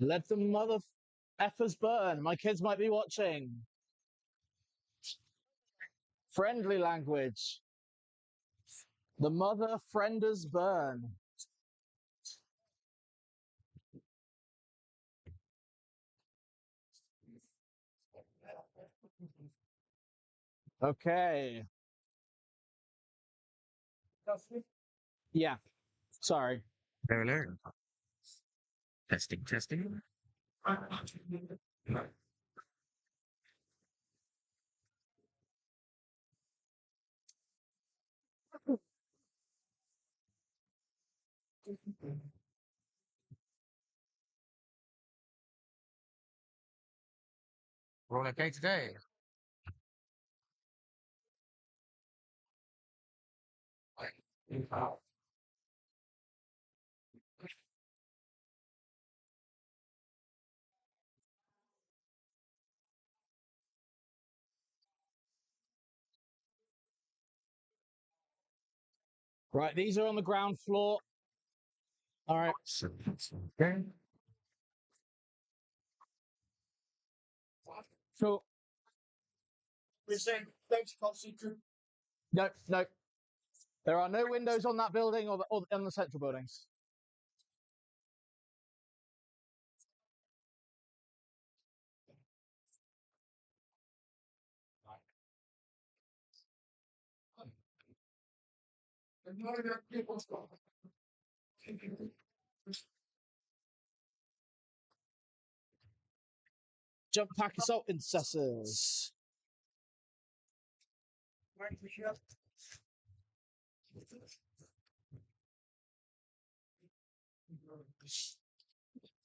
Let the mother effers burn. My kids might be watching. Friendly language. The mother frienders burn. Okay. Yeah. Sorry. Hello. Testing, testing. We're all okay today. Right, these are on the ground floor. All right. Okay. So We're saying thanks, Kelsey. no, no. There are no windows on that building or on the central buildings. Jump pack assault intercessors.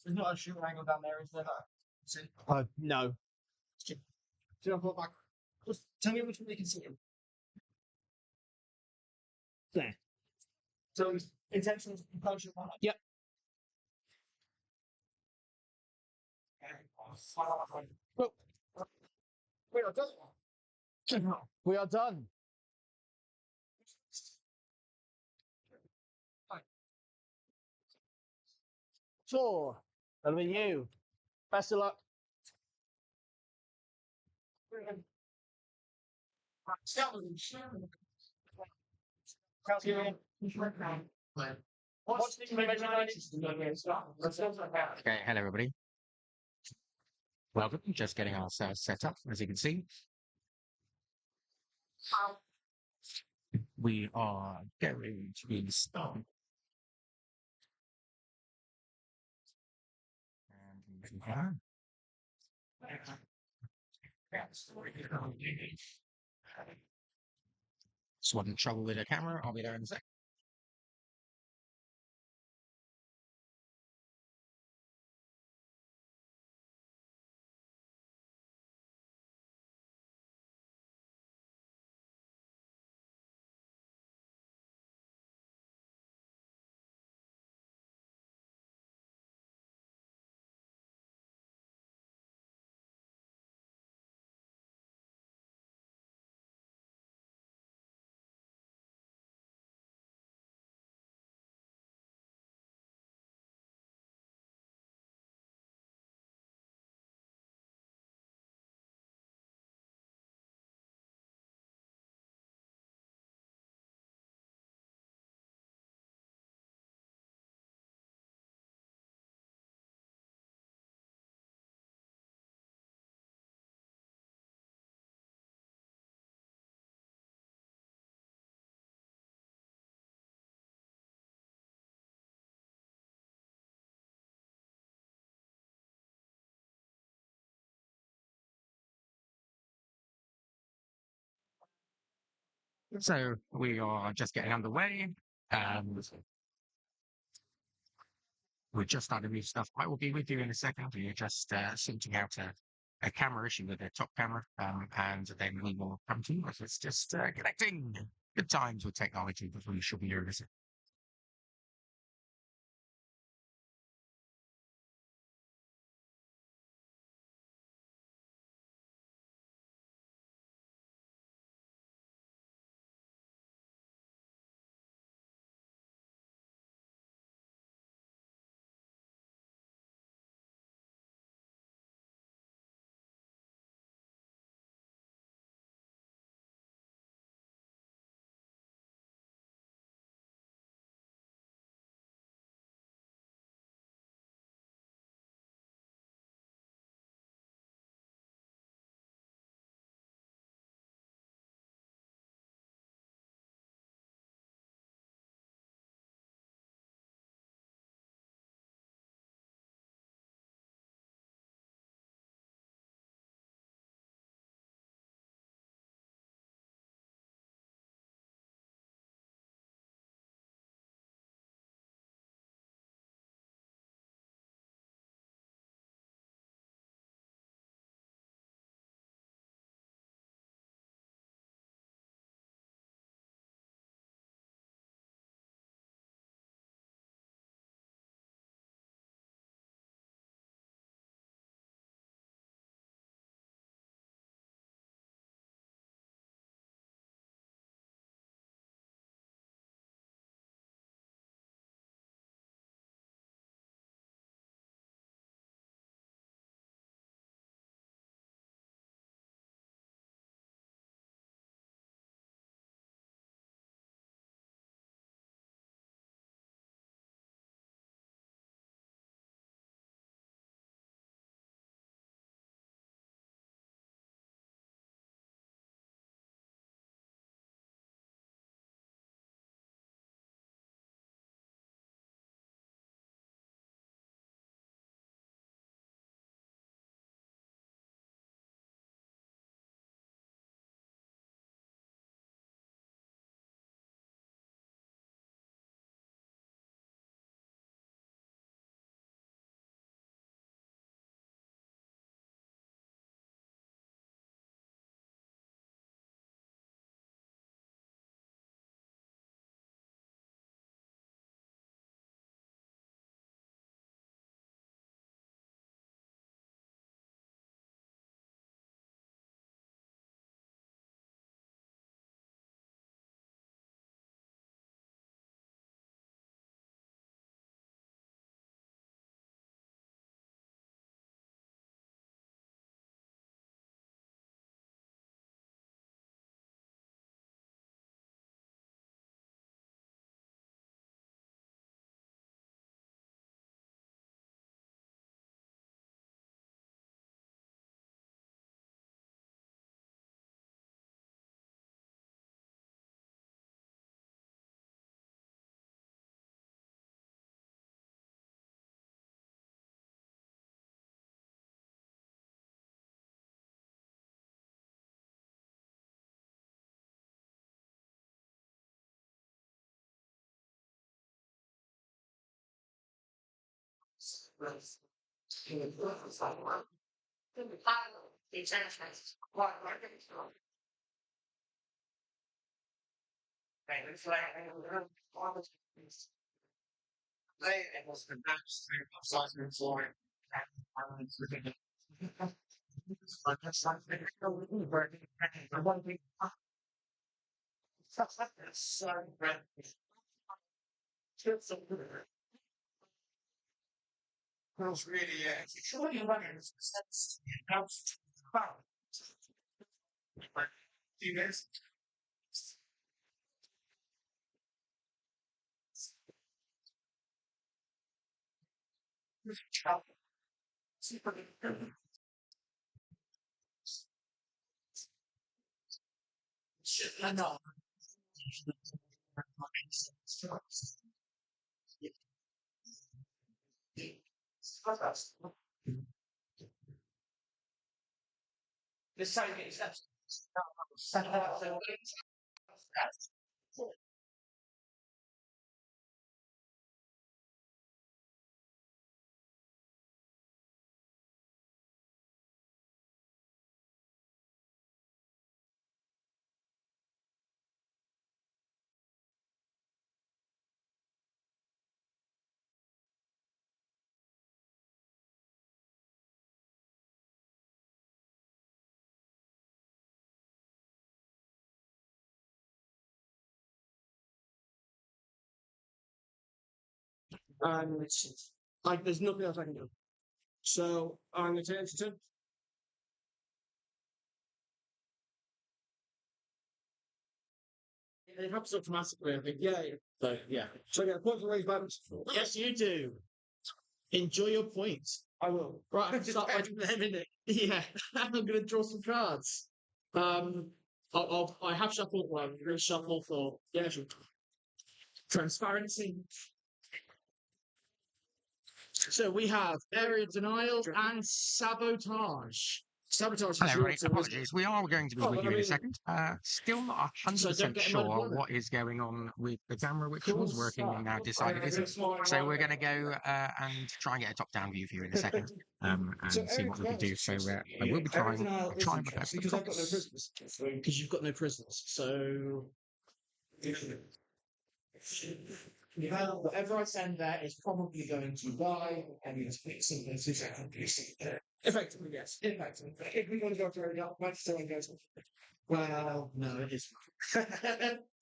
There's not a shoot angle down there, is there? No. Do you back? Just tell me which one they can see him. There. So his intention is to punch him. Yep. Oh, Wait, I don't. we are done. Four. That'll be you. Best of luck. What's the imagination? Okay, hello everybody. Welcome. Just getting ourselves set up, as you can see. We are going to be starting. And just wasn't trouble with the camera. I'll be there in a sec. So we are just getting underway. We're just starting new stuff. I will be with you in a second. We're just sorting out a camera issue with the top camera, and then we will come to you. It's just connecting. Good times with technology, but we should be doing this. And like, there's nothing else I can do. So I'm going to turn to it happens automatically, I think. Yeah, yeah. So, yeah. So I get a point for raise buttons. Yes, you do. Enjoy your points. I will. Right, I can start writing them in it. Yeah, I'm going to draw some cards. I have shuffled one. I'm going to shuffle for transparency. So we have area denial and sabotage. Sabotage is Hello, everybody. short, so Apologies. We are going to be Oh, with but you I in a mean- second. Still not So 100% don't get him sure unemployment. what is going on with the camera, which Cool was working and now decided isn't. So we're going to go and try and get a top-down view for you in a second and So see what we can do. So I will be area trying denial is my best. interesting because I've got no promise. prisoners. because you've got no prisoners. So whatever I send there is probably going to die, and it's fixing this. Effectively, yes. Effectively. If we want to go for area, might still goes. Well, no, it is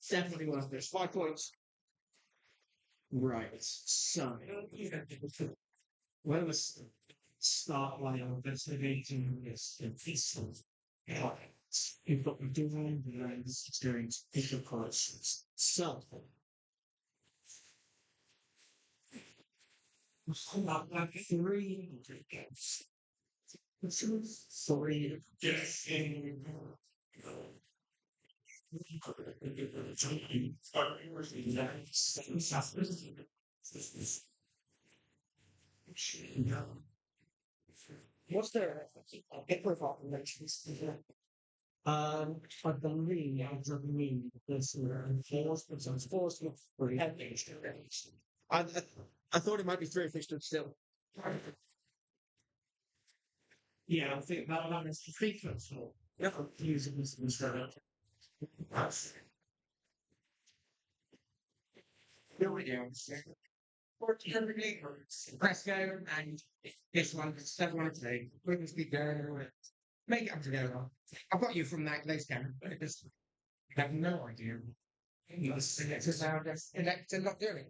definitely one of this. 5 points. Right. So when we start by investigating this peaceful you've got the divine lens it's going to pick apart self. Like three What's their profile conventions? I believe this force of three. I thought it might be 3 if they stood still. Yeah, I think that is the frequency for using this instead of. Here we go. 1400 acres. Press go, and this one, step 1 today. We're going to speak there. Make it up together. I've got you from that place camera, but it's I have no idea. It's a sound that's elected not doing.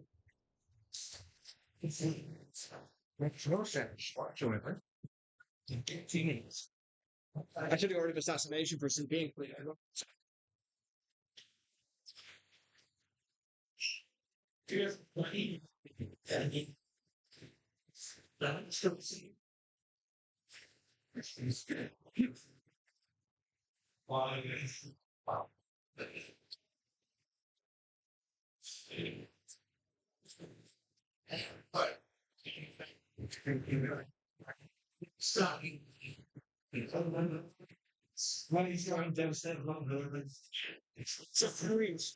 Makes no sense whatsoever. 15 minutes. I should have ordered assassination for St. being clear. When he's going downstairs, it's a freeze.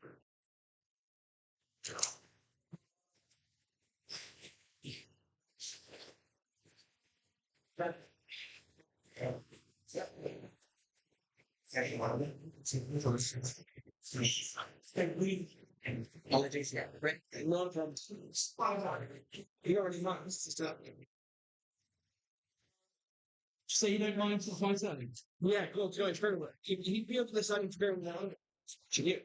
Apologies, yeah. No problem. You already know this is so you don't mind for 5 seconds? Yeah, go turn away. He'd be up to the side and turn down. To you.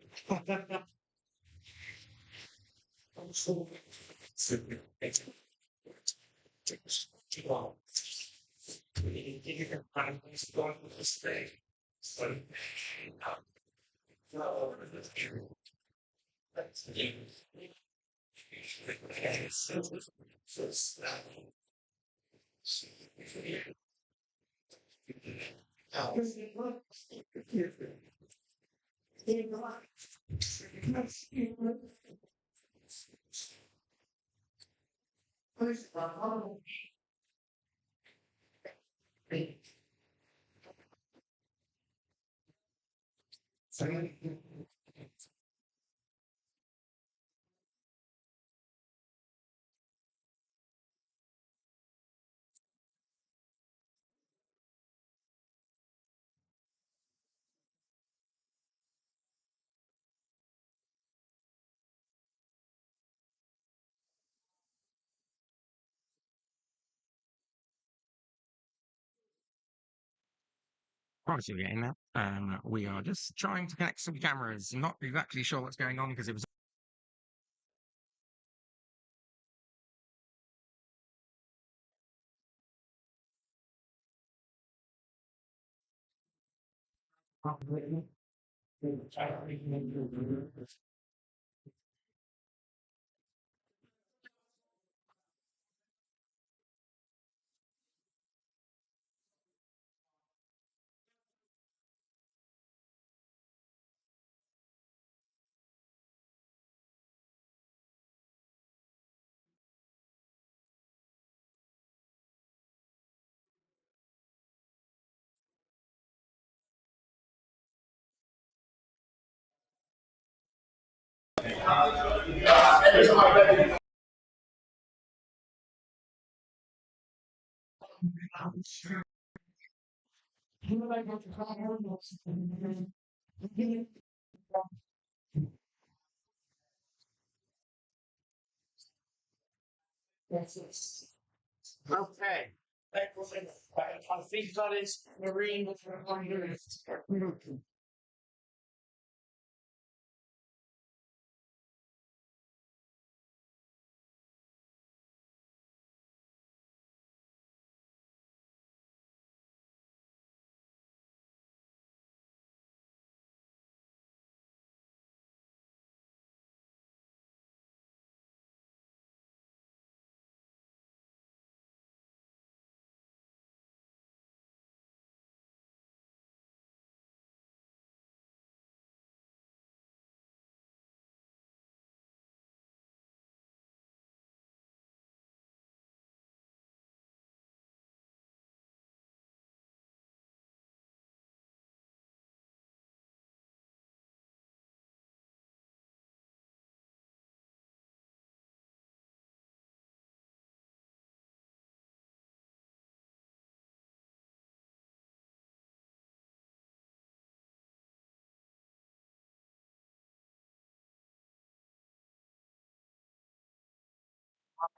Obviously, we're getting that. We are just trying to connect some cameras. Not exactly sure what's going on because it was. Okay. I think that is marine with 100.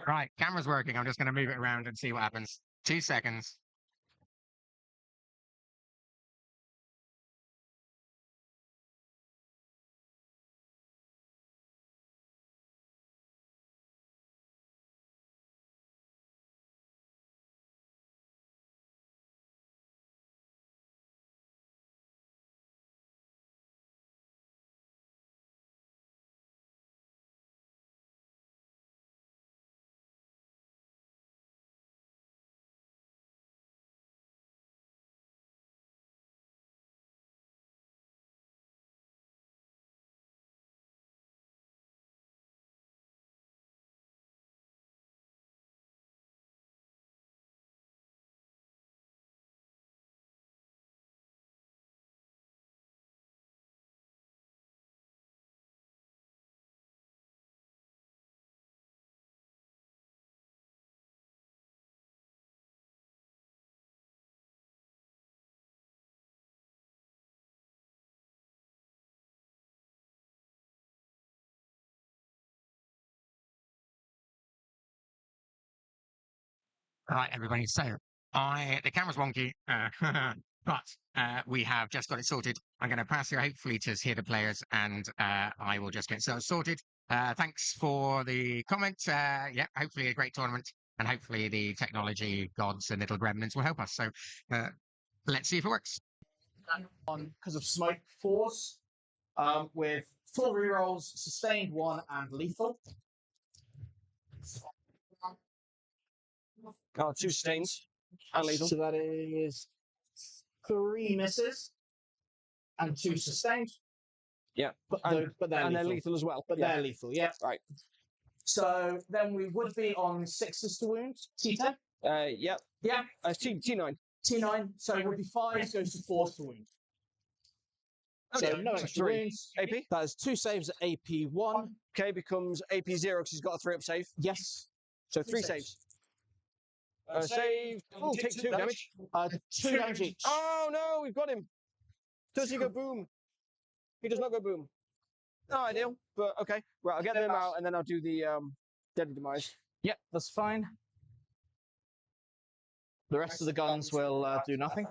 Right, camera's working. I'm just going to move it around and see what happens. 2 seconds. Right, everybody. So, the camera's wonky, but we have just got it sorted. I'm going to pass you hopefully to hear the players, and I will just get sorted. Thanks for the comment. Yeah, hopefully a great tournament, and hopefully the technology gods and little gremlins will help us. So, let's see if it works. Because of smoke 4s, with 4 rerolls, sustained 1, and lethal. Oh, 2 stains. And lethal. So that is 3 misses and 2 sustained. Yeah. But they're and lethal. they're lethal as well. But they're lethal, yeah. Right. So then we would be on 6s to wound, T10. Yep. Yeah. T9. T9, so it would be 5 goes to 4s to wound. So no extra wounds. AP? That is 2 saves at AP 1. Okay, becomes AP 0 because he's got a 3-up save. Yes. So 3 saves. Save. Oh, take 2 damage. 2 damage each. Oh no, we've got him. Does he go boom? He does not go boom. Not ideal, but okay. Right, I'll get him out and then I'll do the deadly demise. Yep, that's fine. The rest of the guns will do nothing.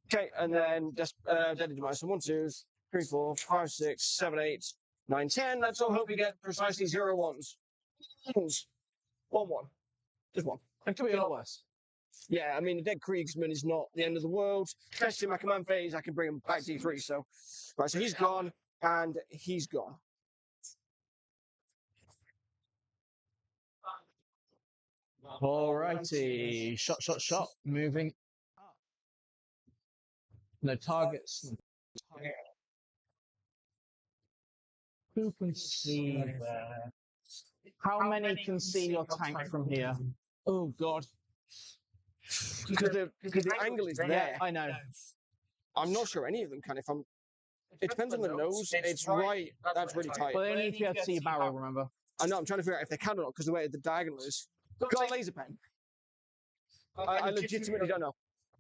Okay, and then deadly demise. So 1, 2, 3, 4, 5, 6, 7, 8, 9, 10. Let's all hope we get precisely 0 ones. 1, 1. Just 1. It could be a lot worse. Yeah, I mean, the dead Kriegsman is not the end of the world. Especially in my command phase, I can bring him back D3. So, right, so he's gone, and he's gone. Alrighty, shot. Moving up. No targets. Who can see there? How many can see your tank from here? Oh God. Because the angle is there. Yeah, I know. I'm not sure any of them can. It depends on the nose. It's right. That's really tight. But they need to be able to see your barrel, remember? I know. I'm trying to figure out if they can or not because the way the diagonal is. Got a laser pen. I legitimately don't know.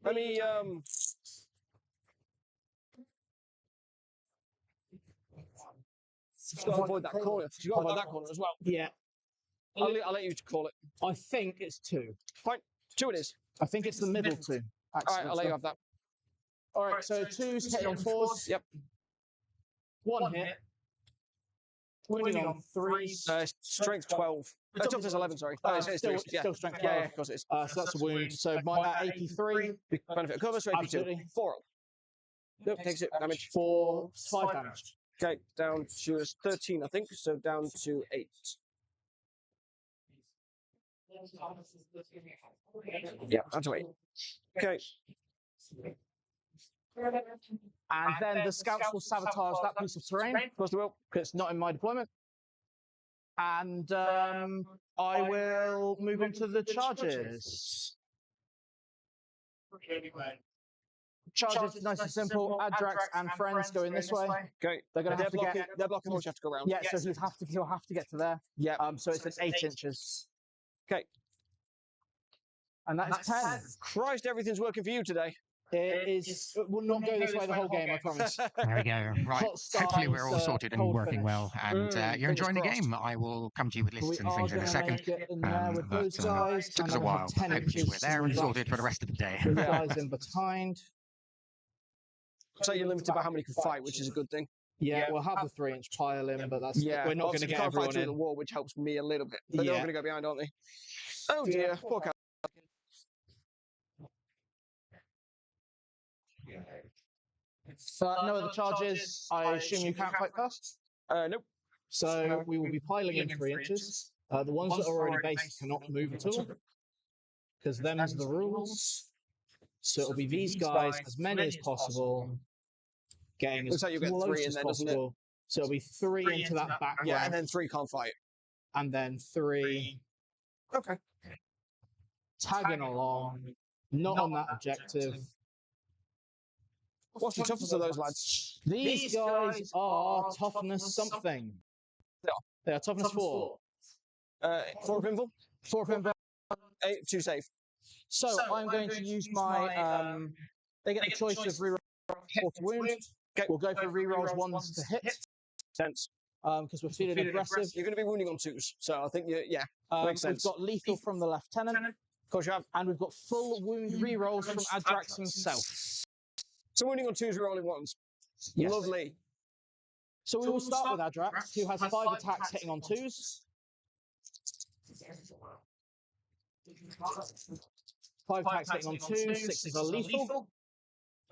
Let me Just got to avoid that corner. You got to avoid that corner as well. Yeah. I'll let you call it. I think it's 2. Fine. 2 it is. I think it's the middle 2. All right, I'll let you have that. All right, so 2's hitting on 4s. Yep. 1 hit. Wounding on 3s. Strength 12. Toughness 11, sorry. It's Still 3. strength 12. Yeah, of course it is. So that's a wound. So my AP 3. Benefit of cover, so AP 2. Absolutely. 4 up. Nope, takes it. Damage. 4, 5 damage. Okay, down to 13, I think. So down to 8. Yeah, down to 8. Okay. And then the scouts will sabotage that piece of terrain. Of course they will. Because it's not in my deployment. And I will move on to the charges. Charges, nice and simple. Adrax and friends go in this way. Okay. They're going to have to get. They're blocking once you have to go around. Yeah, so he'll have to get to there. Yeah. So it's an 8 inches. Okay. And that's 10. Christ, everything's working for you today. It will not go this way the whole game, I promise. There we go. Right. Hopefully we're all sorted and working well, and you're enjoying the game. I will come to you with lists and things in a second. But took us a while. Hopefully we're there and sorted for the rest of the day. The guys in behind. So you're limited by how many can fight, which is a good thing. Yeah, we'll have the 3-inch pile in, but that's we're not going to get everyone through in. the wall, which helps me a little bit. But they're all going to go behind, aren't they? Oh dear, poor cow. No other charges. I assume you can't fight first? Nope. So we will be piling in 3 inches. The ones that are already based cannot move at all, because them's the rules. So it'll be these guys, as many as possible, getting as close as possible. So it'll be 3 into that back Yeah, and then 3 can't fight. And then 3 Okay. tagging along, not on that objective. What's the toughness of those lads? These guys are toughness something. They are toughness 4. 4 pinfall? 4 pinfall. 8, 2 save. So I'm going to use my they get the choice of reroll or to wound. Okay. We'll go for rerolls ones to hit. Sense. Because we're feeling aggressive. You're going to be wounding on 2s, so I think yeah, makes We've sense. got lethal from the lieutenant, Of course you have. and we've got full wound rerolls from Adrax himself. So wounding on 2s, rolling 1s. Yes. Lovely. So we will start with Adrax, who has 5 attacks hitting on 2s. 5 attacks hitting on 2s, 6 are lethal.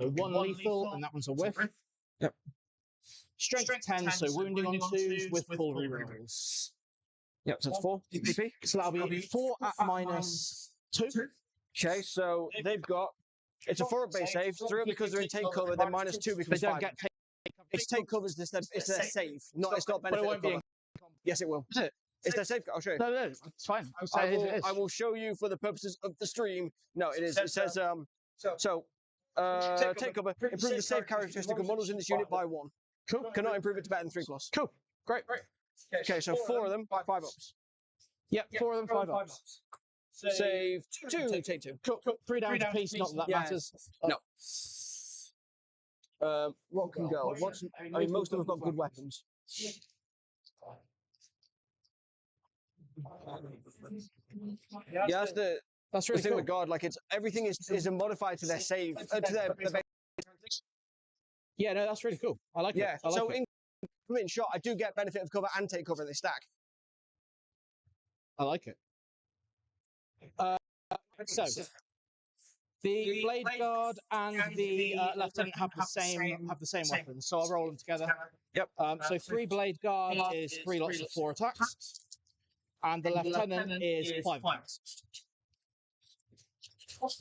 So 1 lethal, and that one's a whiff. Yep. Strength 10, so wounding on 2s with full rerolls. Yep, so that's 4 PP. So that'll be 4 at -2. Okay, so they've got, it's a 4 at base save, 3 because they're in take cover, then -2 because They don't 5. get take. It's take covers, it's their save, it's not benefit. But it won't be. Yes, it will. Is it? It's their save. I'll show you. No, it's fine. I'll say it is. I will show you for the purposes of the stream. No, it is. It says take cover. Improve the save characteristic of models in this unit by 1. Cool. Cannot improve it to better than 3+. Cool. Great. Okay, so 4 of them, 5 ups. Yep, 4 of them, 5 ups. Save 2, take 2. Cool. 3 damage apiece, not that Yeah. matters. No. What can go? I mean, most of them have got good weapons. Yeah, that's really the thing cool. with God. Like, it's everything is a modifier to their save, to their base. Yeah, no, that's really cool. I like it. Yeah. I like So it. in shot, I do get benefit of cover and take cover in this stack. I like it. So the blade guard and the lieutenant have the same weapons, so I'll roll them together. Yep. So 3 blade guard is 3 lots of 4 attacks, and the lieutenant is 5 attacks.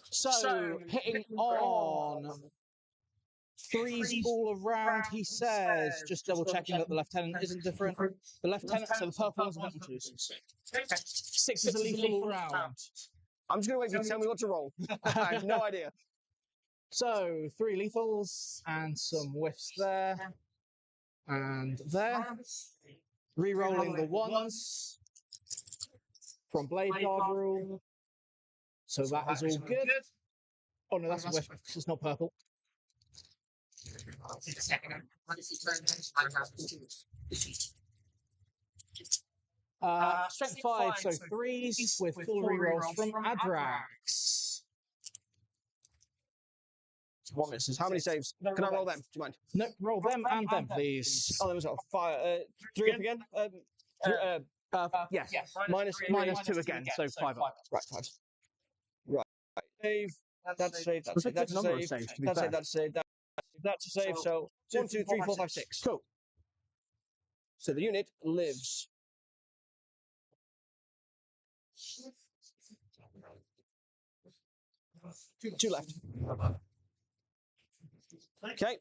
So hitting on 3s all around, he says, just double checking that the lieutenant isn't different. The lieutenant, so the purple one's a metal 2s. 6 is a lethal all round. I'm just going to wait for you to tell me what to roll. I have no idea. So 3 lethals and some whiffs there and there. Rerolling the 1s from blade guard rule. So that is all good. Oh no, that's a whiff. It's not purple. Strength 5, so 3s with full rerolls from Adrax. What misses? How many saves? Can I roll them? Do you mind? No, roll them and them, please. Oh, there was a fire. 3 up again? Yes. -2 again, so 5 up. Right, 5. Right. Save. That's a save. That's a save. That's a number of save. saves, to be That's fair. a save. That's a save. So 1, 2, 3, 4, 5, 6. Cool. So the unit lives. Two left. Okay.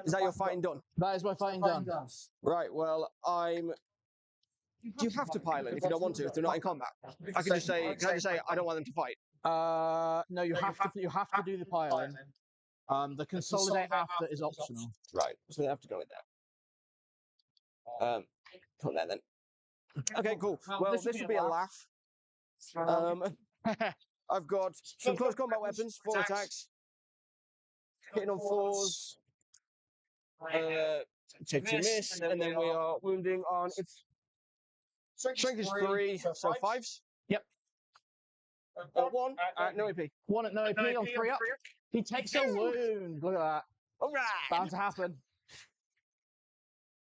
Is that your fighting done? That is my fighting done. Right, well, do you have to pilot if you don't want to, if they're not in combat? I can just say, I don't want them to fight? No, you have to do the piling. The consolidate after is optional. Right, so they have to go in there. Put that then. Okay, cool. Well, this will be a laugh. I've got some close combat weapons, 4 attacks. Hitting on 4s. Take 2 miss, and then we are wounding on its strength is 3, so 5s. Yep. 1 at no AP. 1 at no AP on 3 up. He takes a wound. Look at that. All right. Bound to happen.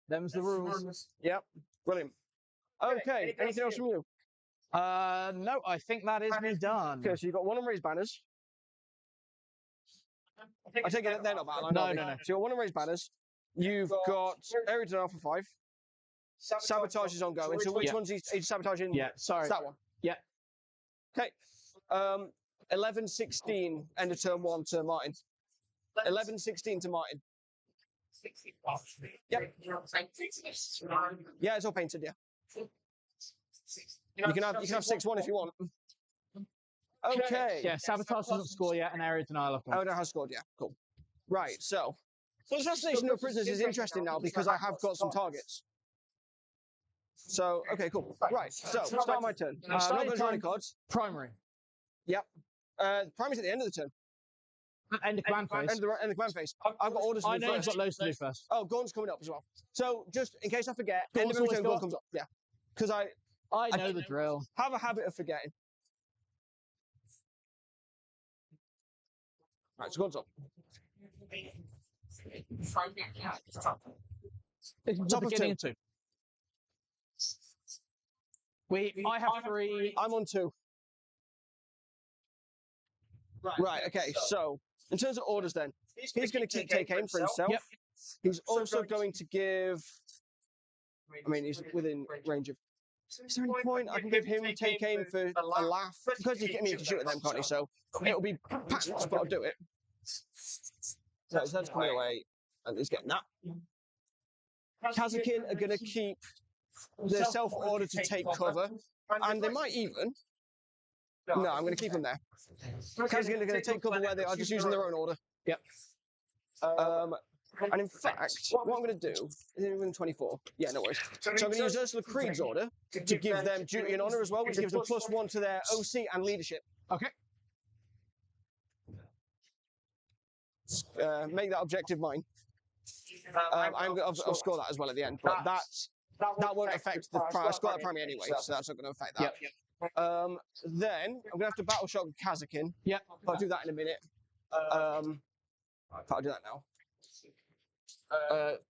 Them's the rules. Yep. Brilliant. Okay. Anything else from you? No, I think that is me done. Okay, so you've got 1 on raised banners. I take it they're not battle. No. So you've got 1 on raised banners. You've got area denial for 5. Sabotage is ongoing. So which one's each sabotaging? Yeah, sorry. It's that one. Yeah. Okay. 11, 16, end of turn 1 to Martin. 11, 16 to Martin. Yep. Yeah, it's all painted, yeah. You can have 6-1 if you want. Okay. Yeah, sabotage doesn't score yet, and area denial of 1. Oh, no, has scored, yeah. Cool. Right, so the assassination of prisoners is interesting now because I have got some targets. So, okay, cool. Right, so start my turn. I'm not going to draw any cards. Primary. Yep. Primary's at the end of the turn. End of command phase. End of the command phase. I've got orders to I do know you've first. got loads to do first. Oh, Gorn's coming up as well. So just in case I forget, end Gorn's of every always turn, go Gorn up? comes up. Yeah, because I I know the drill. have a habit of forgetting. Right, so Gorn's up. It's Top the of beginning two. of 2. I have 3. I'm on 2. Right, okay, so in terms of orders then, he's going to keep take aim for himself. Yep. He's also going to give, I mean, he's within range of, is there any point I can give him take aim for a laugh? Because he can shoot at them, can't he? So it'll be pants, but I'll do it. So his head's coming away, and he's getting that. Kazakin are going to keep their self-order to take cover, and they might even, no, I'm going to keep them there. Kazakin are going to take cover where they are just using their own order. Yep. And in fact, what I'm going to do is in 24. Yeah, no worries. So I'm going to use Ursula Krieg's order to give them duty and honor as well, which gives them +1 to their OC and leadership. Okay. Make that objective mine. I'll score that as well at the end, but that won't affect the I score that primary anyway, so that's not going to affect that. Yep. Then I'm going to have to battle shock Kazakin. Yep. I'll do that in a minute. I'll do that now.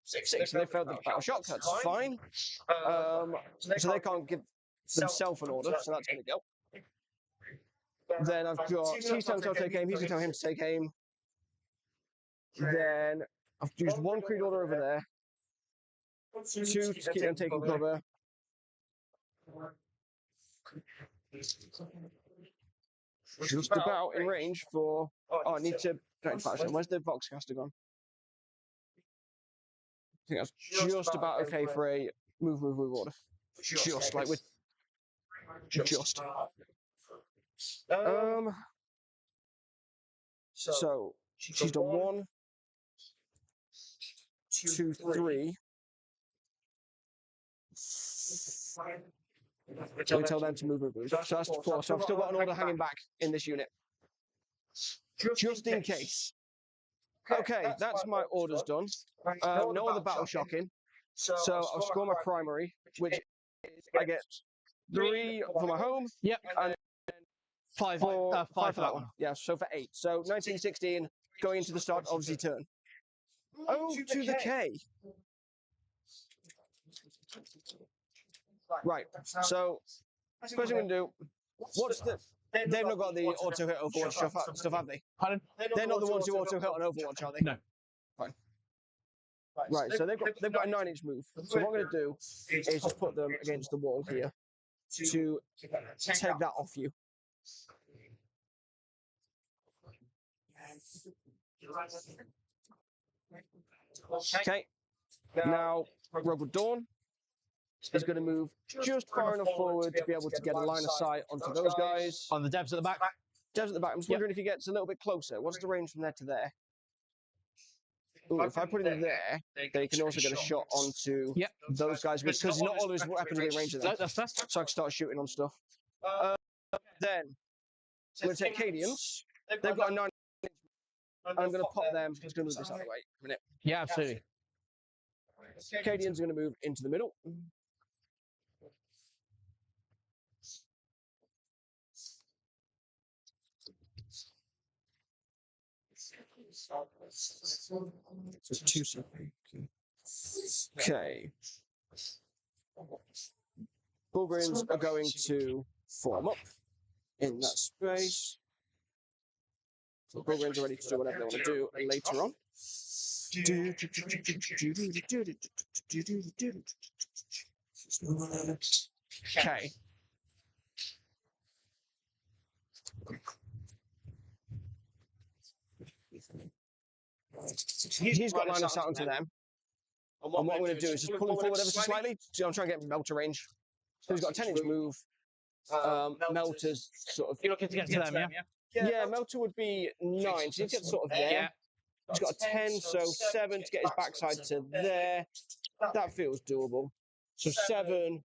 6. So they failed the battle shock. That's fine. So they can't give themselves an order, so that's going to go. Then I've got he's telling me to take aim. He's going to tell him to take aim. Then I've used 1 creed order over there. 2 to keep them taking cover. Just about in range for. Oh, I need to. Where's the Voxcaster gone? I think that's just about okay for a move order. Just like with. Just. So she's done 1, 2, 3. We tell them to move. So that's 4. So I've still got an order hanging back in this unit. Just in case. Okay, that's my orders done. No other battle shocking. So I'll score my primary, which I get 3 for my home. Yep. And 5 for that one. Yeah, so for 8. So 19, 16, going into the start of the turn. Oh, to the K. Right, so first thing I'm going to do, what's the... They've not got the auto-hit Overwatch stuff, have they? Pardon? They're not the ones who auto-hit on Overwatch, are they? No. Fine. Right, so they've got a 9-inch move. So what I'm going to do is just put them against the wall here to take that off you. Okay, now Rogue with Dawn is going to move just far enough forward to be able to get a line of sight onto those guys. On the devs at the back. Devs at the back. I'm just wondering if he gets a little bit closer. What's the range from there to there? Ooh, if I put him there, they can also get a shot onto those guys because not all his weapons within range of them. That's fast. So I can start shooting on stuff. Then we're going to take Cadians. They've got a 9. I'm going to pop them. I'm just going to move this out of the way. A minute. Yeah, absolutely. Cadians are going to move into the middle. So 2 Okay. Bullgrins are going to form up in that space. So Bullgrins are ready to do whatever they want to do later on. Okay. He's got line of sight onto them. And what I'm going to do is just pull him forward ever so slightly. So I'm trying to get Melter range. So he's got a 10-inch move. Melter's sort of. You're looking to get to them, yeah? Yeah, Melter would be 9. So he's sort of there. Yeah. He's got a 10, so 7 to get his backside to there. That feels doable. So 7.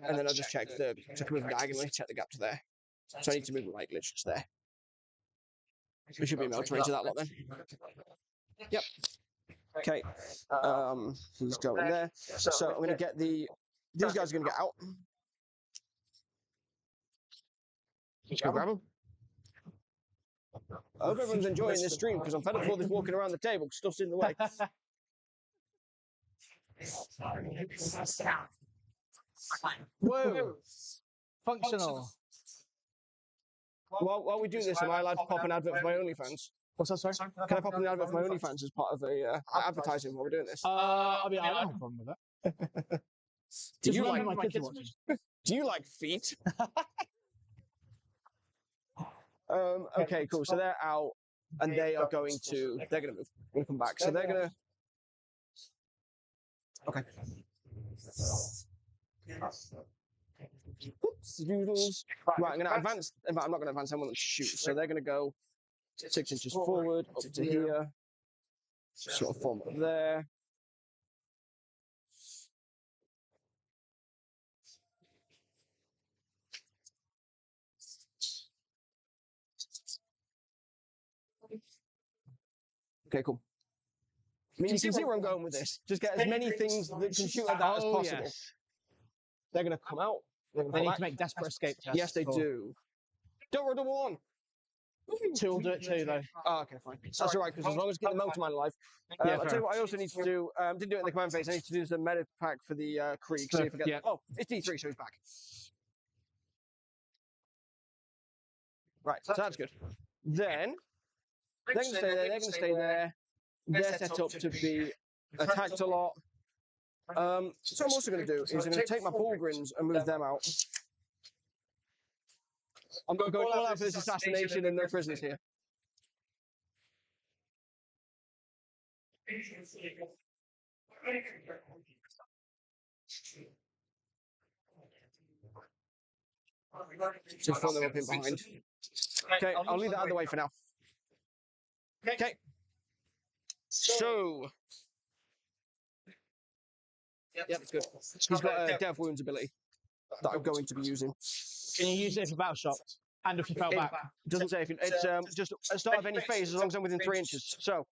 And then I'll just check the, so I can move diagonally, check the gap to there. So I need to move like literally just there. We should be able to range that lot then. Yep. Okay. He's going there. So I'm going to get these guys are going to get out. Let's go grab them. I hope everyone's enjoying this stream because I'm fed up with all this walking around the table. Stuff's in the way. Whoa! Functional. While we do this, am I allowed to pop an advert for my OnlyFans? What's that, sorry? Can I pop an advert for my OnlyFans as part of a advertising while we're doing this? I mean, I don't have a problem with that. Do you remember like my kids watching? Do you like feet? Okay, cool. So they're out, and they're going to move. They're going to come back. So they're going to. Okay. Oops, doodles. Right, I'm going to advance. In fact, I'm not going to advance. I'm going to shoot. So they're going to go 6 inches forward, up to here, sort of form up there. Okay, cool. I mean, you can see where I'm going with this. Just get as many things that can shoot at that as possible. Yes. They're going to come out. They need to make desperate escape tests. Yes, they do. Don't roll double one. 2 will do it too, though. Oh, okay, fine. That's all right, because as long as I get the motor man alive. I'll tell you what I also need to do. Didn't do it in the command phase. I need to do the medic pack for the Krieg. See if I get. Yeah. Oh, it's D3, so he's back. Right, so that's good. Then they're going to stay there. They're going to stay there. They're set up to be attacked a lot. So what I'm also going to do is I'm going to take my Buglins and move them out. I'm going to go all out for this assassination and no prisoners here. Just throw them up in behind. Okay, I'll leave that out of the way for now. Okay. So. Yep, it's good. He's got a death wounds ability that I'm going to be using. Can you use it if you're battle shocked? And if you fell back? It doesn't say if it's just at the start of any phase as long as I'm within 3 inches. So,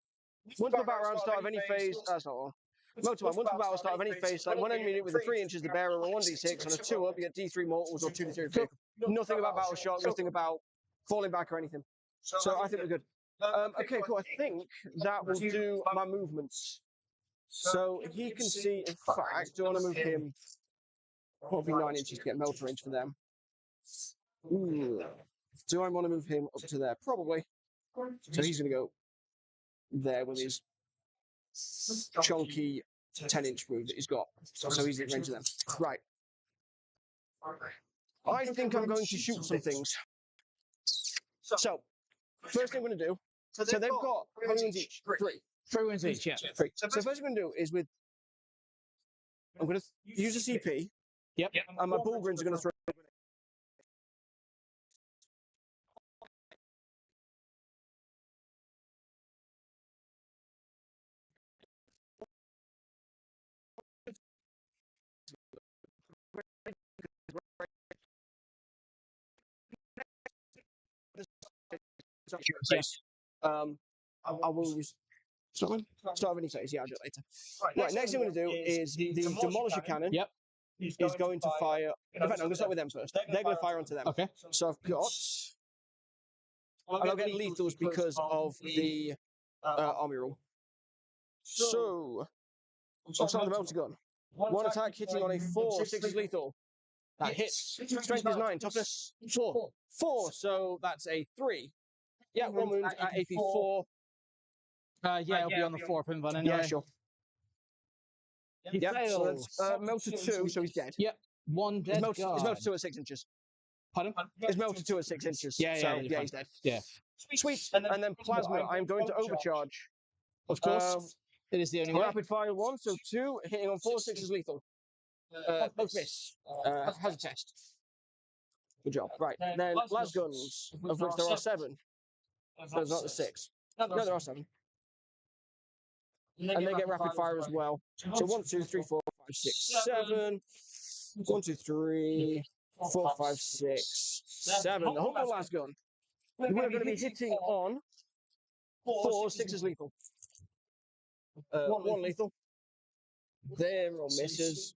once we're battle around start of any phase, that's not all. Motorman, once we're battle start of any phase, like one enemy unit within 3 inches, the bearer roll 1d6, on a 2 up, you get D3 mortals or 2d3 vehicle. Nothing about battle shock, nothing about falling back or anything. So I think we're good. Okay, cool. I think that will do my movements. So he can see, in fact, do I want to move him probably 9 inches to get melter range for them? Ooh. Do I want to move him up to there? Probably. So he's going to go there with his chunky 10-inch move that he's got. So he's in range of them. Right. I think I'm going to shoot some things. So, first thing I'm going to do, so they've got how many wounds each? 3. 3 wounds each, yeah. 3. So first I'm going to do is I'm going to use a CP. Yep. And my Buglins are going to throw. Yes. I will use. Start of any phase. Yeah, I'll do it later. Right. Next thing I'm going to do is the demolisher cannon. Yep. Is going to fire. In fact, I'm going to start with them first. They're going to fire onto them. Okay. So I've got. And I'll get lethals because of the army rule. So I'll start with the melter gun. 1 attack hitting on a 4, 6 is lethal. That hits. Strength is 9. Toughness 4. 4. So that's a 3. Yeah, 1 wound at AP 4. Yeah, it'll be on the 4 pin button anyway. Yeah, sure. He fails. So that's melter 2, so he's dead. Yep. 1 dead It's melter 2 at 6 inches. Pardon? It's melter 2 at 6 inches. Yeah, so, yeah, he's dead. Yeah. Sweet. And then plasma, I'm going to overcharge. Of course. It is the only way. Rapid fire 1, so 2, hitting on 4, 6 is lethal. Both miss. Has a test. Good job. Right. Then las guns, of which there are 7. There's not the 6. No, there are 7. And they get rapid fire as well. So 1, 2, 3, 4, 5, 6, 7. 1, 2, 3, 4, 5, 6, 7. The whole las gun. We're going to be hitting on 4, 6 is lethal. 1 lethal. There, all misses.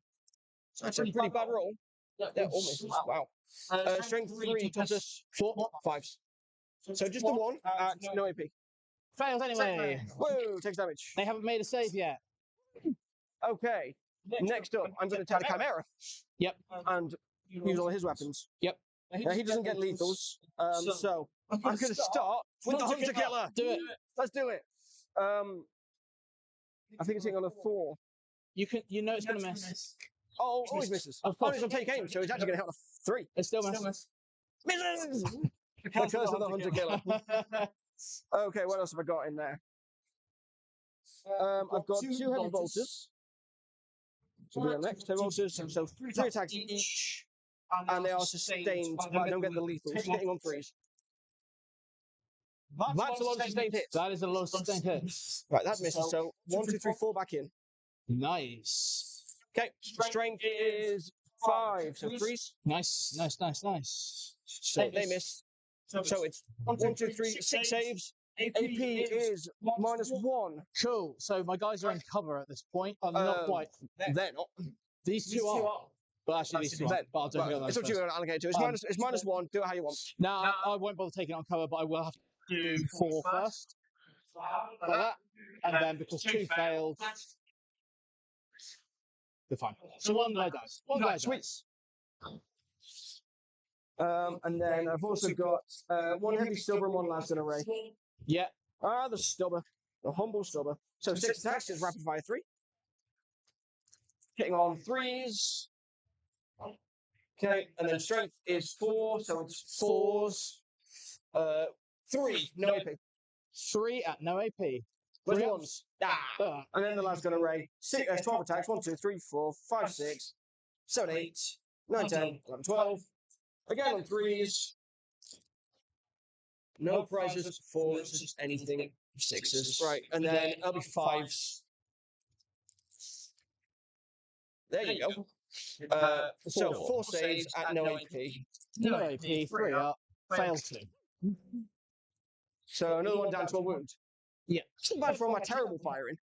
That's a pretty bad roll. They're all misses. Wow. Strength 3, toughness 4, 5s. So just the 1 at no AP. Failed anyway. Whoa, takes damage. They haven't made a save yet. Okay. Next up, I'm going to attack the Chimera. Yep. And use all his weapons. Yep. Now, he doesn't get lethals, so I'm going to start with the Hunter Killer. Do it. Let's do it. I think it's hitting on a 4. You know it's going to miss. Oh, always misses. Of Oh, course. he's on take aim, so he's actually going to hit on a 3. It still misses. Misses! The curse of the Hunter Killer. Okay, what else have I got in there? I've got 2 heavy bolters. So we're next. 2 bolters, so 3 attacks each. And they are sustained, but I don't get the lethal. Hitting on 3s. That's a lot of sustained hits. That is a lot of sustained hits. Right, that misses. So 1, 2, 3, 4 back in. Nice. Okay, strength is 5, so 3s. Nice. So they miss. So it's 1, 2, 3, 6 saves. AP is -1. Cool. So my guys are in cover at this point. Not quite. They're not. These two are. But actually, these two are. But I'll do it. It's up to you to allocate to. It's -1. Do it how you want. Now, I won't bother taking it on cover, but I will have to do 4 first. Like that. And then because 2 failed, they're fine. So 1 guy dies. 1 guy dies. And then I've also got 1 heavy stubber and 1 lance in array. Yeah. The stubber. The humble stubber. So 6 attacks is rapid fire 3. Hitting on 3s. Okay, and then strength is 4, so it's 4s. 3, no AP. 3 at no AP. Where's the 1s? And then the last gun array. 12 attacks. 1, 2, 3, 4, 5, 6, 7, 8, 9, 10, 11, 12. Again on 3s. No prizes, 4s, just anything. 6s. Right, and then it'll be 5s. There you go. So 4 saves at no AP. No AP, 3 up. Fail 2. So another 1 down to a wound. Yeah. It's not bad for all my terrible firing.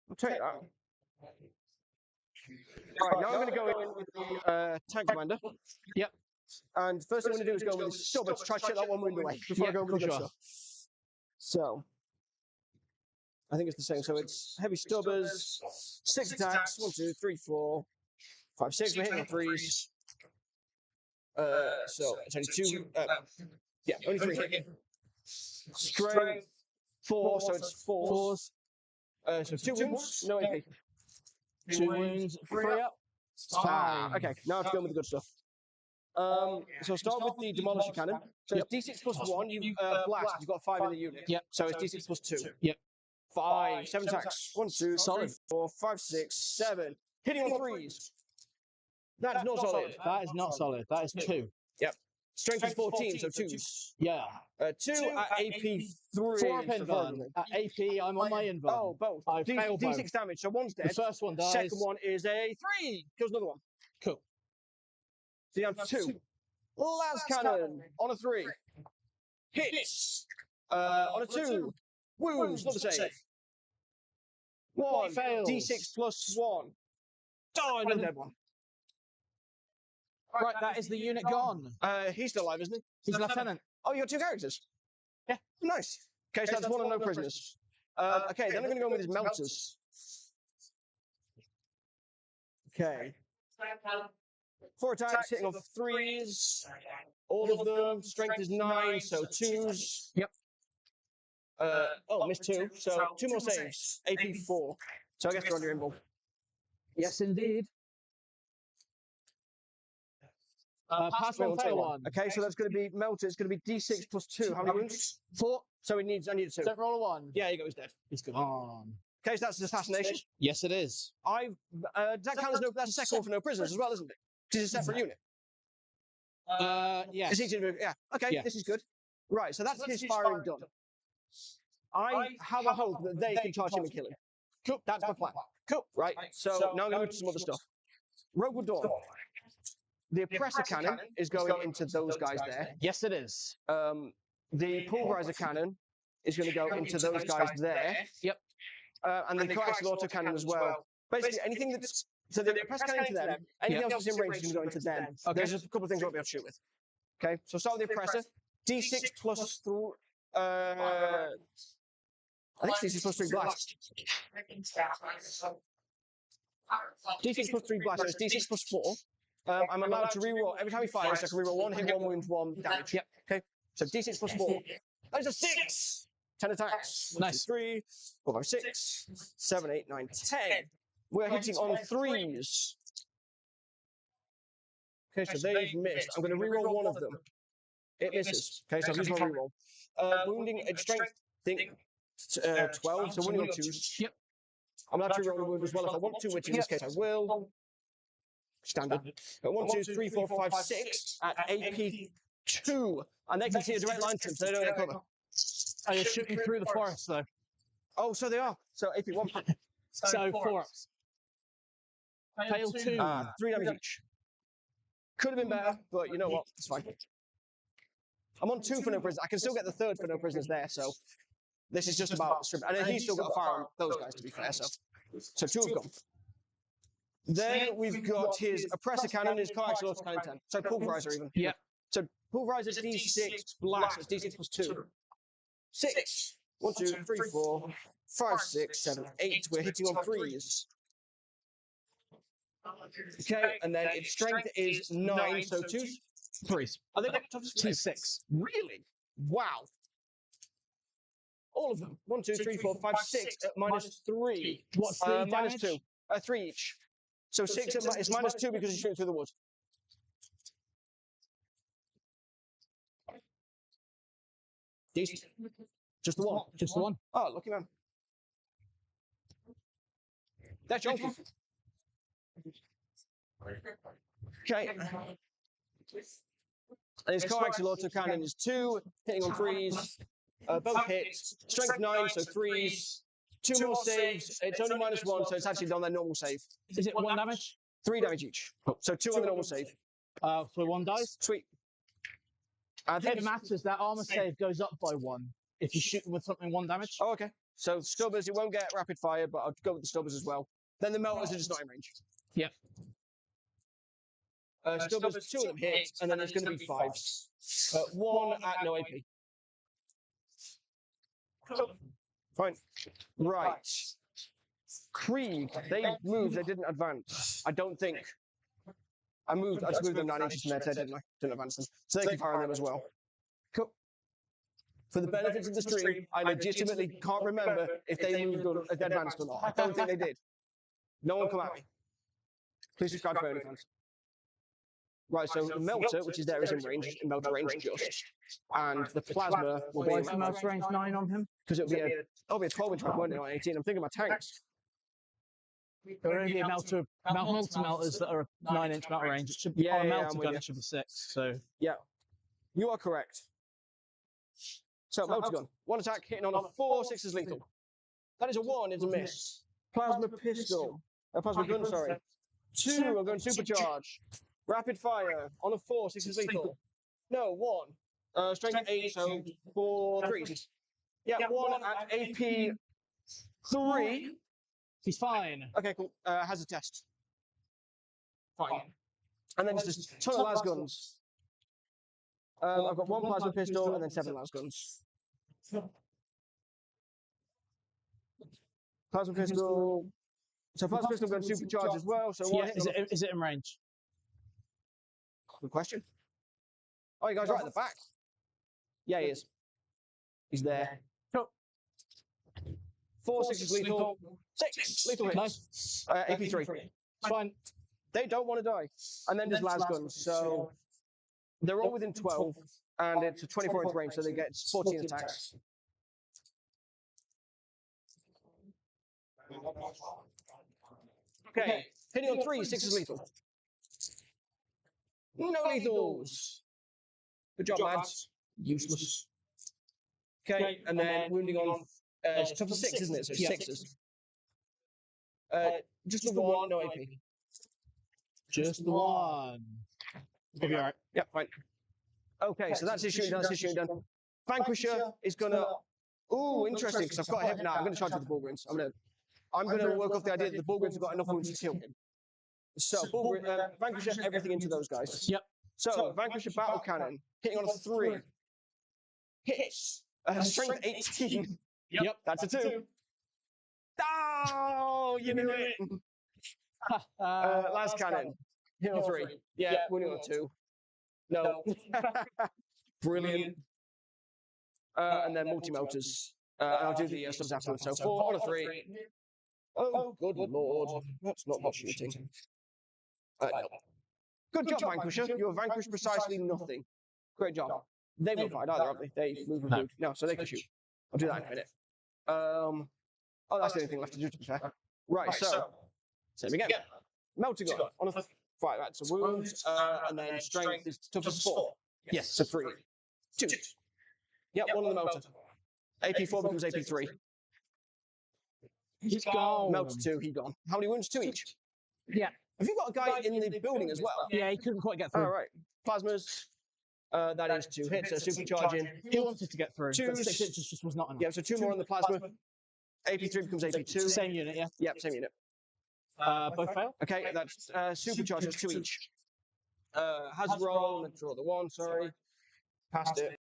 I'll take that. Right, now I'm going to go in with the tank commander. Yep. And first thing I'm going to do is go with the stubber to try to chip that 1 wound away before I go with the good stuff. So, I think it's the same. So it's heavy stubbers, 6 attacks, 1, 2, 3, 4, 5, 6. We're hitting on 3s. So it's only 2. Yeah, only 3 hit. Strength 4, so it's 4s. So 2 wounds, no AP. 2 wounds, 3 up. Okay, now I have to go with the good stuff. So I'll start with the Demolisher Cannon. So it's D6 plus 1, you blast, you've got 5 in the unit. Yep. So it's D6 plus 2. Yep. 5, 7 attacks. 1, 2, Solid. 3, 4, 5, 6, 7. Hitting on 3s. That is not solid. That is not solid. That is 2. Yep. Strength is 14, so 2s. Yeah. 2 at AP 3. 4 up invuln. At AP, I'm on my invuln. Oh, both. I failed both. D6 damage, so 1's dead. The first one dies. Second one is a 3. Kills another 1. Cool. So you have 2. Las Cannon on a 3. Hits. On a 2. Wounds, not the save. 1. Fails. D6 plus 1. Oh, another dead one. Right, that is the unit gone. He's still alive, isn't he? He's lieutenant. Oh, you got 2 characters? Yeah. Nice. Okay, so that's 1 and no prisoners. Okay, then I'm going to go with his melters. Okay. 4 attacks, hitting off 3s. All of them. Strength is 9, so 2s. Yep. Missed 2. So 2 more saves. AP 4. So I guess they're on your invul. Yes, indeed. Pass 1, fail 1. Okay, so that's going to be melted. It's going to be D6 plus 2. How many wounds? 4. So I need a 2. Don't roll a 1. Yeah, you go. He's dead. He's gone. Okay, so that's assassination. Yes, it is. Does that count as that's a second one for no prisoners as well, isn't it? Because it's a separate unit. Yes. It's each individual. Yeah. Okay, Yeah. this is good. Right, so that's his firing done. I have a hope that they can charge him and kill him. Cool. That's my plan. Cool. Right. So now I'm going to do some other stuff. Rogue Dawn. The Oppressor Cannon is going into those guys there. Yes, it is. The Pulverizer Cannon is going to go into those guys there. Yep. And then coaxial autocannon as well. Basically, anything that's so the press cannon to them, anything else that's in range is going to go into them. Okay. There's just a couple of things I won't be able to shoot with. Okay, so start with the oppressor. D6 plus 3. I think it's D6 plus 3 blast. D6 plus 3 blast, so it's D6 plus 4. I'm allowed to reroll every time he fires. I can reroll 1 hit, 1 wound, 1 damage. Yep. Okay, so D6 plus 4. That is a 6. 10 attacks. Nice. 3, 4, 5, 6, 7, 8, 9, 10. We're hitting on 3s. Okay, so they've missed. I'm going to reroll 1 of them. It misses. Okay, so I've used my reroll. Wounding at strength, think 12, so wounding on 2s. Yep. I'm allowed to reroll a wound as well if I want to, which in this case I will. Standard. 1, 2, 3, 4, 5, 6 at AP 2. And they can see a direct line to them, so they don't get cover. Oh, you're shooting through the forest, though. Oh, so they are. So AP 1. So 4 ups. Fail 2. 3 damage each. Could have been better, but you know what? It's fine. I'm on 2 for no prisoners. I can still get the 3rd for no prisoners there, so this is just about strip. And then he's still got a firearm, those guys, to be fair, so 2 have gone. Then we've got his oppressor cannon, his coaxial autocannon 10. So pulverizer even. Yeah. So pulverizer D6 blast, it's D6 plus 2. 6. 1, 2, 3, 4, 5, 6, 7, 8. We're hitting on 3s. Okay, and then its strength is 9, so 2s. 3s. Are they toughness? 2 6. Really? Wow. All of them. 1, 2, 3, 4, 5, 6 at minus 3. What's the minus damage? 2. 3 each. So 6 at it's minus 2 because he's shooting through the wood. Decent. Just the one. Just the one. Oh, lucky man. That's chunky. Okay. And his coaxial autocannon is 2, hitting on 3s. Both hits. Strength 9, so 3s. 2 more saves. It's only minus 1, so it's actually on their normal save. Is it 1 damage? 3 damage each. So 2 on the normal save. So 1 dice? Sweet. I think it matters. That armor save goes up by 1 if you shoot with something 1 damage. Oh, okay. So stubbers, it won't get rapid fire, but I'll go with the stubbers as well. Then the melters are just not in range. Yep. Stubbers, 2 of them hit, and then there's going to be 5s. 1 at no AP. Fine. Right. Krieg, they moved, they didn't advance. I don't think. I just moved them 9 inches from their head, didn't I? Didn't advance them. So they can fire on them as well. Cool. For the benefits of the stream, I legitimately can't remember if they moved or if they advanced or not. I don't think they did. No one come at me. Please subscribe for OnlyFans. Right, so the melter, which is there, is in range, in melter range just. And the plasma will be Why in is the mouse range 9 on him? because it'll be a 12-inch range, won't it, not 18. I'm thinking my tanks. There will only be a multi-melters that are 9-inch melter range. It should be on a melter gun, it should be 6. So Yeah, you are correct. So, melter gun. 1 attack, hitting on a 4, 6 is lethal. That is a 1, it's a miss. Plasma pistol. Plasma gun, sorry. 2, I'm going supercharge. Rapid fire on a 4, 6 is lethal. No, 1. Strength 8, so 4, 3s. Yeah, 1 at AP 3. he's fine. Okay, cool. Has a test. Fine. And then just a ton of las guns. I've got 1 plasma pistol and then 7 las guns. Plasma pistol. So plasma pistol going to supercharge as well. So Yeah, is it in range? Good question. Oh, you guys right at the back. Yeah, he is. He's there. Cool. 4, 6 is lethal. 6 lethal hits. Nice. AP 3. It's fine. They don't want to die. And then there's las guns. So they're all within 12, and it's a 24-inch range, so they get 14 attacks. Okay, hitting on 3, 6 is lethal. No lethals. Good job, lads. Useless. Okay, and then wounding on it's tough for 6, isn't it? So it's 6s. Just the 1, no AP. Just the 1. You'll be alright. Yep, fine. Okay, so that's his shooting done, that's his shooting done. Vanquisher is gonna Ooh, interesting, because I've got a hit now. I'm going to charge with the Bullgrins. I'm going to work off the idea that the Bullgrins have got enough wounds to kill him. So, Vanquisher, everything into those guys. Yep. So, Vanquisher Battle Cannon, hitting on a 3. Hits. Strength 18. Yep. That's a 2. Oh, you knew it. Last cannon, hit on 3. Yeah, winning on 2. No. Brilliant. And then multi-motors. I'll do the subs afterwards. So 4 on a 3. Oh, good lord. That's not much shooting. No. Good job, Vanquisher. You have vanquished precisely nothing. Great job. They won't fight either, haven't they? They move with food. No, so they can shoot. I'll do that in a minute. Oh, that's the only thing left to do, to be fair. Right, so, same again. Melting gun on a 5. That's a wound. And then strength is toughness 4. Yes, so 3. 2. Yep, 1 on the melter. AP4 becomes AP3. He's gone. Melter 2, he gone. How many wounds? 2 each. Yeah. Have you got a guy in the building as well? Yeah, he couldn't quite get through. All right. Plasmas. That is 2 hits. So supercharging. He wanted to get through. But 2. 6 inches just was not enough. Yeah, so 2 more on the plasma. AP3 becomes AP2. Same unit, yeah. Yep, same unit. Both fail. Okay, that's supercharges 2 each. Has roll. Let's draw the 1. Sorry. Passed it.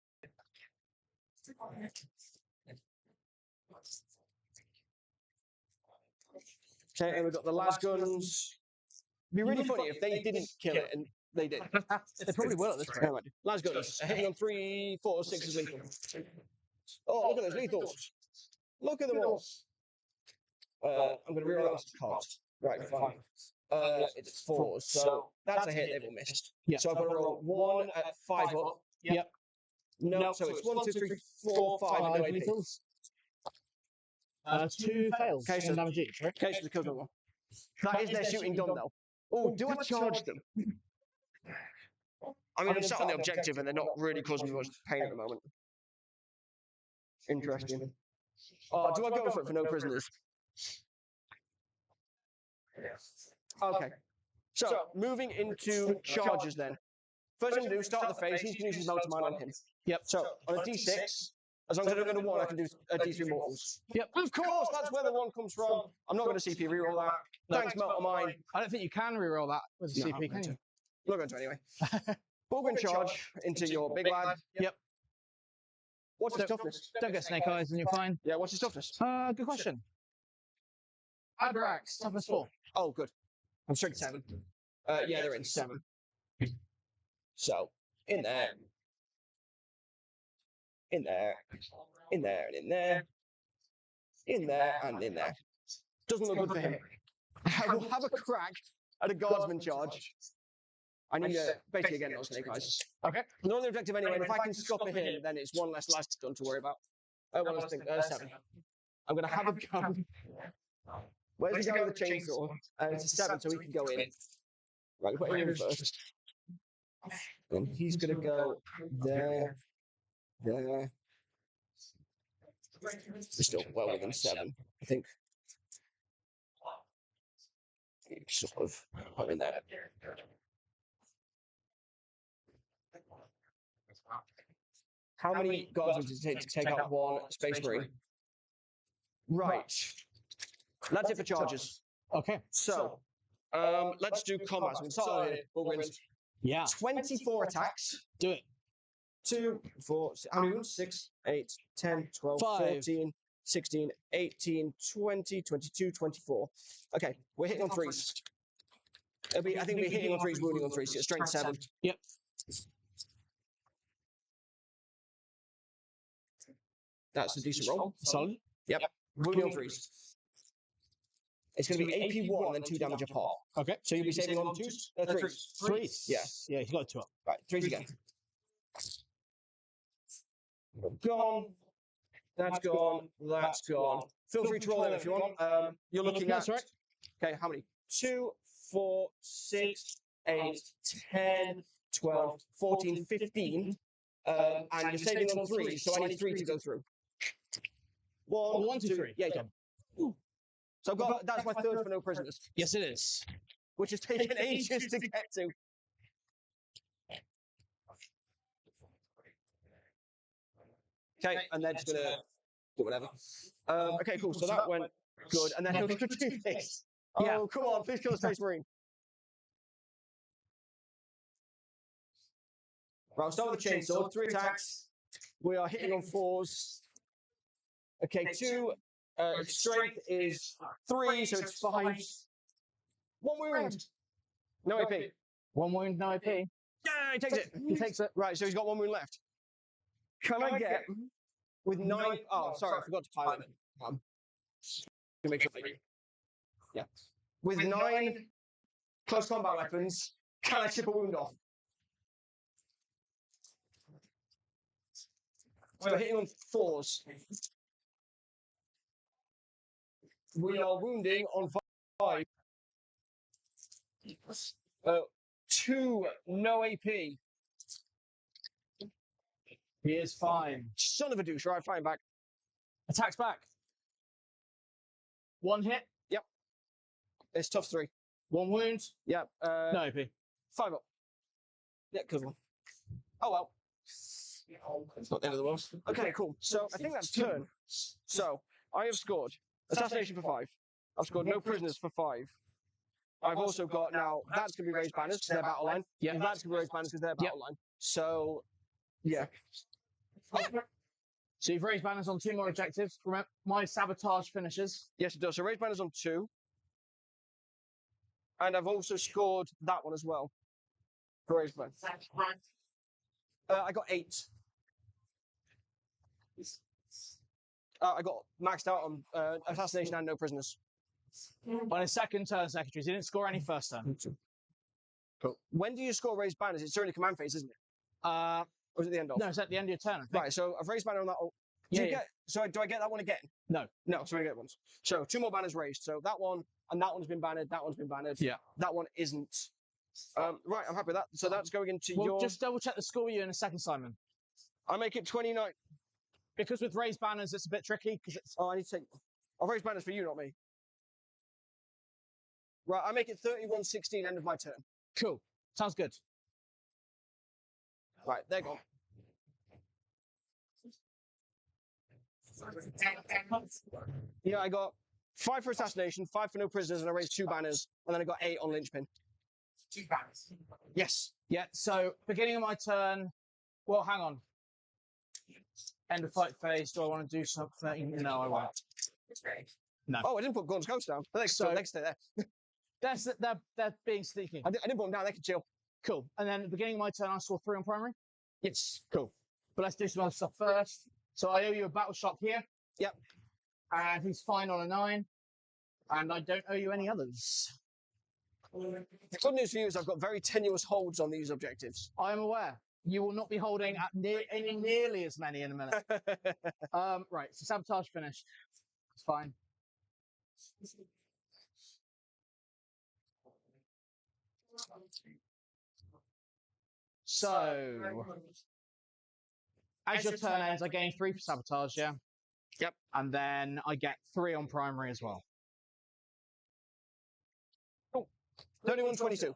Okay, and we've got the las guns. It'd be really funny if they didn't kill it and they did. They probably will at this point. Las guns. Hitting on 3, 4, 6 is lethal. Oh, look at those lethals. Look at them all. I'm going to reroll that cards. Right, fine. It's 4, so that's a hit they've all missed. Yeah. So I've got to roll 1 at 5 up. Yep. No, so it's 1, 2, 3, 4, 5, and no AP. lethals. 2 fails. Okay, so damage each, right? Okay, so the kills one. That is their shooting done, though. Oh, do I charge them? I mean, I'm sat on the objective and they're not really causing me much pain at the moment. Interesting. Oh, do I go for it for no prisoners? Okay. So, moving into charges then. First thing to do, start the phase. He's going to use his motor mine on him. Yep. So, on a d6, as long as I don't go to 1, I can do a d3 mortals. Yep. Of course, that's where the 1 comes from. I'm not going to CP reroll that. No. Thanks, motor mine. I don't think you can reroll that with a No, CP, can you? I'm not going to anyway. Bugle charge into your big lad. Yep. What's his toughness? Don't get snake eyes and you're fine. Yeah, what's his toughness? Good question. Adrax, toughness 4. Oh, good. I'm strength 7. Yeah, they're in 7. So, in there. In there. In there and in there. In there and in there. Doesn't look good for him. I will have a crack at a guardsman charge. I need to basically again no snake eyes. Okay. Not on the objective anyway, and if I can scupper him, then it's 1 less last gun to worry about. Oh, well, let's think. 7. I'm going to have a gun. Where's the guy with the chainsaw? It's a 7, so he can go in. Right, put him in first. Then he's going to go there, there. We're still well within 7, I think. Sort of put in there. How many guards does it take to take out 1 space marine? Right. That's it for charges. Okay. So, let's do combat. So we can start on here. Bullgrins. Yeah. 24 attacks. Do it. 2, 4, how many wounds? 6, 8, 10, 12, 5. 14, 16, 18, 20, 22, 24. Okay, we're hitting on 3s. I think we're hitting on 3s, wounding on 3s. So strength 7. Yep. That's a decent roll. Solid. Yep. Wounding on 3s. It's going to be AP1 and then 2 damage a pop. Okay. So you'll be saving on 2s? 3s. 3. Yeah. Yeah, he's got a 2 up. Right, 3s again. Gone. That's gone. That's gone. Feel free to roll them if you want. You're looking at... That's right. Okay, how many? 2, 4, 6, 8, 10, 12, 14, 15. And you're saving on 3, so I need 3 to go through. 1, 2, 3. Yeah, you can. So I've got, that's my 3rd for no prisoners. Yes, it is. Which has taken ages to get to. Okay, and they're just going to do whatever. Okay, cool. So that went good, and then he'll do two-face. Yeah. Oh, come on, please kill the Space Marine. Right, I'll start with the chainsaw. 3 attacks. We are hitting on 4s. Okay, 2. Strength is 3, so it's 5. 1 wound. No AP. 1 wound, no AP. Yeah, he takes it. He takes it. Right, so he's got 1 wound left. Can I get with 9? Oh, sorry, I forgot to pilot it. To make sure. Yeah. With 9 close combat weapons, can I chip a wound off? We're hitting on 4s. We are wounding on 5. 2, no AP. He is fine. Son of a douche, right, flying back. Attacks back. 1 hit. Yep. It's tough 3. 1 wound. Yep. No AP. 5 up. Yeah, good one. Oh well. It's not the end of the world. Okay, cool. So I think that's turn. So I have scored assassination for 5. I've scored no prisoners for 5. I've also got now that's going to be raised banners because they're battle line. Yeah. And that's going to be raised banners because they're battle line. So yeah. So you've raised banners on 2 more objectives. Remember, my sabotage finishes. Yes, it does. So raised banners on 2. And I've also scored that one as well. For raised banners. I got 8. I got maxed out on assassination and no prisoners. On his second turn, secretaries, he didn't score any first turn. Cool. When do you score raised banners? It's during the command phase, isn't it? Or is it the end of? No, it's at the end of your turn. I think. Right, so I've raised banner on that. So do I get that one again? No. No, so I get once. So 2 more banners raised. So that one and that one's been bannered. That one's been bannered. Yeah. That one isn't. Right, I'm happy with that. So that's going into your. Just double check the score with you in a second, Simon. I make it 29. Because with raised banners, it's a bit tricky because it's. Oh, I need to take. I'll raise banners for you, not me. Right, I make it 31-16, end of my turn. Cool. Sounds good. Right, they're gone. Yeah, I got 5 for assassination, 5 for no prisoners, and I raised 2 banners, and then I got 8 on linchpin. 2 banners. Yes. Yeah, so beginning of my turn. Well, hang on. End of fight phase. Do I want to do something? No, I won't. No. Oh, I didn't put Gordon's Ghost down. They can stay there. They're being sneaky. I didn't put them down. They can chill. Cool. And then at the beginning of my turn, I score 3 on primary. Yes. Cool. But let's do some other stuff first. So I owe you a battle shock here. Yep. And he's fine on a 9. And I don't owe you any others. The good news for you is I've got very tenuous holds on these objectives. I am aware. You will not be holding at nearly as many in a minute. Right, so sabotage finished. It's fine. So, as your turn ends, I gain 3 for sabotage, yeah? Yep. And then I get 3 on primary as well. 31-22.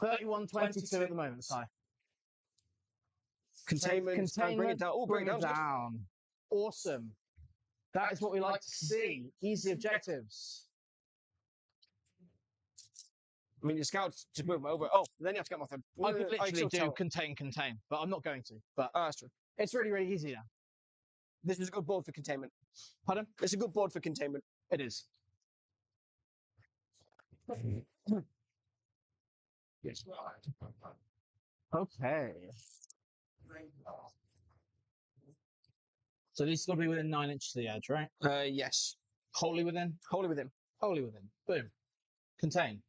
31-22 at the moment, Si. Containment. Bring it down. Oh, bring it down. Awesome. That is what we like to see. Easy objectives. I mean, your scouts just move them over. Oh, then you have to get my thing. I could literally do contain, but I'm not going to. But that's true. It's really, really easy now. This is a good board for containment. Pardon? It's a good board for containment. It is. Yes. Okay. So these got to be within 9 inches of the edge, right? Yes. Wholly within? Wholly within. Wholly within. Boom. Contain.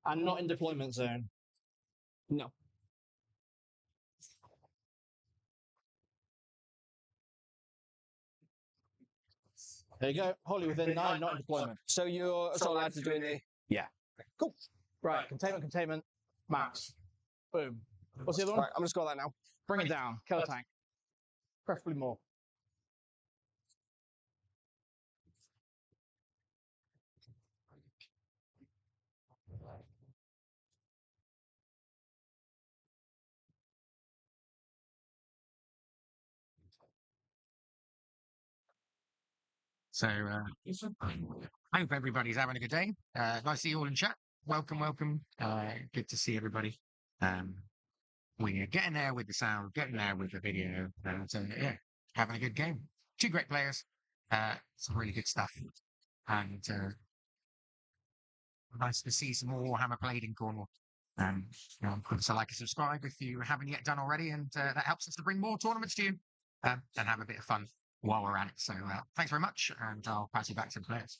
And not in deployment zone. No. There you go. Wholly within 9, not in deployment. So you're allowed to doing the. Yeah. Cool. Right. Containment. Max. Boom. What's the other one? Right, I'm gonna score that now. Bring it down. Kill a tank. Preferably more. So I hope everybody's having a good day. Nice to see you all in chat. Welcome, welcome. Good to see everybody. We're getting there with the sound, getting there with the video. So yeah, having a good game. Two great players. Some really good stuff. And nice to see some more Warhammer played in Cornwall. Give us a like and subscribe if you haven't yet done already, and that helps us to bring more tournaments to you and have a bit of fun while we're at it. So thanks very much, and I'll pass you back to the players.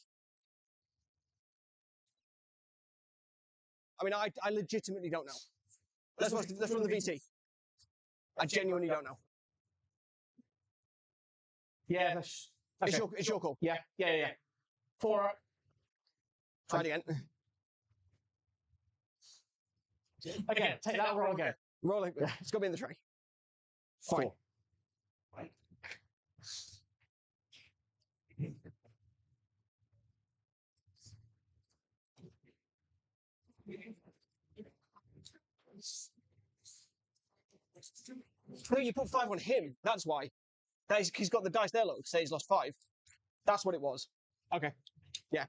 I mean, I legitimately don't know. Let's run the VT. I genuinely don't know. Yeah, that's, okay. It's your call. Yeah. 4. Try it again. Okay, take that roll again. Roll it. It's got to be in the tray. Fine. 4. No, you put 5 on him. That's why. He's got the dice there, look. Say he's lost 5. That's what it was. Okay. Yeah.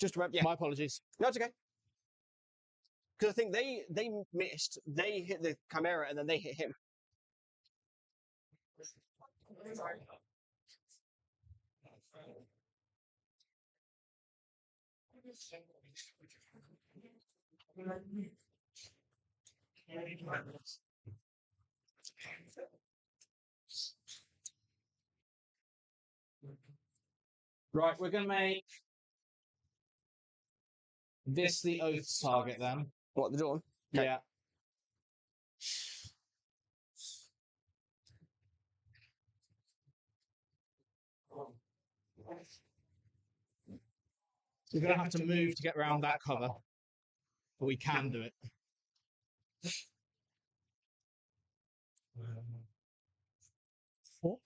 Just remember. Yeah. My apologies. No, it's okay. Because I think they missed. They hit the Chimera and then they hit him. Right, we're going to make this the oath target then. What, the dawn? Okay. Yeah. We're going to have to move to get around that cover, but we can do it. Four.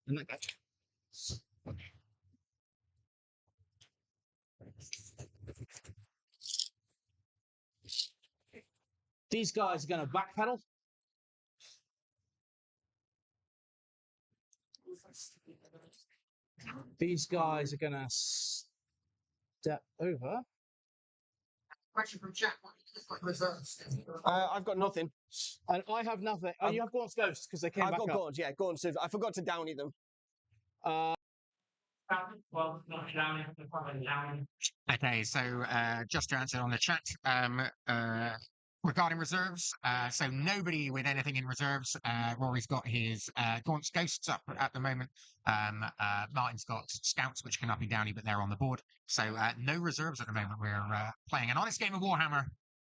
And that goes. These guys are going to backpedal. These guys are going to step over. Question from chat. I've got nothing. And I have nothing. Oh, you have Gaunt's Ghost because they came back I've got up. Gaunt, yeah, Gaunt. I forgot to downy them. Well, not down, down. Okay, so just to answer on the chat, regarding reserves, so nobody with anything in reserves. Rory's got his Gaunt's Ghosts up at the moment. Martin's got Scouts, which cannot be downy, but they're on the board. So no reserves at the moment. We're playing an honest game of Warhammer.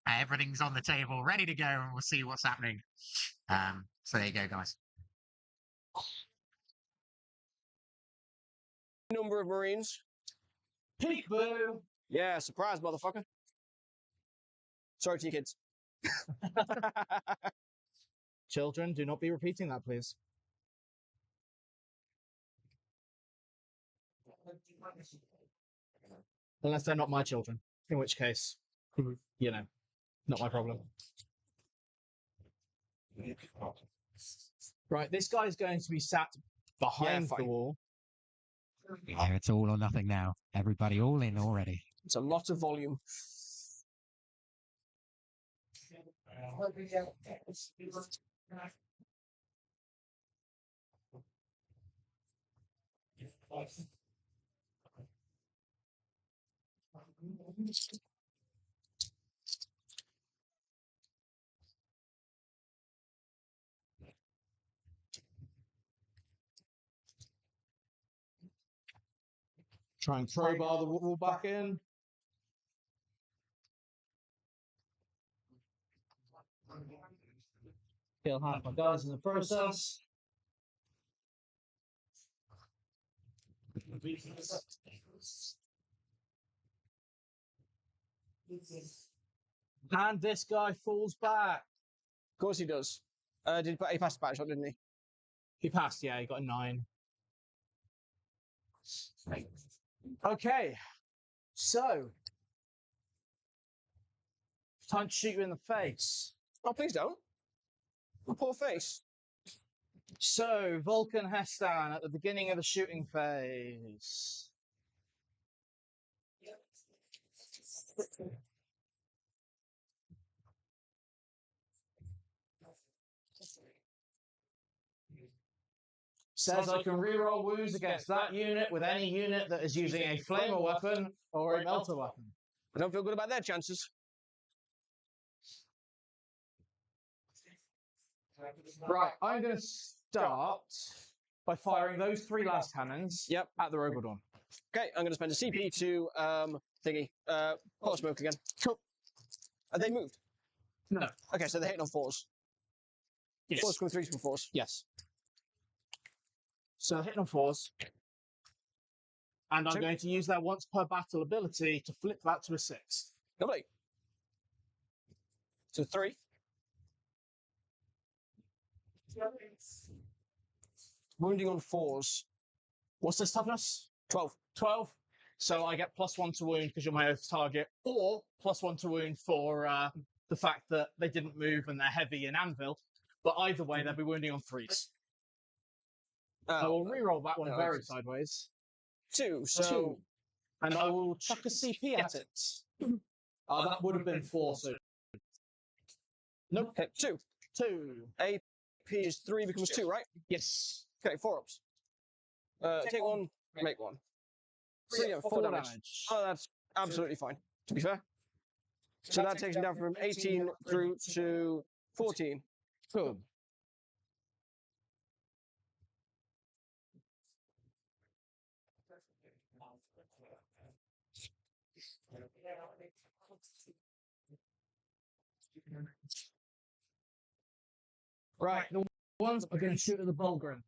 Everything's on the table, ready to go, and we'll see what's happening. So there you go, guys. Number of Marines. Peekaboo! Yeah, surprise, motherfucker. Sorry to you kids. Children, do not be repeating that, please. Unless they're not my children, in which case, you know, not my problem. Right, this guy's going to be sat behind the wall. Yeah, it's all or nothing now. Everybody all in already. It's a lot of volume. Try and crowbar the wall back in. Kill half my guys in the process. And this guy falls back. Of course he does. He passed the back shot, didn't he? He passed, yeah, he got a 9. Okay, so time to shoot you in the face. Oh, please don't. My poor face. So, Vulcan Hestan at the beginning of the shooting phase. Says I can reroll wounds against that unit with any unit that is using a flamer weapon or a melter weapon. I don't feel good about their chances. Right, I'm going to start by firing those 3 last cannons Yep. at the Rogodon. Okay, I'm going to spend a CP to pot smoke again. Cool. Are they moved? No. Okay, so they're hitting on 4s. Yes. 4s from 3s from 4s. Yes. So hitting on 4s. And I'm going to use their once per battle ability to flip that to a 6. Lovely. So 3. Wounding on 4s. What's this toughness? 12. 12. So I get +1 to wound because you're my oath target, or +1 to wound for the fact that they didn't move and they're heavy in anvil. But either way, they'll be wounding on 3s. I will reroll that one very sideways. 2. So 2. And I will chuck a CP at it. That would have been 4, so. Nope. okay, 2. 2. AP is 3 becomes 2, right? Yes. Okay, 4 ups. Take 1, make 1. 4 damage. Oh, that's absolutely fine, to be fair. So that takes him down from 18 through to 14. Cool. Right, the ones are going to shoot at the Bulgren.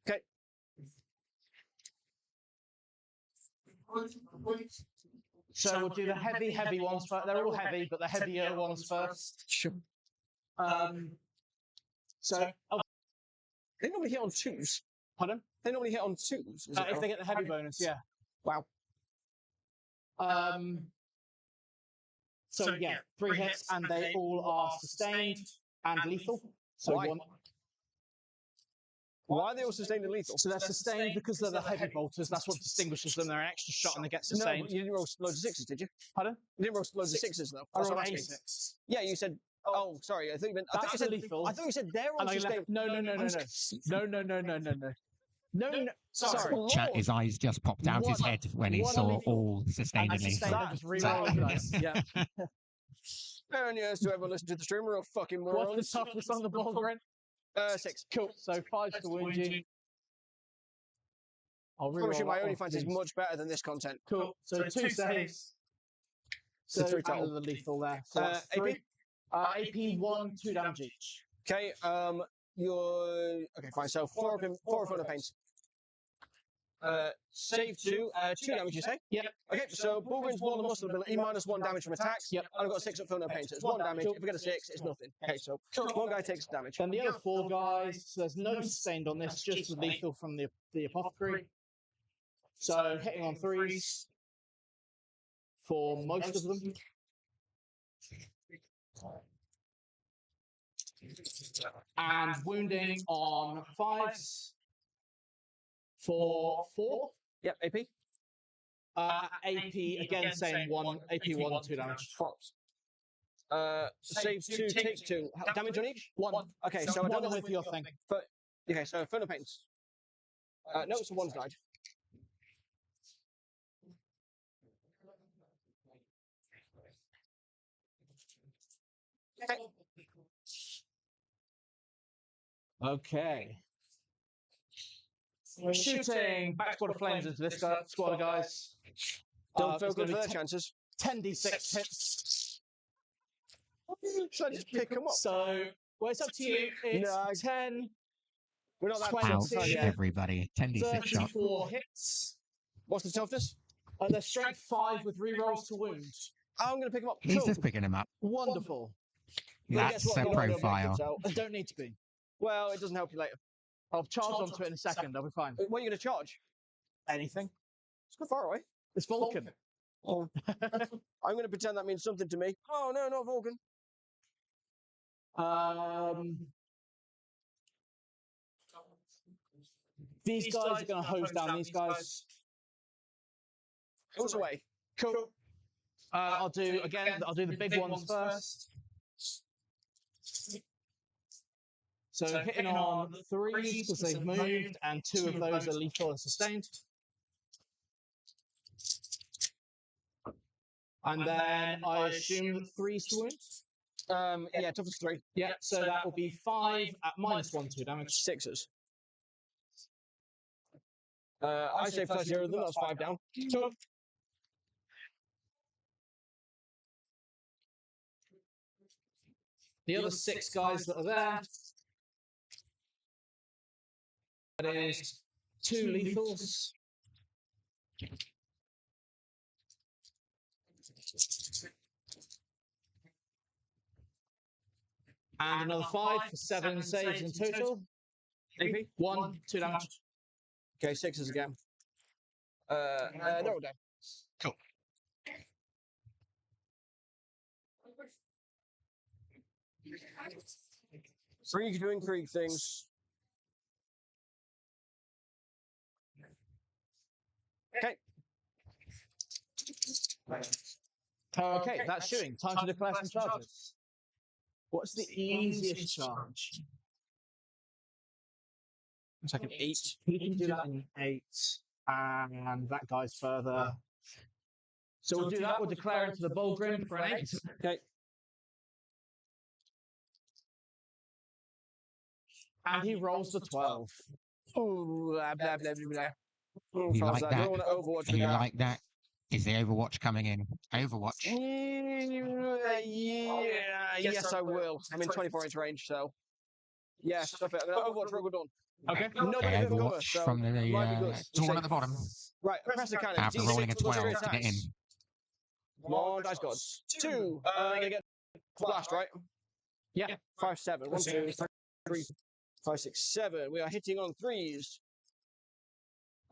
Okay. So we'll do the heavy ones first. They're all heavy, but the heavier ones first. Sure. So, They normally hit on 2s. pardon? They normally hit on 2s. If they get the heavy bonus, yeah. Wow. So yeah, 3 hits, and they all are sustained and lethal. So Why? Why are they all sustained and lethal? So they're sustained because they're the heavy bolters. That's what distinguishes them. They're an extra shot and they get No, sustained. but you didn't roll loads of 6s, did you? Pardon? You didn't roll loads of 6s, though. I That's rolled what I'm an asking. A6. Yeah, you said. Oh, sorry. I thought you meant. I thought you said lethal. I thought you said they're all And I sustained. left. No. Sorry. Chat, his eyes just popped out his head when he saw all sustained and lethal. Just reroll the dice. Yeah. And yes, to everyone listen to the stream, we're all fucking morons. What's the toughness on the Bulgren? 6. Cool. So 5 to wound you. I'll I promise you, reroll my that one, OnlyFans is please. much better than this content. Cool. So 2 saves. So So 3 out total. of the lethal there. So that's AP? 3. AP 1, 2 damage each. Okay, you're okay. Fine. So 4 of pains. Save 2. 2 damage, you say? Yep. Okay, so Bulgren's wall and muscle ability -1 damage from attacks. Yep. And I've got a 6 up feel no pain, so it's 1 damage. If we get a 6, it's nothing. Okay, so one guy takes damage. Then the other 4 guys, so there's no sustained on this, just the lethal from the apothecary. So hitting on 3s for most of them. And wounding on 5s for 4. Yep, AP. AP again, same 1. AP 1, 2 damage. Saves 2, takes 2. Damage on each? 1. Okay, so I don't know with your thing. Okay, so Inferno Paints. No, so 1's died. Okay. Okay. We're shooting back squad of flames into this squad of guys. Don't feel it's good gonna for be their chances. 10d6 hits. Should I just pick them up? So, well, it's up to you. It's No. 10, We're not that 20, Ouch, tough. yeah. everybody. 10d6 shot. 34 hits. What's the toughness? They're strength 5 with rerolls to wound. I'm going to pick them up. He's Cool. just picking him up. Wonderful. Well, guess That's what? a You don't know profile. so- I don't need to be. Well, it doesn't help you later. I'll charge onto it in a second. I'll be fine. What are you going to charge? Anything. It's good far away. It's Vulcan. Oh. I'm going to pretend that means something to me. Oh, no, not Vulcan. These guys are going to hose down these guys. Goes away. Cool. I'll do the big ones first. So hitting on 3s because they've moved, and 2 of those are lethal and sustained. And then I assume that 3's to wound. Yeah, toughest 3. Yeah, so that will be 5 at -1/2 damage. 6s. I say first 0 of them, that's 5 down. Cool. The other 6 guys that are there, that is 2 lethals. And another 5 for 7 saves in total. AP? 1, 2 damage. Okay, 6s again. No, down. Cool. Krieg doing Krieg things. Okay. Okay, that's shooting. Time to declare some charges. What's the easiest charge? It's like an 8. He can do that in 8, and that guy's further. So we'll do that. We'll declare into the Bugle for an 8. Okay. And he rolls the 12. Ooh, blah, blah, blah, blah, blah. You like that? Don't want to Overwatch with You that. like that? Is the Overwatch coming in? Overwatch. Yeah, yes, I will. I'm in 24-inch range, so. Yeah, stuff it. Overwatch, Rogue done. Okay. Nobody can cover, Overwatch so from the might be good. door at the bottom. Right, press the cannon. After D6 rolling a plus 3 12 to get in. attacks. Come on, dice gods. 2. They get flashed, right? Yeah. 5, 7. 1, 2, 3, 5, 6, 7. We are hitting on 3s.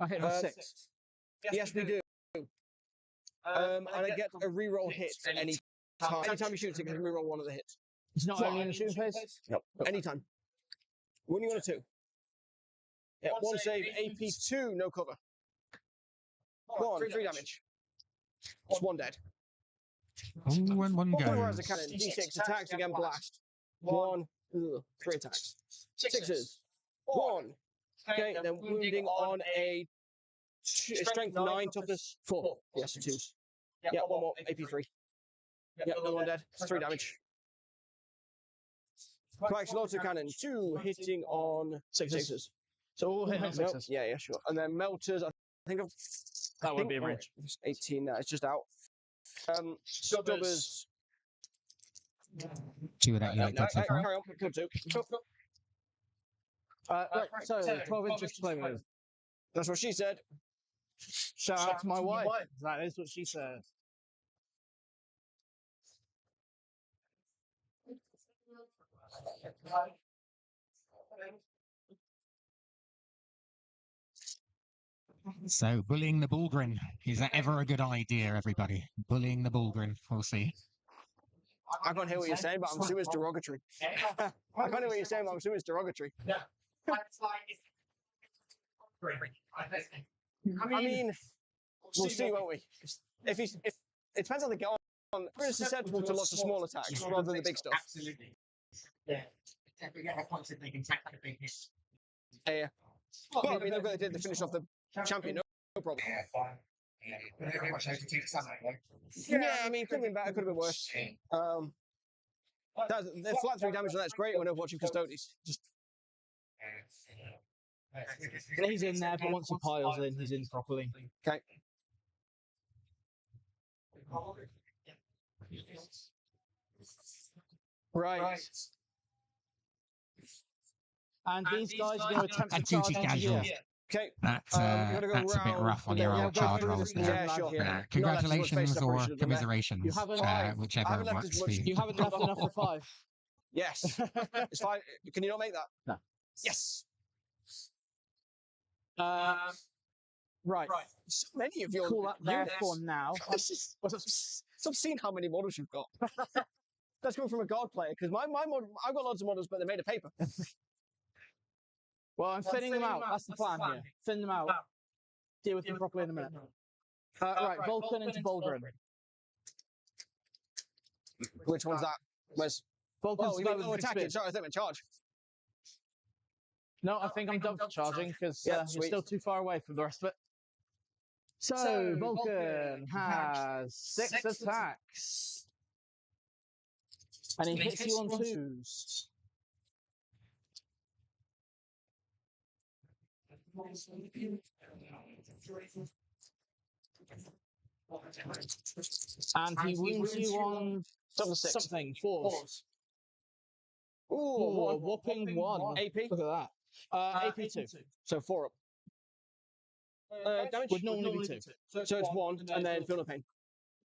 I hit on 6. Yes, we do. And I get a reroll hit any time. Anytime you shoot, you can reroll one of the hits. It's not only in the shooting phase? Nope. Anytime. Winning on a 2. Yeah, 1 save, AP 2, no cover. 1, 3 damage. It's 1 dead. Oh, and one One whereas the goes. cannon, D6 attacks again, blast. 1, 3 attacks. 6s. 1. Okay, then wounding on a strength 9, toughness 4. Yes, 2s. Yeah, 1 more, AP 3. Yeah, another 1 dead. It's 3 damage. Coaxial autocannon, 2 hitting on 6s. So all hit on 6s. Yeah, yeah, sure. And then melters, I think I've. That would be a range. 18 now, it's just out. Stubbers. 2 of that you like that so far. Carry on, kill 2. Right, so 12 inches to play with. That's what she said. Shout out to my wife. That is what she said. So, bullying the Bullgrin. Is that ever a good idea, everybody? Bullying the Bullgrin. We'll see. I can't hear what you're saying, but I'm assuming it's derogatory. I can't hear what you're saying, but I'm assuming it's derogatory. I mean, we'll see, won't we? If it depends on the guy. We're susceptible to lots of small attacks rather than the big stuff. Absolutely. Yeah. If we get a point, they can take a big hit. Yeah. Well, I mean, they're going to finish off the champion, no problem. Yeah, fine. Yeah, but everyone watch OTT to Sunday, though. Yeah, I mean, it could have been better, could have been worse. The flat 3 damage on that's great when overwatching Custodes. Just He's in there, but once he piles in, he's in properly. okay. Right. And these guys are going to attempt to And charge duty into casual. here. Okay. That's gotta go a bit round rough on with your the- old go charge through rolls the- there. Yeah, sure. Congratulations space or separation of them there. commiserations, You haven't- whichever I haven't left works as for much- you. You haven't left enough for 5. Yes. It's fine. Can you not make that? No. Yes. Right. So many of your Call that there units. for now. Stop seeing how many models you've got. That's coming from a guard player because my model, I've got lots of models, but they're made of paper. Well, I'm thinning them out. That's the plan here. Thin them out. Deal with them properly in a minute. Right, Vulcan into Bulgrin. Which one's that? Where's... Vulcan's Oh, you the guy mean, with the attacking. spear. Sorry, I think I'm in charge. No, I think I'm done for charging because Yeah, you're sweet. still too far away from the rest of it. So, Vulcan has 6 attacks. And he hits you on 2s. And he wounds you on something, 4s. Ooh, Ooh, a whopping 1. AP? Look at that. AP 2. So 4 up. Damage? Would normally be 2. So it's 1, and then feel no pain.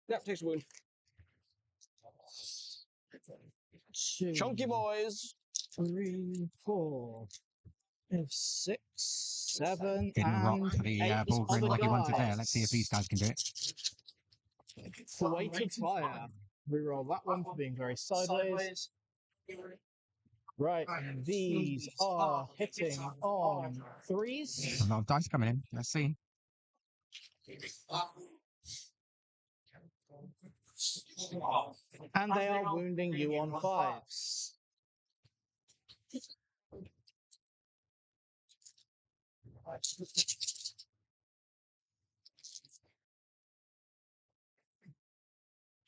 Yep, takes a wound. 2, Chunky boys. 3, 4, 5, 6, 7, Didn't rock and the 8 Bugle other like he wanted there. guys. Let's see if these guys can do it. For weight of fire. Reroll that one for being very sideways. Right, these are hitting on 3s. A lot of dice coming in. Let's see. And they are wounding you on 5s.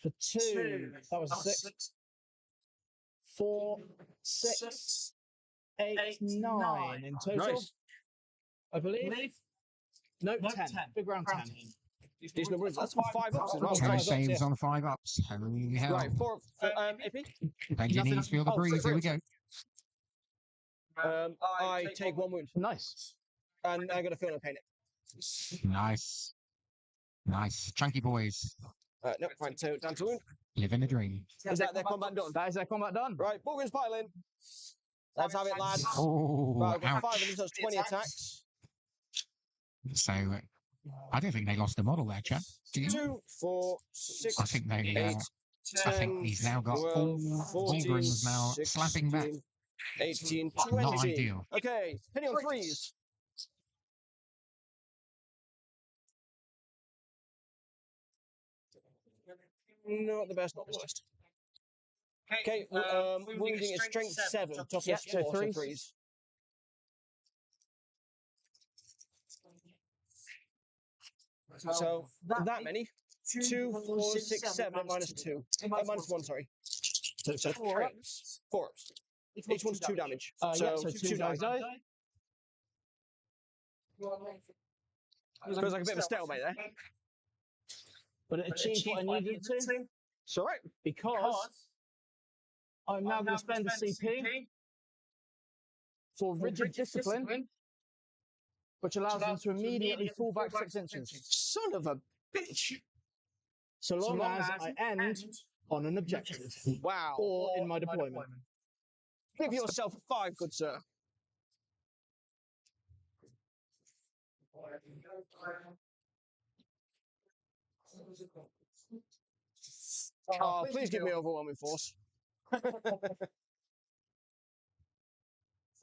For 2, that was 6. 4, 6, 8, 9 in total, Nice. I believe. Nope, 10. Big round 10. These numbers, that's 5 ups as well. Okay. Carry ups, saves yeah. on 5 ups. Holy hell. Right, 4 AP. Bend your Nothing- knees, feel the oh, breeze. Here we three go. I take 1 wound, Nice. and I'm going to feel no pain. Nice. Nice. Chunky boys. No, fine. So down to wound. Living the dream. Is that their combat done? That is their combat done. Right, Bulgrin's piling. Let's have it, lads. Oh, Right, I've got ouch. 5 of them, so it's 20 attacks. So, I don't think they lost the model there, chap. Do you? 2, 4, 6, I think they, 8, I think he's now got full 14, Bulgrin's now 16, slapping back. 18, Not 20. ideal. Okay, hitting on 3s. Not the best, not the worst. Okay, wounding is strength 7, toughness Yep, so 4, so threes. 3s. So that many. 2, 4, 6, 7, minus 2. Minus 1, sorry. So 4 ups. 4 ups. Each one's 2 damage. Yeah, so 2 die. guys die. Feels like a bit of a stalemate there. But it achieved what I needed it to. It's alright. Because I'm now going to spend a CP for rigid discipline, which allows them to immediately fall back 6 inches. Son of a bitch. So long as I end on an objective Wow. or in my deployment. Give yourself a 5, good sir. Oh, please give me overwhelming force.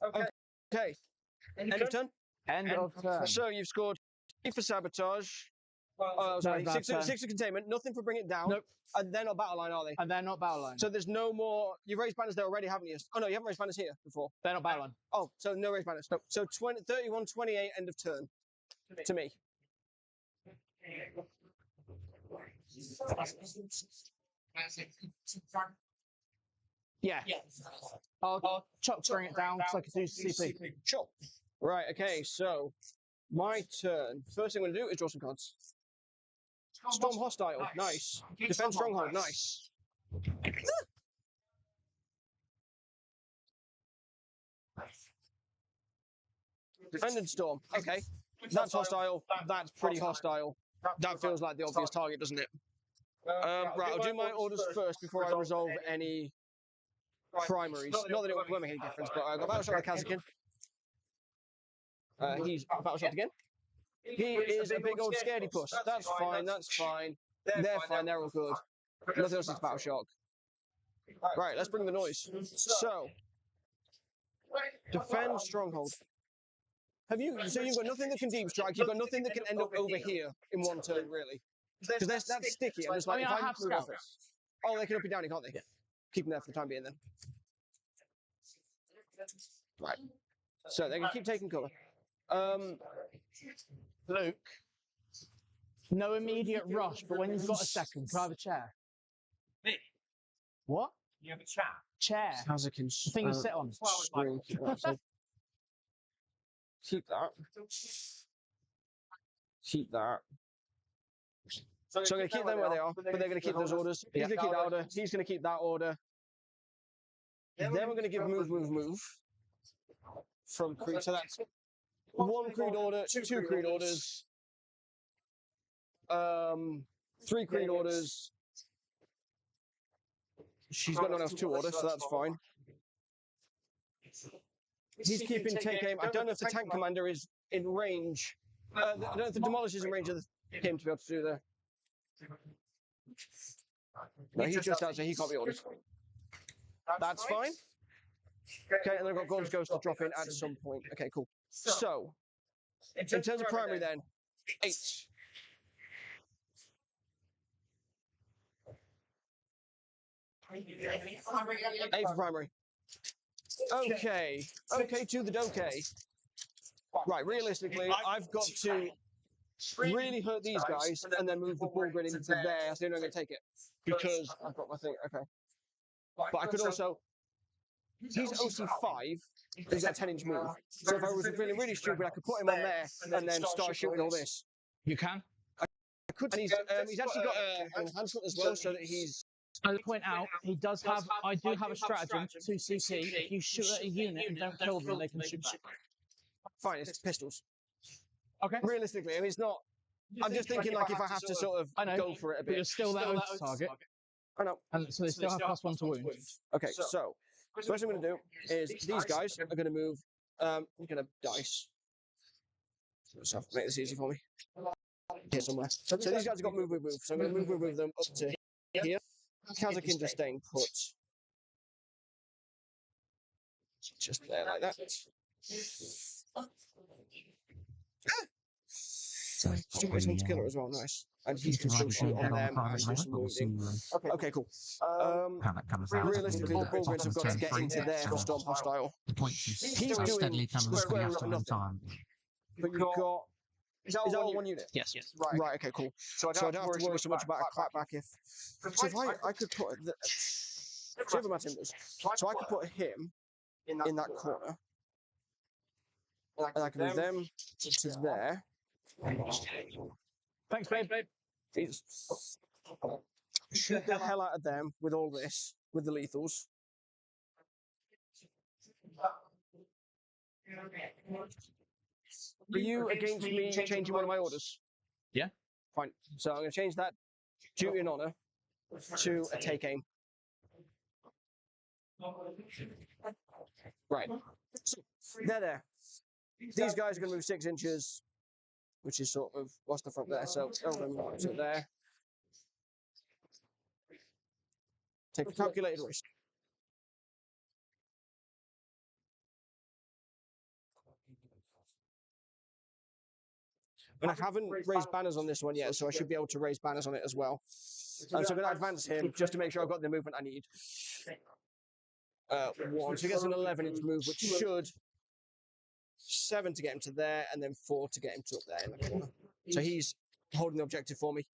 Okay. End of turn. End of turn. So you've scored 8 for sabotage. Sorry, No, 6 that's for containment. Nothing for bring it down. Nope. And they're not battle line, are they? And they're not battle line. So there's no more. You've raised banners there already, haven't you? Oh no, you haven't raised banners here before. They're not battle line. Oh, so no raised banners. Nope. So 31, 28, end of turn. To me. Yeah. I'll chop bring it down so I can do CP. Sure. Right, okay, so my turn. First thing I'm going to do is draw some cards. Storm Hostile, nice. Defend Stronghold, nice. Defended Storm, okay. That's hostile, that's pretty hostile. That feels like the obvious target, doesn't it? Right, I'll do my orders first before I resolve any primaries. Not that it won't make any difference, but I've got Battle Shot with Kazakin. He's Battle Shot again. He is a big old scaredy puss. That's fine, that's fine. They're fine, they're all good. Nothing else is Battle Shock. Right, let's bring the noise. So, defend Stronghold. Have you? So you've got nothing that can deep strike. You've got nothing that can end up over here in one turn, really. Because that's sticky. I'm just like, I mean, if I I have move off it. scouts. Oh, they can up and down, can't they? Yeah. Keep them there for the time being, then. Right. So they can keep taking cover. Luke, no immediate rush, but when you've got a second, can I have a chair? Me? What? You have a chat. Chair. How's it can The thing you sit on. screen? Keep that. Keep that. So I'm going to keep them where they are, but they're going to keep those orders. He's going to keep that order. He's going to keep that order. Then we're going to give move from Creed. So that's 1 Creed order, 2 Creed orders, 3 Creed orders. She's got no one else to order, so that's fine. He's keeping take aim. I don't know if the tank commander is in range. I don't know if the demolish is in range of him to be able to do that. No, he's just out, so he can't be ordered. That's fine. Okay, and then I've got Gordon's Ghost to drop in at some point. Okay, cool. So, in terms of primary then, 8. 8 for primary. Okay, okay to the dokey. Right, realistically, I've got to really hurt these guys and then move the ball grid into there. That's the only way I'm going to take it. Because I've got my thing, okay. But I could also, he's OC5, he's got a 10-inch move. So if I was feeling really stupid, I could put him on there and then start shooting all this. You can. I could, and he's actually got an enhancement as well, so that he's... I'll point out, he does have, I do have a stratagem to CP. If you shoot at a unit and don't kill them, they can shoot back. Fine, it's pistols. Okay. Realistically, I mean, it's not... I'm just thinking, like, if I have to sort of go for it a But bit. you're still that oath target. I know. And so they still have +1 to wound. Okay, so first thing I'm going to do is these guys are going to move. I'm going to dice. So make this easy for me. Here somewhere. So these guys have got move. So I'm going to move them up to here. Kazakin just staying put. Just there like that. Stupid to kill her as well, nice. And he's can still shoot on them and do some wounding. Okay, cool. Realistically, the ball grids have got to get into there for storm hostile. He's doing square root nothing. But you've got... Is that all one unit? Yes. Right, okay, cool. So I don't have to worry so much about a clapback if... So if I could put... Shiver my timbers. So I could put him in that corner. And I can move them to there. Thanks, babe. Jesus. Shoot the hell out of them with all this, with the lethals. Are you against me changing one of my orders? Yeah. Fine. So I'm going to change that duty and honour to a take aim. Right. So, they're there. These guys are going to move 6 inches, which is sort of what's the front there. So to there. Take a calculated risk. And I haven't raised banners on this one yet, so I should be able to raise banners on it as well. And so I'm going to advance him just to make sure I've got the movement I need. 1, so he gets an 11-inch move, which should 7 to get him to there, and then 4 to get him to up there in the corner. So he's holding the objective for me.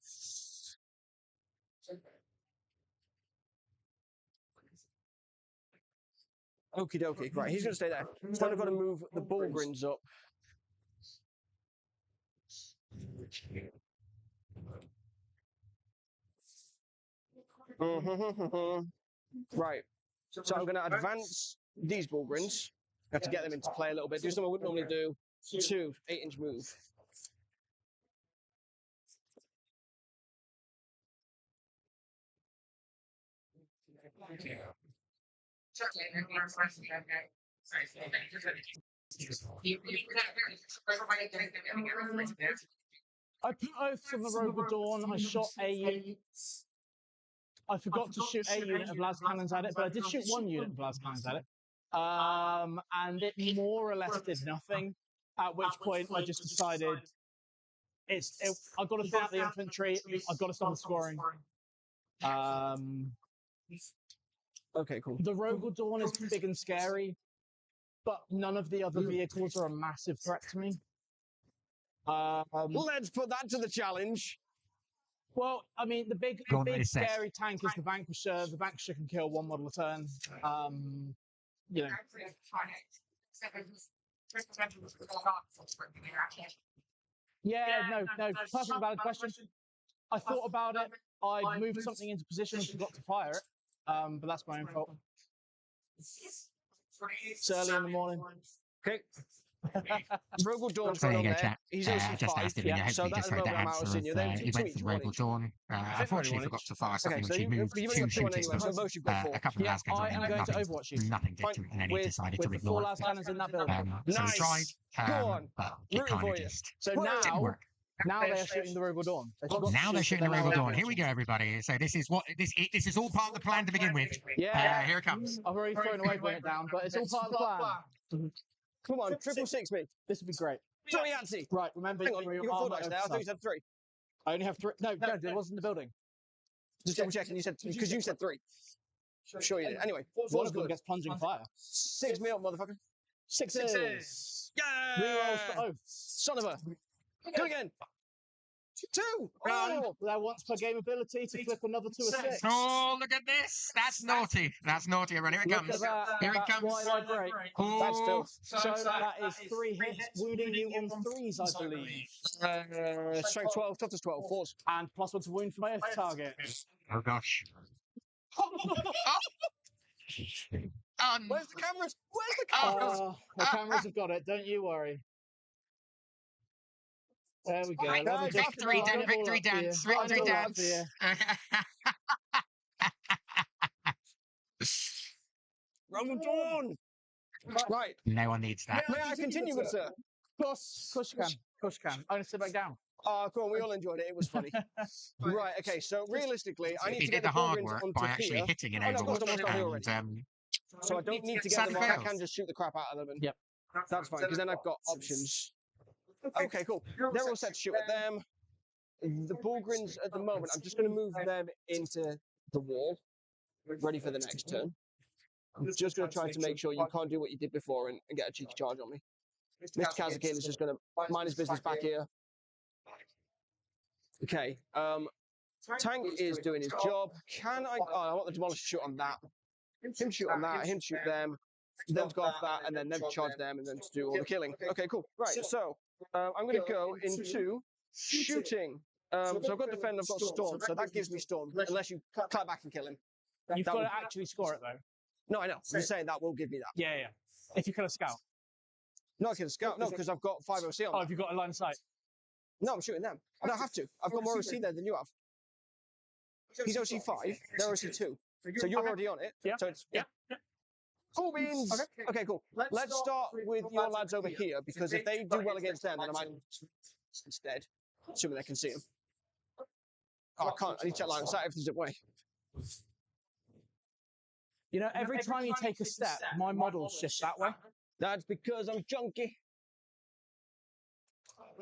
Okie dokie. Right, he's going to stay there. So I've got to move the Bullgrins up. Right. So I'm going to advance these Bullgrins. I have to get them into play a little bit. Do something I wouldn't normally do. 2 8-inch move. I put Oaths of the Rogue of Dawn. I shot a... I forgot to shoot a unit of las cannons at it, but I did shoot 1 unit of las cannons at it. And it more or less did nothing. At which point I just decided I've got to thin out the infantry. I've got to stop the scoring. Okay, cool. The Rogal Dawn is big and scary, but none of the other vehicles are a massive threat to me. Let's put that to the challenge. Well, I mean, the big scary tank is the Vanquisher. The Vanquisher can kill one model a turn. You know. Yeah, no, perfectly valid question. I thought about it. I moved something into position and forgot to fire it. But that's my own fault. It's early in the morning. Okay. Rogal Dawn's So there going you on go, there. chat. He's I OC5. just asked him, and So hopefully that just is the heard the moment I'm out answer of of senior. There he went for the Rogal Dawn. Unfortunately, forgot to fire something so which he moved you've only two got 2 on shooters anyway, so with. most you've got 4. A couple of Yeah, las guns I on him, am but going to nothing, Overwatch you. nothing did to him, and then he decided to With the 4 ignore it. las cannons in that building. So he tried, Go on. but it Rooting kind for of you. just So didn't work. now they are shooting the Rogal Dawn. Now they're shooting the Rogal Dawn. Here we go, everybody. So this is this is all part of the plan to begin with. Yeah. Here it comes. I've already thrown away bring it down, but it's all part of the plan. Come on, 666 me. This would be great. Johnny Yancey. Right, remember, Hang on, you got 4 dice there. I thought you said 3. I only have 3. No, it wasn't in the building. Just double checking. You said, because you said 3. Sure you did. Anyway, One 4's of them good. gets plunging fire. 6 me up, motherfucker. 6s. Yeah! Rerolls for oaths. Son of a. Do it again. 2. Oh, that once per game ability to flip another to a 6. Oh, look at this. That's naughty. That's naughty, everyone. Here it Look comes. at that. Here it That's comes. why I break. That's Oh, still. So that is 3 hits, wounding you on 3s, I believe. Strength 12, toughness 12, 4s. And +1 to wound for my oath target. oh gosh. Where's the cameras? Where's the cameras? The cameras have got it, don't you worry. There we go. Guys, Victory dance. Victory dance. Roman Dawn! Right. No one needs that. May I continue, good sir? Of course you can. Of course you can. I'm going to sit back down. Come on, we all enjoyed it. It was funny. Right, okay, so realistically, I need He to did get the the hard Buglins work onto by actually here. hitting an Oh, no, of course, Overwatch, I'm already. and So I don't need to get them. I can just shoot the crap out of them. And Yep. That's fine, because then I've got options. Okay, cool. They're all set to shoot at them. The Buglins at the moment, I'm just going to move them into the wall, ready for the next turn. I'm just going to try to make sure you can't do what you did before and get a cheeky charge on me. Mr. Kazakin is just going to mind his business back here. Okay, Tank is doing his job. Can I... Oh, I want the Demolisher to shoot on that. Him shoot on that, him shoot them, them to go off that, and then them to charge them, and then to do all the killing. Okay, cool. Right, so I'm going to go into shooting. So I've got Defend, I've got Storm, so that gives me Storm, unless you clap back and kill him. You've got to actually score it, though. No, I know. I'm just saying that will give me that. Yeah. If you kill a scout. No, I can scout. No, because I've got 5 OC on. Oh, have you got a line of sight? No, I'm shooting them. I don't have to. I've got more OC there than you have. He's OC 5, they're OC 2. So you're already on it. Yeah. So it's cool beans. Okay, cool. Let's start with your lads over here, because if they do well against them, then I might instead, assuming they can see him. Oh, I can't. I need to check line of sight if there's a way. You know, every time you take a step, my model shifts that way. That's because I'm junky.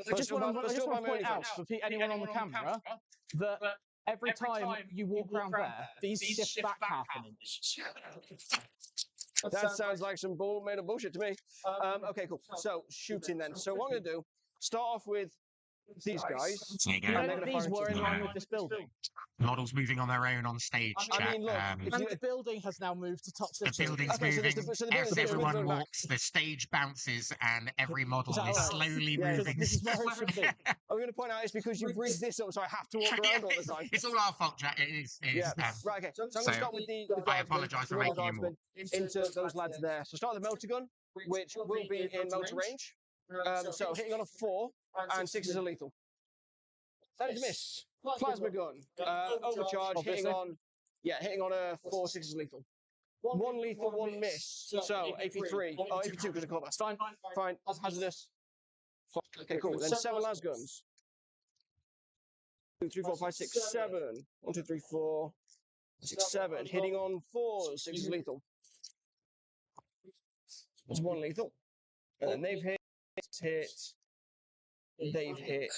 I just want to point out for anyone on the camera that every time you walk around there, these shift back half an inch. That sounds like some made of bullshit to me. Okay, cool. So shooting then. So what I'm going to do, start off with these guys. There you You go. know, these were in line with this building. Models moving on their own on stage, chat. I mean, look, And the building has now moved to top The 50. building's Okay, so moving, the building's everyone moving back. walks, the stage bounces, and every model that is all right? slowly Yeah, moving. This is where it should be. I'm going to point out it's because you've rigged this up, so I have to walk around all the time. It's all our fault, chat. It is. Yeah. Right. Okay. So I'm going to start with the guardsmen, apologise for the making you guardsmen into those lads there. So start with the melter gun, which will be in melter range. So hitting on a 4 and 6 is a lethal. That is a miss. Plasma gun, overcharge, hitting on a 4, 6 is lethal. 1 lethal, 1 miss. So AP3, AP2 because of cover. Fine. Hazardous. Okay, cool. Then 7 las guns. 2, 3, 4, 5, 6, 7. 1, 2, 3, 4, 6, 7. Hitting on 4s, 6 is lethal. That's 1 lethal. And then they've hit hit. They've hit.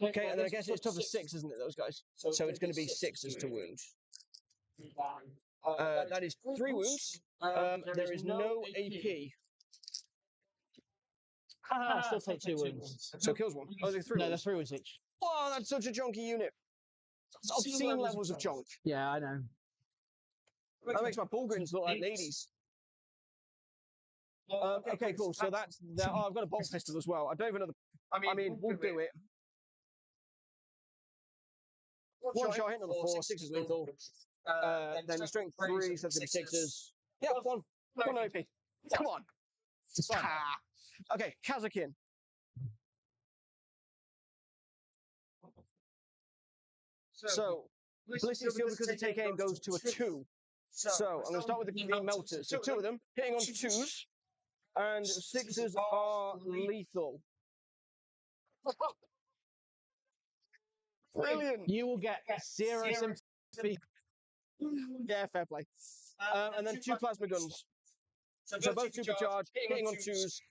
Okay, and then I guess it's tough for 6, isn't it, those guys? So it's going to be 6s to wound. That is 3 wounds. There is no AP. I still take 2 wounds. So kills 1. Oh, there's 3 No, wounds. there's 3 wounds each. Oh, that's such a junky unit. It's obscene levels of junk. Yeah, I know. That makes my Buglins look like ladies. Okay, cool. So that's that. Oh, I've got a bolt pistol as well. I don't even know the. I mean, we'll do it. One shot hit on the 4, 6 is lethal. Then strength 3, so that's gonna be 6s. Yeah, 1 OP. Come on. Okay, Kazakin. So, Ballistic Skill because they take aim goes to a 2. So, I'm going to start with the melters. So, 2 of them hitting on 2s, and 6s are lethal. Brilliant. You will get 0 sympathy. Yeah, fair play. And then 2 plasma guns. So both supercharged, hitting on 2s.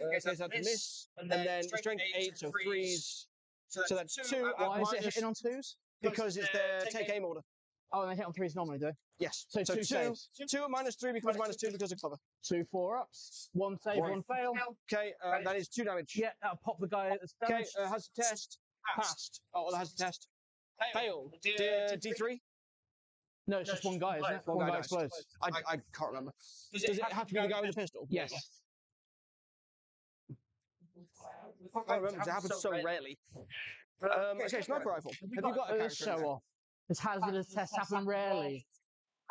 Okay, so that's a miss. And then strength 8, so 3s. So that's 2. Why is it hitting on 2s? Because it's their take aim order. Oh, and they hit on 3s normally, do they? Yes. So 2 saves. 2 minus 3 becomes minus 2 because of cover. 2 4-ups. 1 save, 1 fail. Okay, that is 2 damage. Yeah, that'll pop the guy at the Okay, damage. has a test. Passed. Oh, that has a test. Fail. D3? No, it's just one guy, isn't it? One guy dies. explodes. I can't remember. Does it have to be the guy with the pistol? Yes. I can't remember because it happens so rarely. Okay, sniper rifle. Have you got a Let's character? show off. This hazardous tests happen rarely.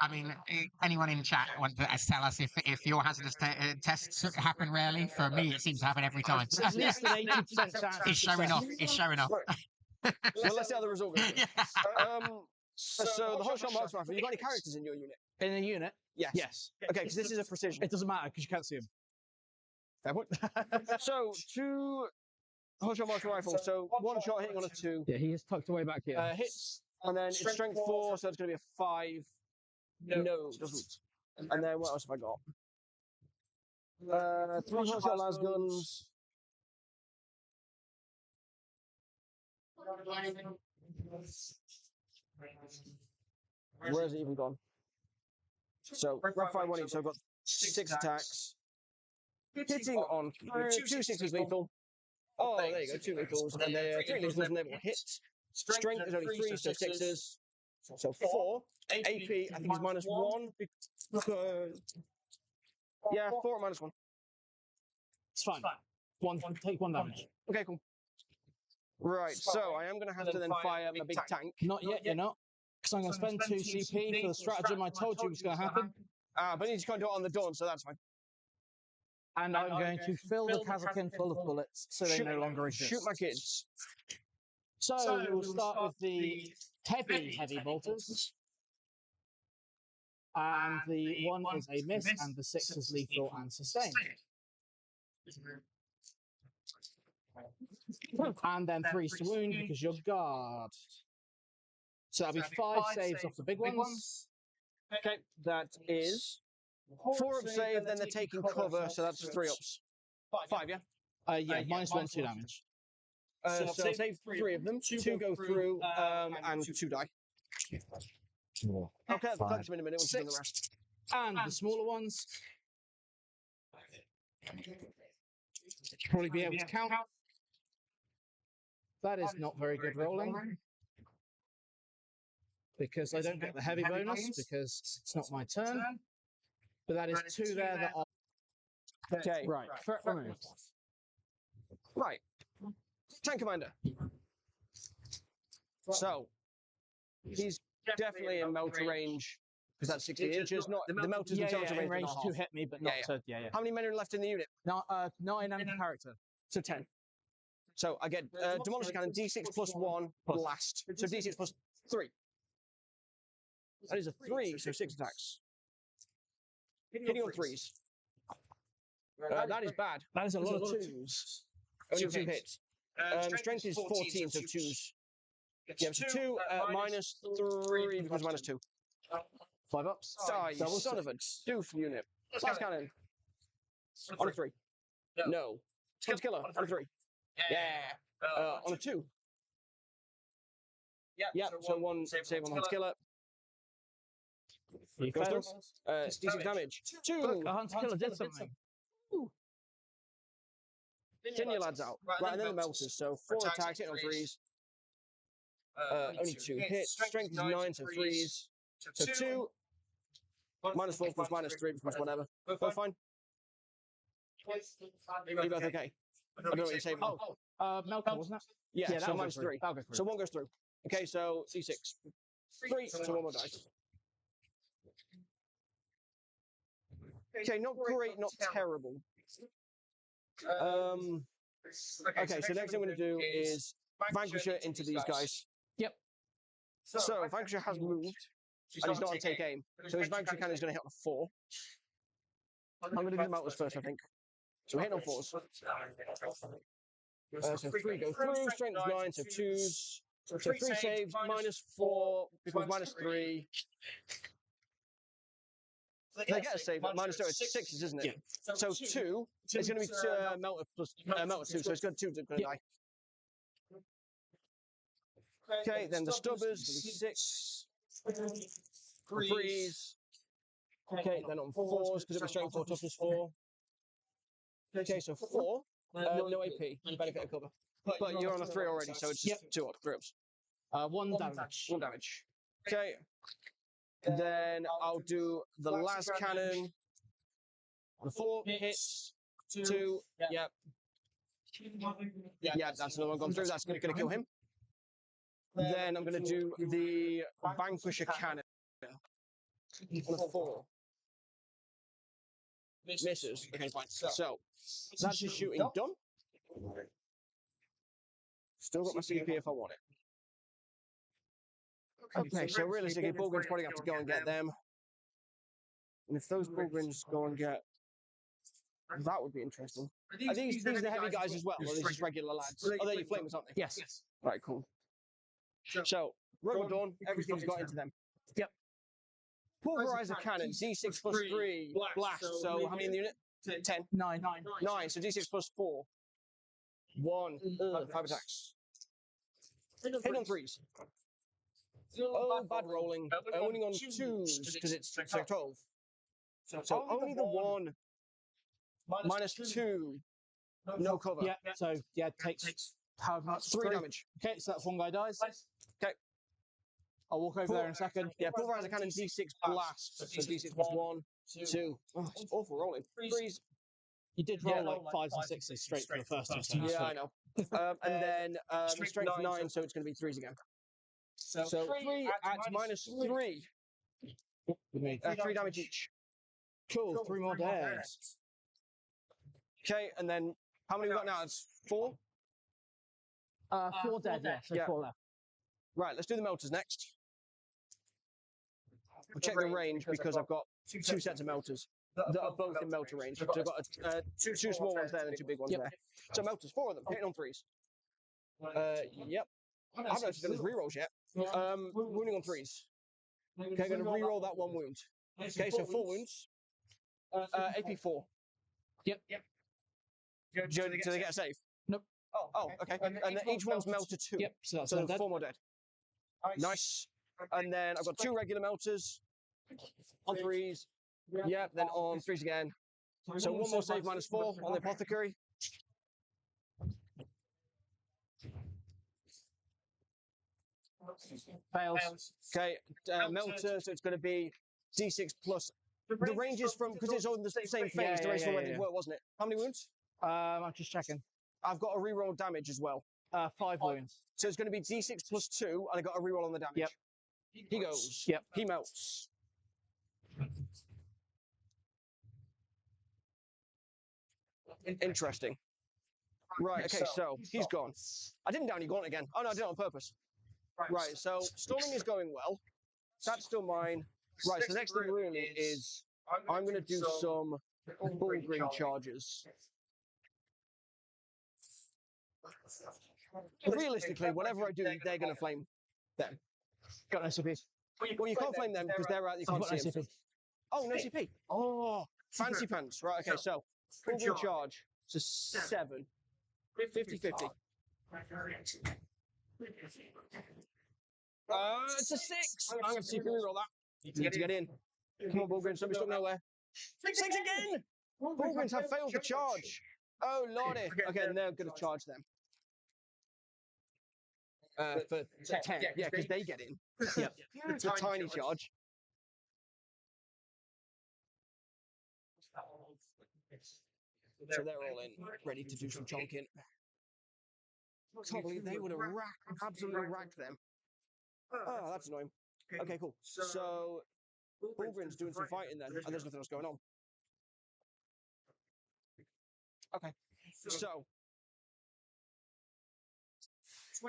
I mean, anyone in chat want to tell us if your hazardous tests happen rarely? For me, it seems to happen every time. At least an 80% chance. It's showing off. It's showing off. Well, let's see how the result goes. Yeah. So the hotshot marks rifle. You got any characters in your unit? In a unit? Yes. Yes. Okay, because this is a precision. It doesn't matter because you can't see them. Fair point. So 2 hotshot marks rifle. So 1 shot hitting on a 2. Yeah, he is tucked away back here. Hits, and then it's strength 4, so it's going to be a 5. No, it doesn't. And then what else have I got? 3 hotshot las guns. Where has it even gone? So, rough fire 1 each, so I've got 6 attacks. Hitting on 2 6s lethal. Oh, there you go, 2 lethals, and they're 3 lethals, and they will hit. Strength is only 3, so 6s. So 4. AP, I think, is minus 1. Yeah, 4 minus 1. It's fine. Take 1 damage. Okay, cool. Right, so I am going to have to then fire my big tank. Not yet, you're not. Because I'm going to spend 2 CP for the stratagem I told you was going to happen. But you just can't do it on the dawn, so that's fine. And I'm going to fill the Kazakin full of bullets so they no longer exist. Shoot my kids. So we'll start with the heavy bolters. And the 1 is a miss, and the 6 is lethal and sustained. And then 3 to wound because you're guard. So that'll be 5 saves off the big ones. Okay, that is 4 up save, then they're taking cover, so that's 3 ups. 5, yeah? Yeah, minus 1, 2 damage. So I'll save 3 of them, 2 go through, and 2 die. Okay, I'll collect them in a minute once you've done the rest. And the smaller ones, probably be able to count. That is not very good rolling. Because I don't get the heavy bonus, because it's not my turn. But that is 2 there that are... Okay. Right, threat removed. Right. Tank commander. So, he's definitely in melter range, because that's 60 inches. Not the melters themselves are range range to hit me, but not to... Yeah. How many men are left in the unit? No, 9 and character. So 10. So I get Demolisher Cannon, D6 plus 1, blast. So D6 plus 3. That is a 3, so 6 attacks. Hitting on 3s. That is bad. That is a lot of 2s. Only 2 hits. Strength is 14, so 2s. Yeah, so 2 minus 3 becomes minus 2. 5 ups. Die, you son of a doof unit. Blast cannon. On a 3. No. Hunt killer on a 3. Yeah. On a 2. Yeah. So 1 save on hunt killer. He Goes fails. through. It's D6 damage. 2. Look, a hunter killer did something. Send your lads out. Right, and then the melters. So 4 attacks, hit on 3s. Only 2 hits. Strength is 9, so 3s. So 2. -4 plus -3 plus whatever. Both fine? You both okay? I don't know what you're saying. Oh, Malcolm, wasn't it? Yeah, so that'll go -3. through. That'll go through. So 1 goes through. Okay, so D6. 3, so 1 more dice. Okay, not great, not terrible. Okay, so next thing I'm going to do is Vanquisher into these guys. Yep. So Vanquisher has moved, and he's not on take aim. So his Vanquisher cannon is going to hit on a 4. I'm going to do the melters first, I think. So we're hitting on 4s. So 3 go through, strength is 9, so 2s. So 3 saves, -4 becomes -3. They get a save, but -2, it's 6s, isn't it? Yeah. So 2 is going to be melter plus melter 2, so it's going to 2 going to die. Okay, then the stubbers, 6. 3s. Okay, then on 4s, because it was strength 4, toughness 4. Okay, so 4, no AP, benefit of cover. But you're on a 3 already, so it's just 2 odd, 3 ups. 1 damage. 1 damage. Okay. Then I'll do the last cannon. On a 4, hits. 2, yep. Yeah, that's another one gone through. That's going to kill him. Then I'm going to do the Vanquisher cannon. On a 4. Misses. Okay, fine. So, that's his shooting done. Still got my CP if I want it. Okay, so realistically, Bulgrin's probably have to go and get them. And if those Bulgrins go and get... That would be interesting. Are these the heavy guys as well, or are these just regular lads? Oh, they're your flamers, aren't they? Yes. Right, cool. So, Robo Dawn, everything's got into them. Yep. Pulverizer cannon, D6 plus 3, blast. So, how many in the unit? 10. 9. 9, so D6 plus 4. 1, 5 attacks. Hit on 3s. Oh, bad rolling. Only on 2s, because it's 12. So only the 1. -2. No cover. Yeah, so, takes however much. 3 damage. Okay, so that's 1 guy dies. Okay. I'll walk over there in a second. Yeah, Pulverizer cannon, D6 blast. So D6 plus 1, 2. Oh, it's awful rolling. 3s. You did roll like 5s and 6s straight for the first time. So Yeah, I know. And then the strength 9, so it's going to be 3s again. So 3 at -3. 3 damage each. Cool, 3 more days. Okay, and then how many we got now? It's 4? 4 dead, yeah, so 4 left. Right, let's do the melters next. We'll check the range because I've got 2 sets of melters that are both in melter range. So I've got 2 small ones there and 2 big ones there. So melters, 4 of them, hitting on 3s. Yep. I haven't actually done his rerolls yet. Wounding on 3s. Okay, going to reroll that 1 wound. Okay, so 4 wounds. AP 4. Yep. Do they get a save? Nope. Oh, okay. And then each one's melter 2. Yep, so that's So dead. 4 more dead. Nice. And then I've got 2 regular melters on 3s. Yep, then on 3s again. So 1 more save -4 on the apothecary. Fails. Okay, melter, so it's going to be D6 plus. The range is from, because it's on the same phase, the range from where they were, wasn't it? How many wounds? I'm just checking. I've got a reroll damage as well. 5 wounds. So it's going to be D6 plus 2, and I got a reroll on the damage. Yep. He goes. Yep. He melts. Interesting. Right, okay, so he's gone. I didn't down your gaunt again. Oh no, I did it on purpose. Right, so storming is going well. That's still mine. Right, so the next thing really is I'm going to do some Bugle charges. Realistically, whatever I do, they're going to flame them. Got no CP. Well, you can't flame them because they're out. You can't see them. Oh, no CP. Oh, fancy pants. Right, okay, so Bugle charge. It's a 7. 50-50. It's a 6. I'm going to see if you reroll that. You need to get in. Come on, Bulgrins, don't be stuck nowhere. 6 again! Bulgrins have failed the charge. Oh, lordy. Okay, and they're going to charge them. For 10. Yeah, because they get in. Yep. It's a tiny charge. So they're all in, ready to do some chonking. I can't believe they would have absolutely racked them. Oh, that's annoying. Okay, cool. So, Bulgrin's doing some fighting then, and there's nothing else going on. Okay, so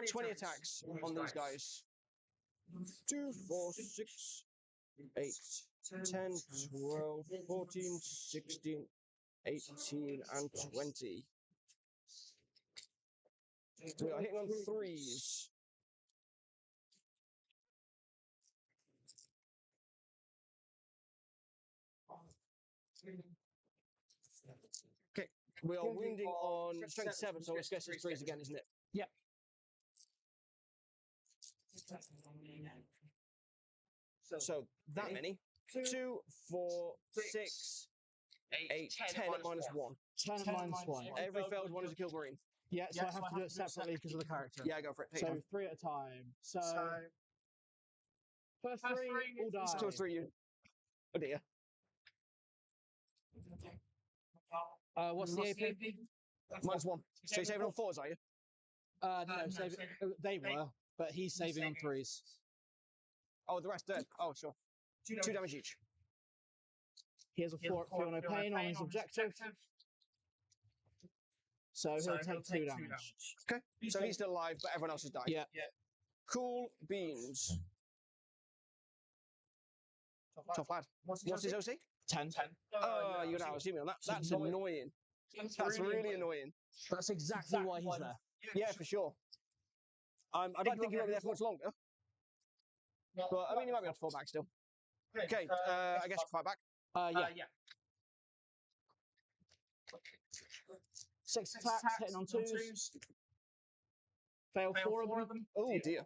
20 attacks on these guys. 2, 4, 6, 8, 10, 12, 14, 16, 18, and 20. We are hitting on 3s. Okay, we are wounding on strength 7, so I guess it's 3s again, isn't it? Yep. So that many. 2, 4, 6, 8, 10 at -1. 10 at -1. Every failed one is a killed marine. Yeah, so I have to do it separately because of the character. Yeah, go for it. Take So time. 3 at a time. So first 3 all die. Two or 3, you. Oh dear. What's the AP? -1. So you're saving on 4s, are you? No, they were, but he's saving on 3s. Oh, the rest dead. Oh, sure. 2 damage each. He has a 4 feel no pain on his objective. So he'll take 2 damage. Okay. So he's still alive, but everyone else has died. Yeah. Cool beans. Tough lad. What's his OC? 10. Oh, you're going to outshoot me on that. That's annoying. That's really annoying. That's exactly why he's there. Yeah, for sure. I don't think he won't be there for much longer. But, I mean, he might be able to fall back still. Okay, I guess fight back. Yeah. 6 attacks, hitting on 2s. Fail 4 of them. Oh, dear.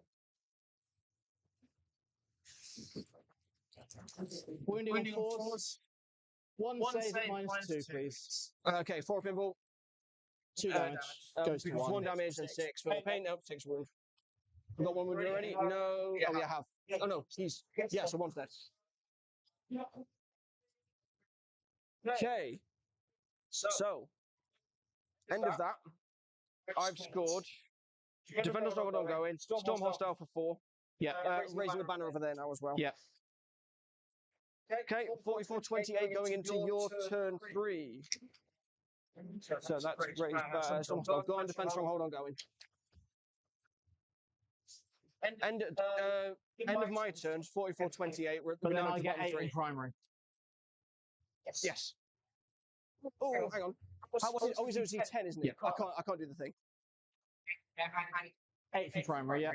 Wounding on 4s. 1 save at -2, please. Okay, 4 pinball. 2 damage. Goes to 1. 1 damage and 6. Feel the pain. Nope, 6 wound. You got 1 wound already? No. Oh, yeah, I have. Oh, no. He's. Yeah, so 1's dead. Okay. So, end of that. I've scored. Defender's not ongoing. Storm hostile for 4. Yeah. Raising the banner over there now as well. Yeah. Okay, 44-28 going into your turn 3. So that's raised by Storm hostile. Go on, defense stronghold ongoing. End of my turn, 44-28. But then I get 8 in primary. Yes. Oh, hang on. Oh, he's only 10, isn't it? Yeah. I can't do the thing. 8 for primary, yeah.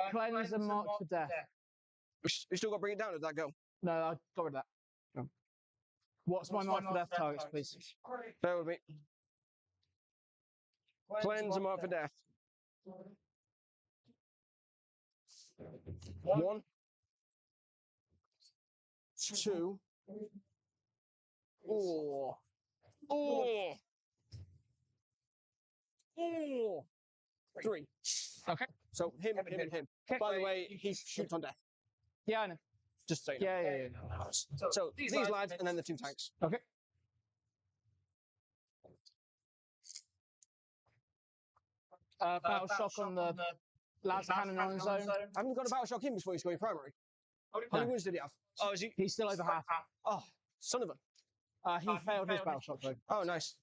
Cleanse and mark for death. We still got to bring it down. Did that go? No, I got rid of that. Oh. What's my mark for death targets, please? Bear with me. Cleanse and mark for death. 1, 2. Oh. 3. Okay. So him. By the way, he shoots on death. Yeah, I know. Just so you know. Yeah. So these lads and then the 2 tanks. Okay. Battle shock on the last cannon on his own. I haven't got a battle shock in before you score your primary. How many wounds did he have? Oh, is he? He's still over half. Oh, son of a. He failed his battle shock though. Oh, nice.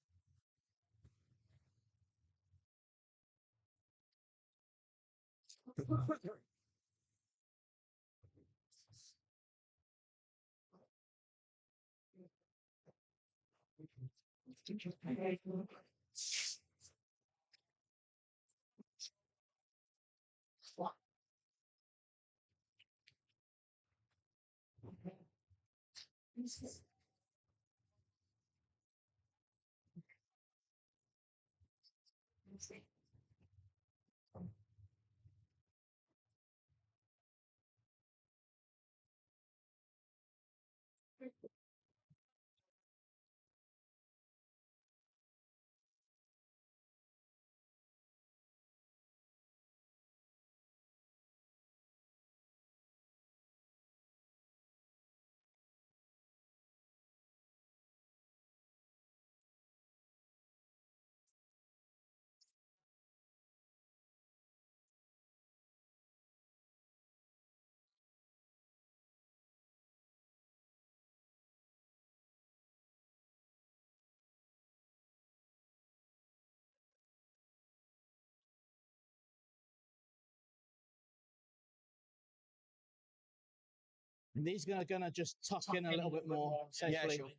These are gonna just tuck in a little bit more safely. Yeah, sure.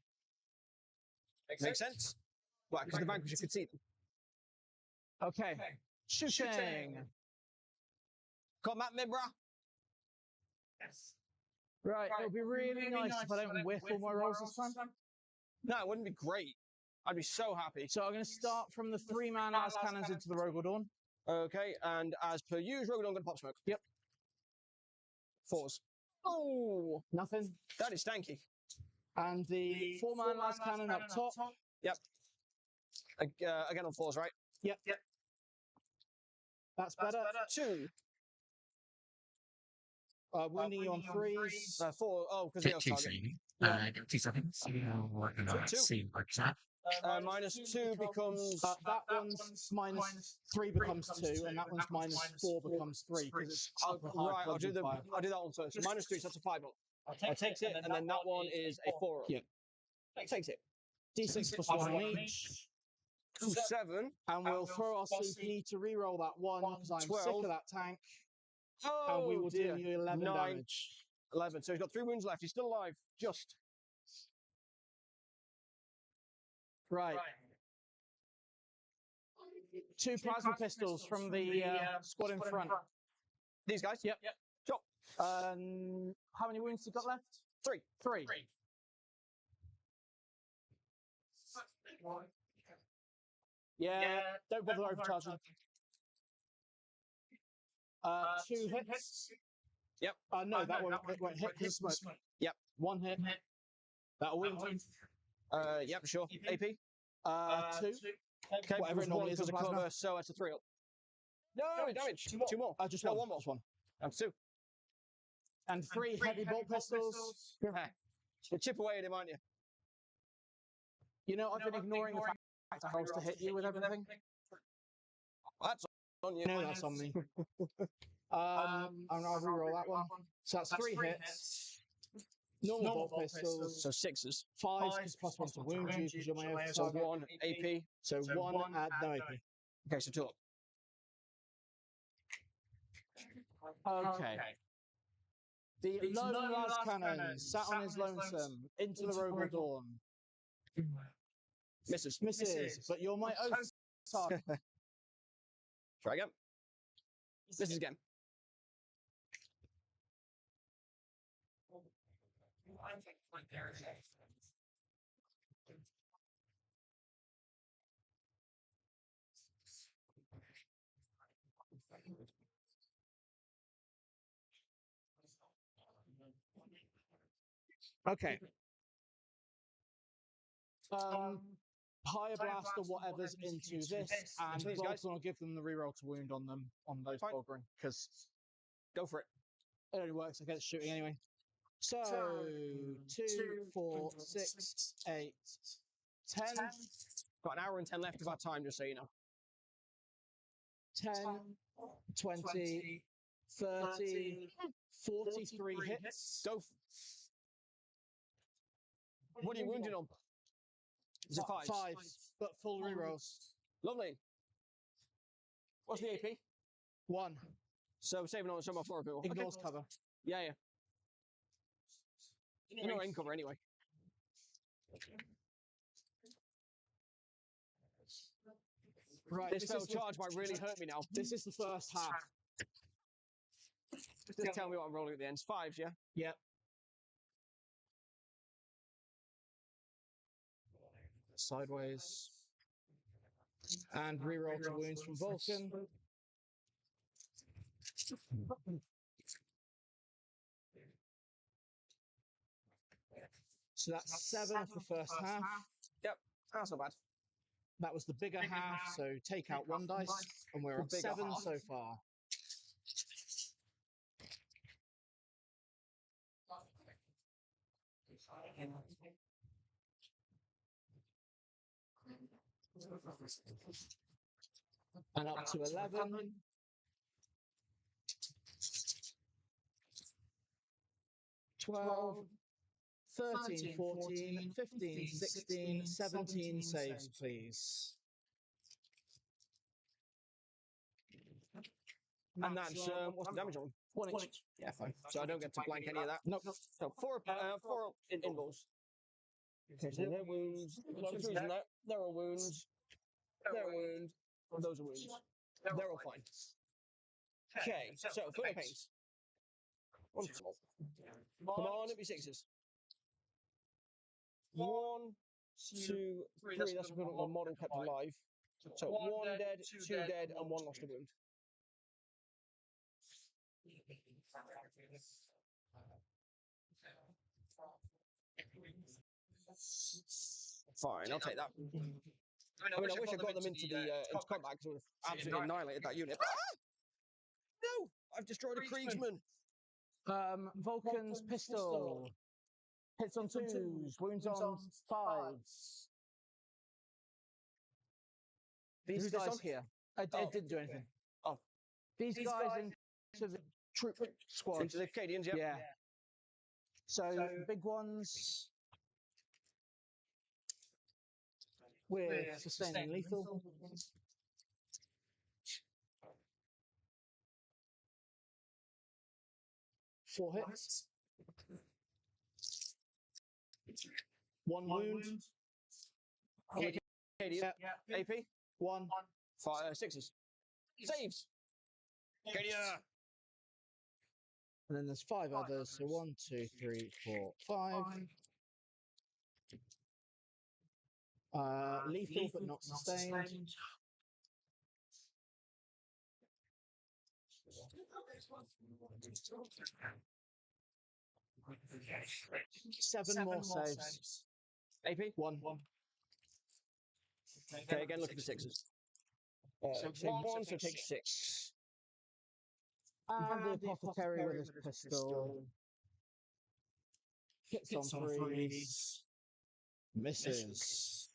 Makes sense. Right, because the vanquisher could see them. Okay. Shooting. Got Matt Mibra. Yes. Right. It would be really nice if I don't whiff all my rolls this time. No, it wouldn't be great. I'd be so happy. So I'm going to start from the 3-man las cannons into the Rogal Dawn. Okay, and as per usual, I'm going to pop smoke. Yep. 4s. Oh, Nothing. that is stanky. And the 4-man las cannon up top. Yep. Again on 4s, right? Yep. That's better. 2. Wounding you on 3s. 4. Oh, because the Get two target. saving. Yeah. Get 2 seconds. We're going to Two. see what that. -2 becomes. That one's -3 becomes 2, and that one's -4 becomes 3. Because it's upper high Right, I'll do bludgeon fire. that one first. So -3, so that's a 5 roll. I takes it, and then that one is a 4 roll. Yep. Takes it. D6 plus 1 on each. 7. And we'll throw our CP to re-roll that 1 because I'm 12. sick of that tank. Oh, And we will dear. deal you 11 9. damage. 11. So he's got 3 wounds left. He's still alive. Just. Right. 2 plasma pistols from the squad in front. These guys? Yep. Sure. How many wounds you got left? 3. 3. Yeah, don't bother overcharging. 2 hits. Yep. No, that won't hit because of smoke. Yep. 1 hit. That'll wound. Yep, sure. AP? 2. Okay, Whatever it normally is because in of plasma. cover, so it's a 3 up. No, damage. 2 more. Just No, 1. one more. Just 1. That's 2. And 3 heavy bolt pistols. You chip away at him, aren't you? You know, I've been ignoring the fact I rolls to hit you with everything. That's on you. You know that's on me. I'll re-roll that one. So that's 3 hits. Normal bolt pistols. So 6s. 5 because plus 1 to wound you because you're my own So target. 1 AP. So 1 at no AP. Okay, so 2 up. Okay. The lone las cannon sat on his lonesome into the Rogal Dawn. Misses. Misses, but you're my oath target. Try again. Misses again. Okay. Higher blast or whatever's into this, and these guys. Vulcan will give them the reroll to wound on them on those Fine. Bulgering because Go for it. it only works against shooting anyway. So 2, 4, 6, 8, 10, Got an hour and 10 left of our time, just so you know. 10, 20, 30, 43 hits. Go. What are you wounded on? Is it 5? 5, but full rerolls. Lovely. What's the AP? 1. So saving on some of our people. Ignores cover. Yeah. You're not in cover anyway. Right. This failed charge might really hurt me now. This is the first half. Just tell me what I'm rolling at the end. 5s, yeah? Yep. Sideways. And reroll to wounds from Vulcan. So that's 7 for first half. Yep, that's not bad. That was the bigger half, so take out 1 dice, and we're at bigger 7 half. so far. And up to 11. 12, 13, 14, 15, 16, 17 saves, please. And that's, what's the damage on? 1 inch. Yeah, fine. So I don't get to blank any of that. Nope. So four involves. Okay, so they're wounds. A lot of wounds in that. They're all wounds. They're a wound. Those are wounds. They're all fine. Okay, so fluid paints. Come on, it'd be sixes. 1, 2, 3. That's equivalent to a model kept alive. So 1 dead, 2 dead, and 1 lost a wound. Fine, I'll take that. I mean, I wish I got them into combat because I would have absolutely annihilated that unit. No! I've destroyed a Kriegsman! Vulcan's pistol. Hits on 2s, wounds on 5s. These Who's guys this on? here. It didn't do anything. Oh. These guys into the troop squad. Into the Acadians, yep. Yeah. So big ones with sustaining lethal. Four hits. 1 wound. Acadian. Yeah. AP. 1. 6s. Saves! Acadia! And then there's 5 others. So 1, 2, 3, 4, 5. Lethal but not sustained. Seven more saves. AP. 1. Okay, again, look at the 6s. So 1, so take 6. And the apothecary with his pistol. Hits on 3s. Misses.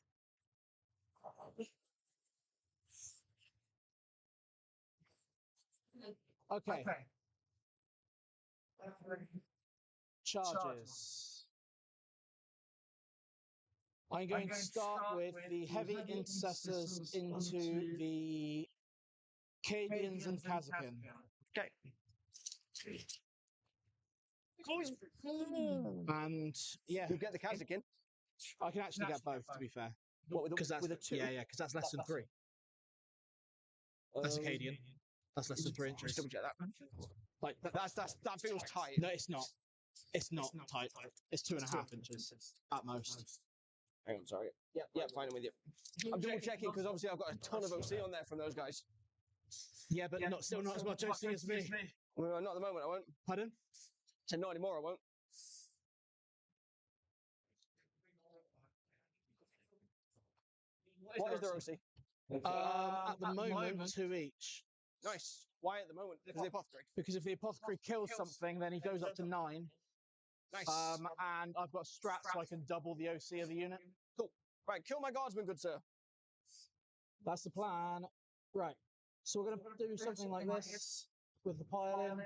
Okay. Charges. I'm going to start with the heavy intercessors into the Cadians and Kazakin. Okay. And yeah, You get the Kazakin. I can actually get both, to be fair. What, Because that's with a 2? Yeah, because that's less than 3. That's Acadian. That's less than 3 Just inches. double check that. Like That feels tight. No, it's not. It's not tight. It's 2.5 inches at most. Hang on, sorry. Yeah, fine, I'm with you. I'm double checking because obviously I've got a ton of OC on there from those guys. Yeah, but still not as much OC as me. Well, not at the moment, I won't. Pardon? So not anymore, I won't. What is their OC? At the moment, 2 each. Nice. Why at the moment? Because the apothecary. Because if the apothecary kills something, then he goes up to 9. Nice. And I've got strat so I can double the OC of the unit. Cool. Right, kill my guardsman, good sir. That's the plan. Right. So we're going to do something like this with the pile-in.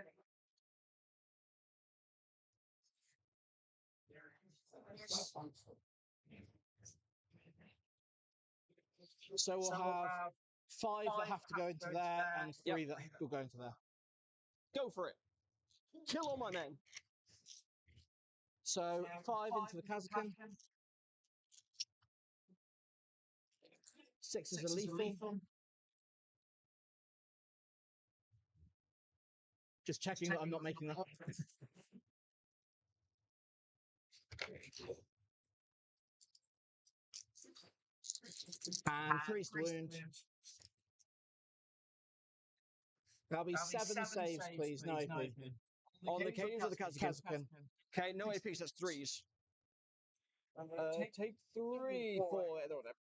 So we'll have 5 that have to go into there and 3 that will go into there. Go for it. Kill all my men. So 5 into the Kazakin. 6 is a lethal. Just checking that I'm not making that up. And 3's to wound. That'll be 7 saves, please. No AP. On the Cadians or the Kazakin? Okay, no AP, so that's 3s. Take 3, 4. They're all there.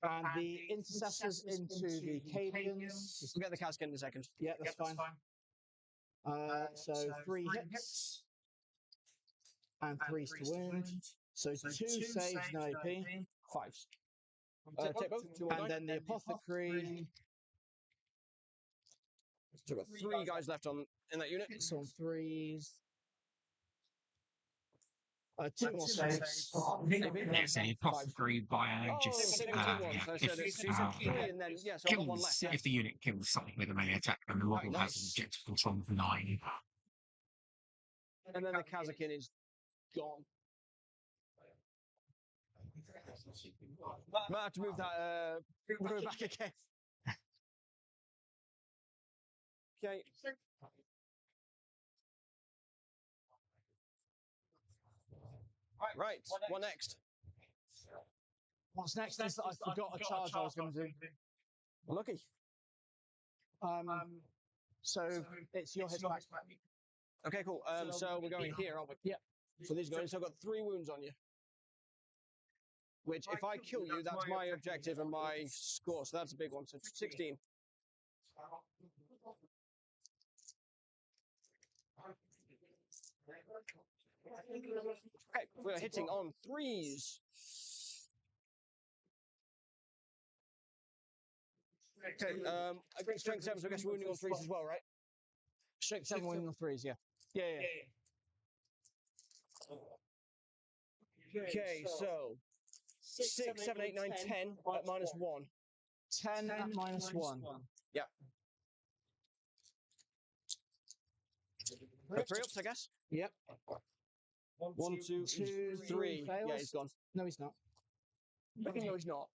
And the intercessors into the Cadians. We'll get the Kazakin in a second. Yeah, that's fine. So 3 hits. And 3's to wound. So 2 saves, no AP. 5s. Take both. 2 and then the apothecary. So we've got 3 guys left in that unit. It's on 3s. 2 more saves. Yeah, so you cost 3 by Oh, just so I said it. So you said 3 and then, yeah, so I've got 1 left. if the unit kills something with a melee attack, then the model has an nice. objective control of 9. And then the Kazakin is gone. Might have to move that row back again. Okay. Right. What next? What's next is that I forgot a charge I was going to do. Lucky. So it's your hit back. Okay, cool. So we're going here, aren't we? Yep. So these guys, so I've got 3 wounds on you. Which, if I kill you, that's my objective and my score. So that's a big one. So 16. Okay, we're hitting on 3s. Okay, strength 7, so I guess we're wounding on 3s as well, right? Strength 7 wounding on 3s, yeah. Yeah. Okay, so 6, 7, 8, 9, 10 at -1. 10 at -1. Yeah. 3 ups, I guess. Yep. 1, 2, 3. Fails. Yeah, he's gone. No, he's not. No, he's not.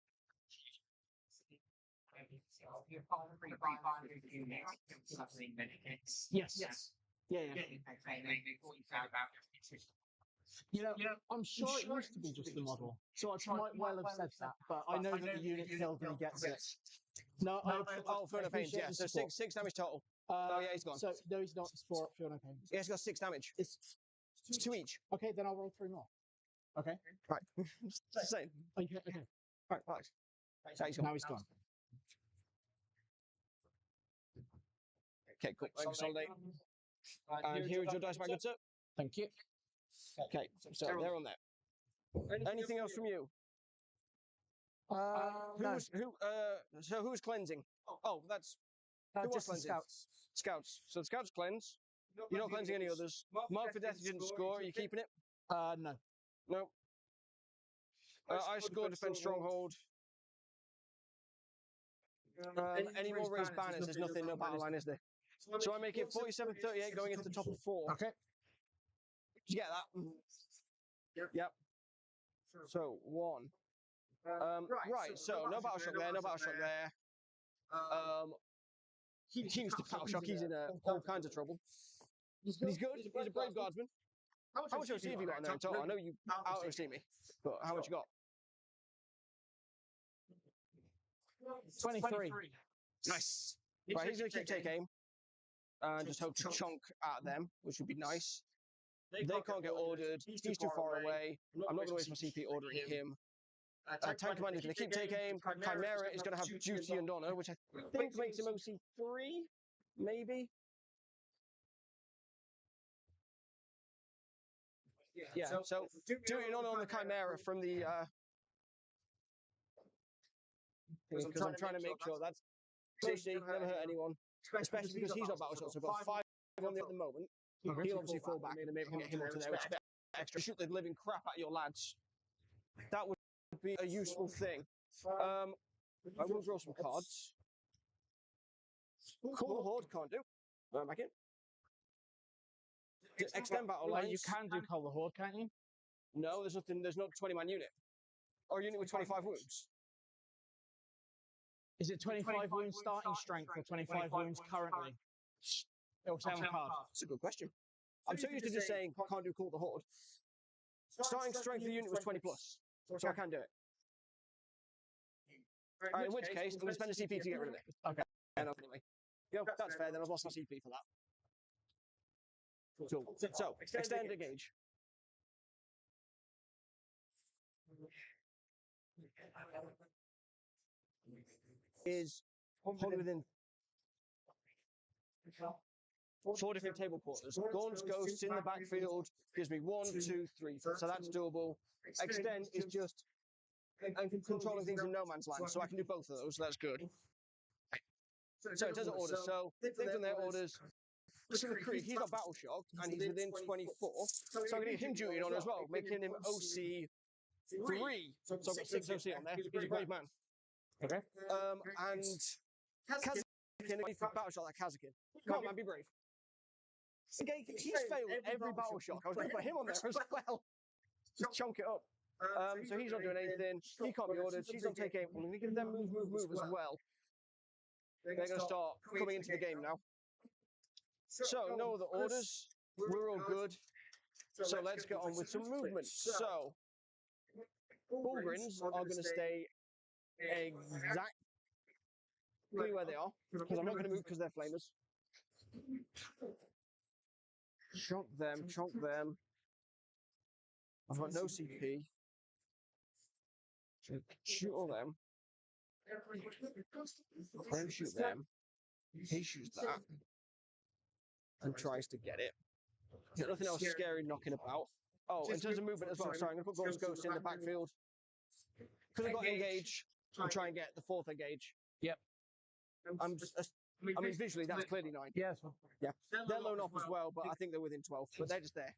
Yes. Yeah. You know, I'm sure it used to be just the model, so I might well have said that, but I know that the unit killed and he gets it. No, Oh, for no pains, yeah. So 6 damage total. Oh, yeah, he's gone. So, no, he's not. It's 4 up, no pain. Yeah, he's got 6 damage. It's 2 each. Okay, then I'll roll 3 more. Okay. Right. Same. Okay. Right. So he's gone. Now he's gone. Okay, cool. Consolidate. And here is your dice back, good sir. Thank you. Okay, so they're on there. Anything else from you? No. So who's cleansing? Oh, that's who was Just the cleansing? scouts. Scouts. So the scouts cleanse. You're not cleansing any others. Mark for death, you didn't score. Are you keeping it? No. No. I scored defense stronghold. Any more raised banners? There's nothing, no battle line, is there? So I make it 47-38 going into the top of 4. Okay. Did you get that? Yep. So 1. Right, so no battle shock there, no battle shock there. He needs to battle shock, he's in all kinds of trouble. He's good, he's a brave guardsman. How much OC have you got in there in total? I know you out OC me, but how much you got? 23. Nice. Right, he's going to keep take aim. And just hope to chunk at them, which would be nice. They can't get ordered. He's too far away. I'm not going to waste my CP ordering him. Tank Commander is going to keep take aim. Chimera is going to have duty and honor, which I think makes him OC 3, maybe. Yeah, so duty and honor on the Chimera from the. Because I'm trying to make sure that's safety, never hurt anyone. Especially because he's not battle shots. So I've got 5 on there at the moment. He'll obviously fall back and maybe we can get him onto there, which is a bit extra. Shoot the living crap out of your lads. That would be a useful thing. I will draw some cards. Cool Horde can't do. Back in. Extend battle lines. You can do Call the Horde, can't you? No, there's nothing. There's not a 20-man unit. Or a unit with 25 wounds. Is it 25 wounds starting strength or 25 wounds currently? It'll say on the card. That's a good question. I'm so used to just saying can't do Call the Horde. Starting strength of the unit was 20+, so I can do it. Alright, in which case, I'm going to spend a CP to get rid of it. Okay. Anyway. Yo, that's fair, then I've lost my CP for that. Cool. So, extend, engage. Is hold within 4 different table quarters. Gaunts, ghosts in the backfield gives me 1, 2, 3. So that's doable. Extend is just controlling things in no man's land, so I can do both of those. So that's good. So in terms of orders, so things on their orders. So the Krieg, he's got battle shock and he's within 24. So I'm going to get him duty on as well, making him OC 3. So I've got 6 OC on there. He's a brave man. Okay. And Kazakin, if you battle shot that Kazakin. Come on, man, be brave. Okay, he's failed every battle shock. I was going to put him on there as well. Just chunk it up. So he's not doing anything. He can't be ordered. She's on take aim. I'm going to give them move as well. They're going to start coming into the game now. So, no other orders. We're all good. So let's get on with some movement. So, Bullgrins are going to stay exactly where they are, because I'm not going to move because they're flamers. Chomp them, chomp them. I've got no CP. Shoot all them. Then shoot them. He shoots that. And tries to get it. There's nothing else scary knocking about. Oh, in terms of movement as well. Sorry, I'm going to put Ghost in the backfield. Because I've got engage, I'll try and get the 4th engage. Yep. I mean, visually, that's clearly 9. Yes. Yeah. They're lone off as well, but I think they're within 12. But they're just there.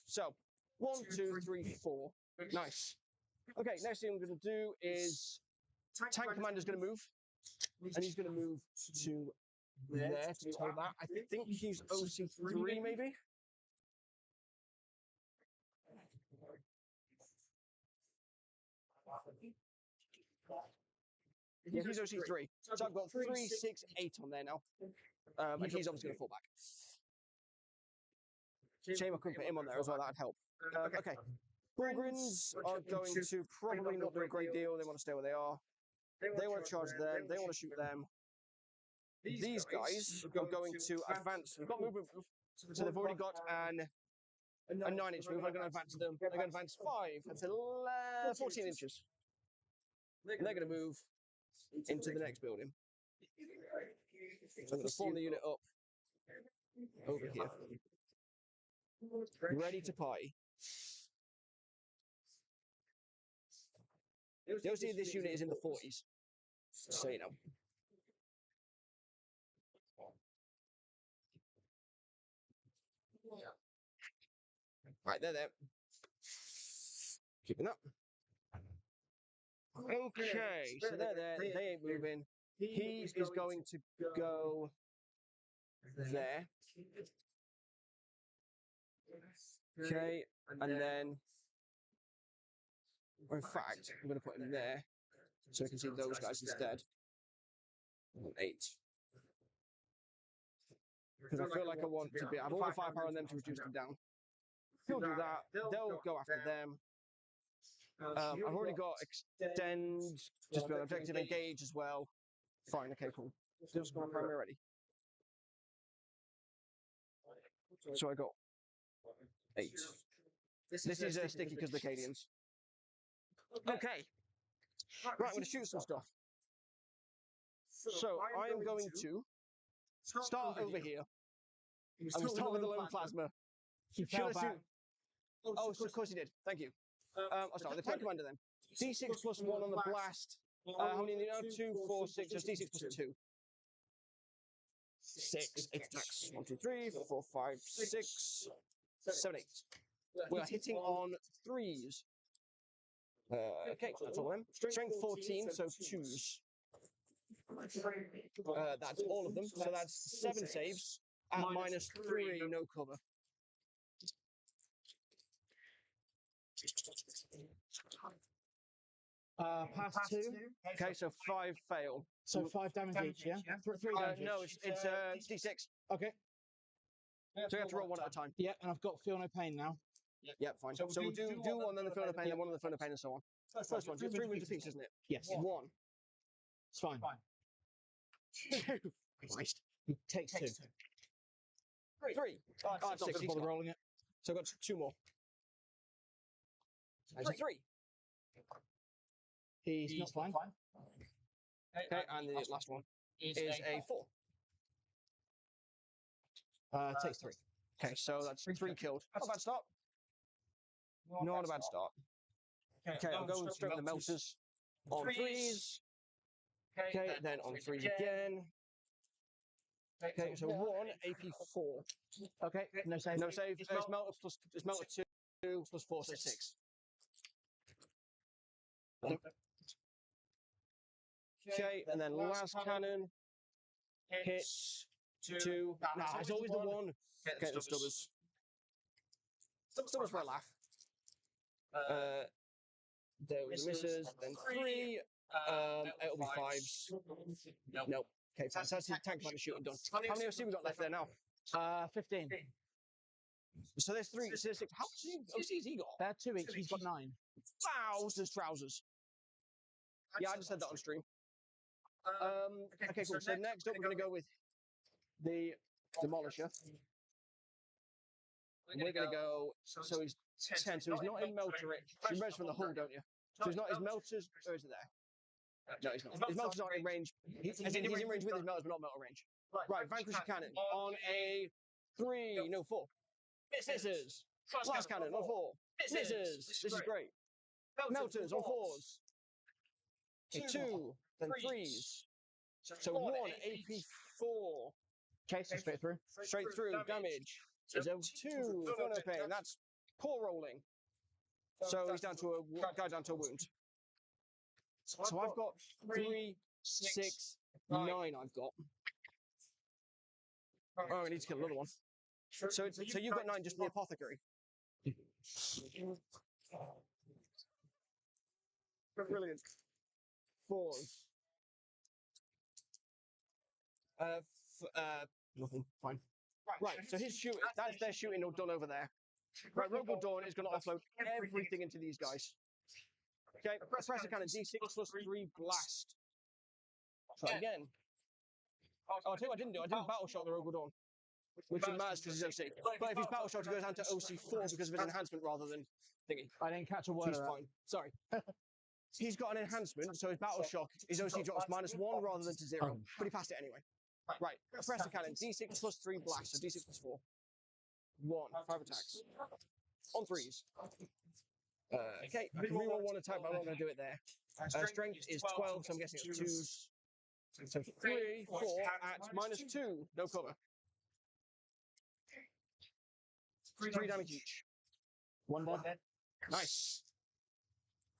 So, 1, 2, 3, 4. Nice. Okay, next thing I'm going to do is Tank Commander's going to move. And he's going to move to there to toll that. I think he's OC3 maybe? Yeah, he's OC3. So I've got 3, 6, 8 on there now. And he's obviously going to fall back. Shame I couldn't put him on there as well, that'd help. Okay. Bullgrins are going to probably not do a great deal. They want to stay where they are. They want to charge them. They want to shoot them. These guys are going to advance. They've got movement move. So they've already got a 9-inch move. I'm going to advance them. They're going to advance 5. That's 14 inches. And they're going to move into the next building. So I'm going to form the unit up over here. Ready to party. The OC of this unit is in the 40s. So you know. Right, they're there. Keeping up. Okay, so they're there. They ain't moving. He is going to go there. Okay, and then, or in fact, I'm going to put him there so I can see those guys instead. 8. Because I feel like I want to be, I have all the firepower on them to reduce them down. He'll do that. They'll go after them. I've already got extend, just build objective, engage as well. Fine, okay, cool. Still score primary ready. So I got 8. This is sticky because of the Cadians. Okay. Right, I'm going to shoot some stuff. So I am going to start over here. I'm going to start with the lone plasma. Should I shoot? Oh, of course he did. Thank you. I'll start with the tank commander then. D6 plus 1 on the blast. How many do you know? 2, 4, 6. Just D6 plus 2. 6. 8 attacks. 1, 2, 3, 4, 5, 6, 7, 8. We are hitting on 3s. Okay, that's all of them. Strength 14, so 2s. That's all of them. So that's 7 saves at -3, no cover. Pass 2. Okay, so 5 fail. So 5 damage each, yeah? 3 damage No, each. it's D6. Okay. So you have to roll 1 at a time. Yeah, and I've got Feel No Pain now. Yeah, fine. So we'll do 1, then the Feel No Pain, then 1, then the Feel No Pain, and so on. First one, 3 wounds apiece, isn't it? Yes. 1. It's fine. 2. Christ. He takes 2. 3. Oh, it's not 6. Bother rolling it. So I've got 2 more. That's a 3. He's not fine. Okay, and the last one is a 4. Takes 3. Okay, so that's 3 killed. Not a bad start. Not a bad start. Okay, I'm going straight with the melters on 3s. Okay, then on 3s again. Okay, so 1 AP 4. Okay, no save. No save. It's melted 2 plus 4, so 6. Okay, and then last cannon hits 2. Nah, it's always the 1. Okay, the stubbers. Stubbers for a laugh. Those misses, then 3. It'll be 5s. Nope. Okay, fantastic. Tank commander shooting done. How many OC we got left there now? 15. So there's 3. So there's 6. How many OCs he got? They're 2 each. He's got 9. Wowzers trousers. Yeah, I just said that on stream. Okay, cool. So next up, we're going to go with the Demolisher. We're going to go. So he's 10. So he's not in Melter. You measure from the hull, don't you? So he's not his melters, or is it there? No, he's not. His melters aren't in range. He's in range with his melters, but not melter range. Right, Vanquisher Cannon on a 3, no 4. Misses. Last Cannon on 4. Misses. This is great. Melters on 4s. Okay, 2, then 3s. So 1 AP 4. Okay, so straight through. Straight through. Damage is a 2. No pain. That's poor rolling. So he's down to a wound. So I've got 3, 6, 9. I've got. Oh, I need to kill another one. So you've got 9 just in the apothecary. Brilliant. 4s. Nothing. Fine. Right. So his shooting. That's their shooting all done over there. Right. Robo Dawn is going to offload everything into these guys. Okay. Pressure cannon D6 plus 3 blast. Try again. Oh, I'll tell you what I didn't do. I didn't battle shot the Robo Dawn, which matters because he's OC. But if he's battle shot, he goes down to OC4 because of his enhancement rather than thingy. I didn't catch a word He's of that. fine. Sorry. He's got an enhancement, so his battle shock, his OC drops -1 rather than to 0. But he passed it anyway. Right. Pressure cannon D6 plus 3 blast, so D6 plus 4. 1. 5 attacks. On 3s. Okay, I can reroll 1 attack, but I'm not going to do it there. Strength is 12, so I'm guessing it's 2s. So 3, 4 at -2. No cover. 3 damage each. 1 dead. Nice.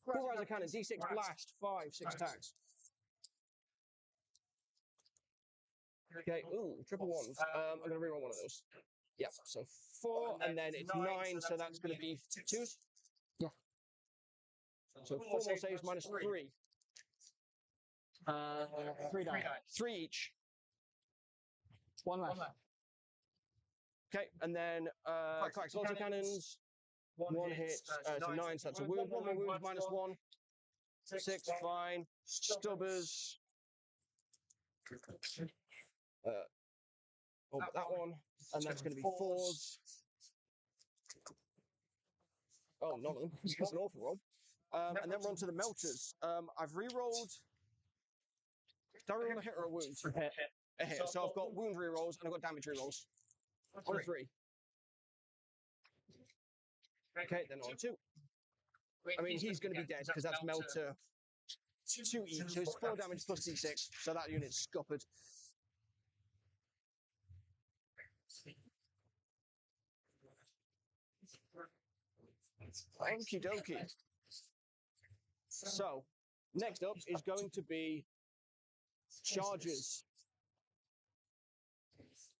Pulverizer cannon, D6 blast, 5, 6 attacks. Okay, ooh, triple 1s. I'm going to reroll 1 of those. Yeah, so 4, and then it's 9, so that's going to be 2s? Yeah. So 4 more saves -3. 3 die. 3 each. 1 left. Okay, and then coax auto cannons. 1 hit, so 9, so that's a wound. 1 more wound, -1. 6, fine. Stubbers. Oh, that one. And that's going to be 4s. Oh, none of them. That's an awful roll. And then we're on to the melters. I've re-rolled. Did I re-roll a hit or a wound? A hit. So I've got wound re-rolls and I've got damage re-rolls. On 3. Okay, then on 2. I mean, he's going to be dead because that's melter 2 each. So it's 4 damage plus D6. So that unit's scuppered. Okie dokie. So, next up is going to be charges.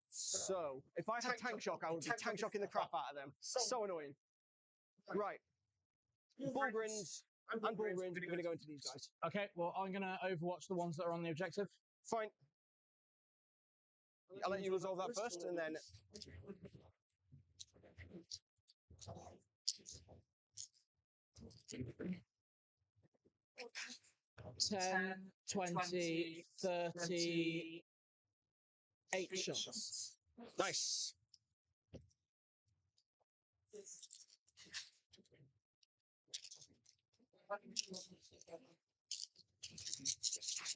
So, if I had tank shock, I would be tank shocking the crap out of them. So annoying. Right. Bullgrins and Bullgrins, we're going to go into these guys. Okay, well, I'm going to overwatch the ones that are on the objective. Fine. I'll let you resolve that first, and then... 10, 20, 30, 8 shots. Nice.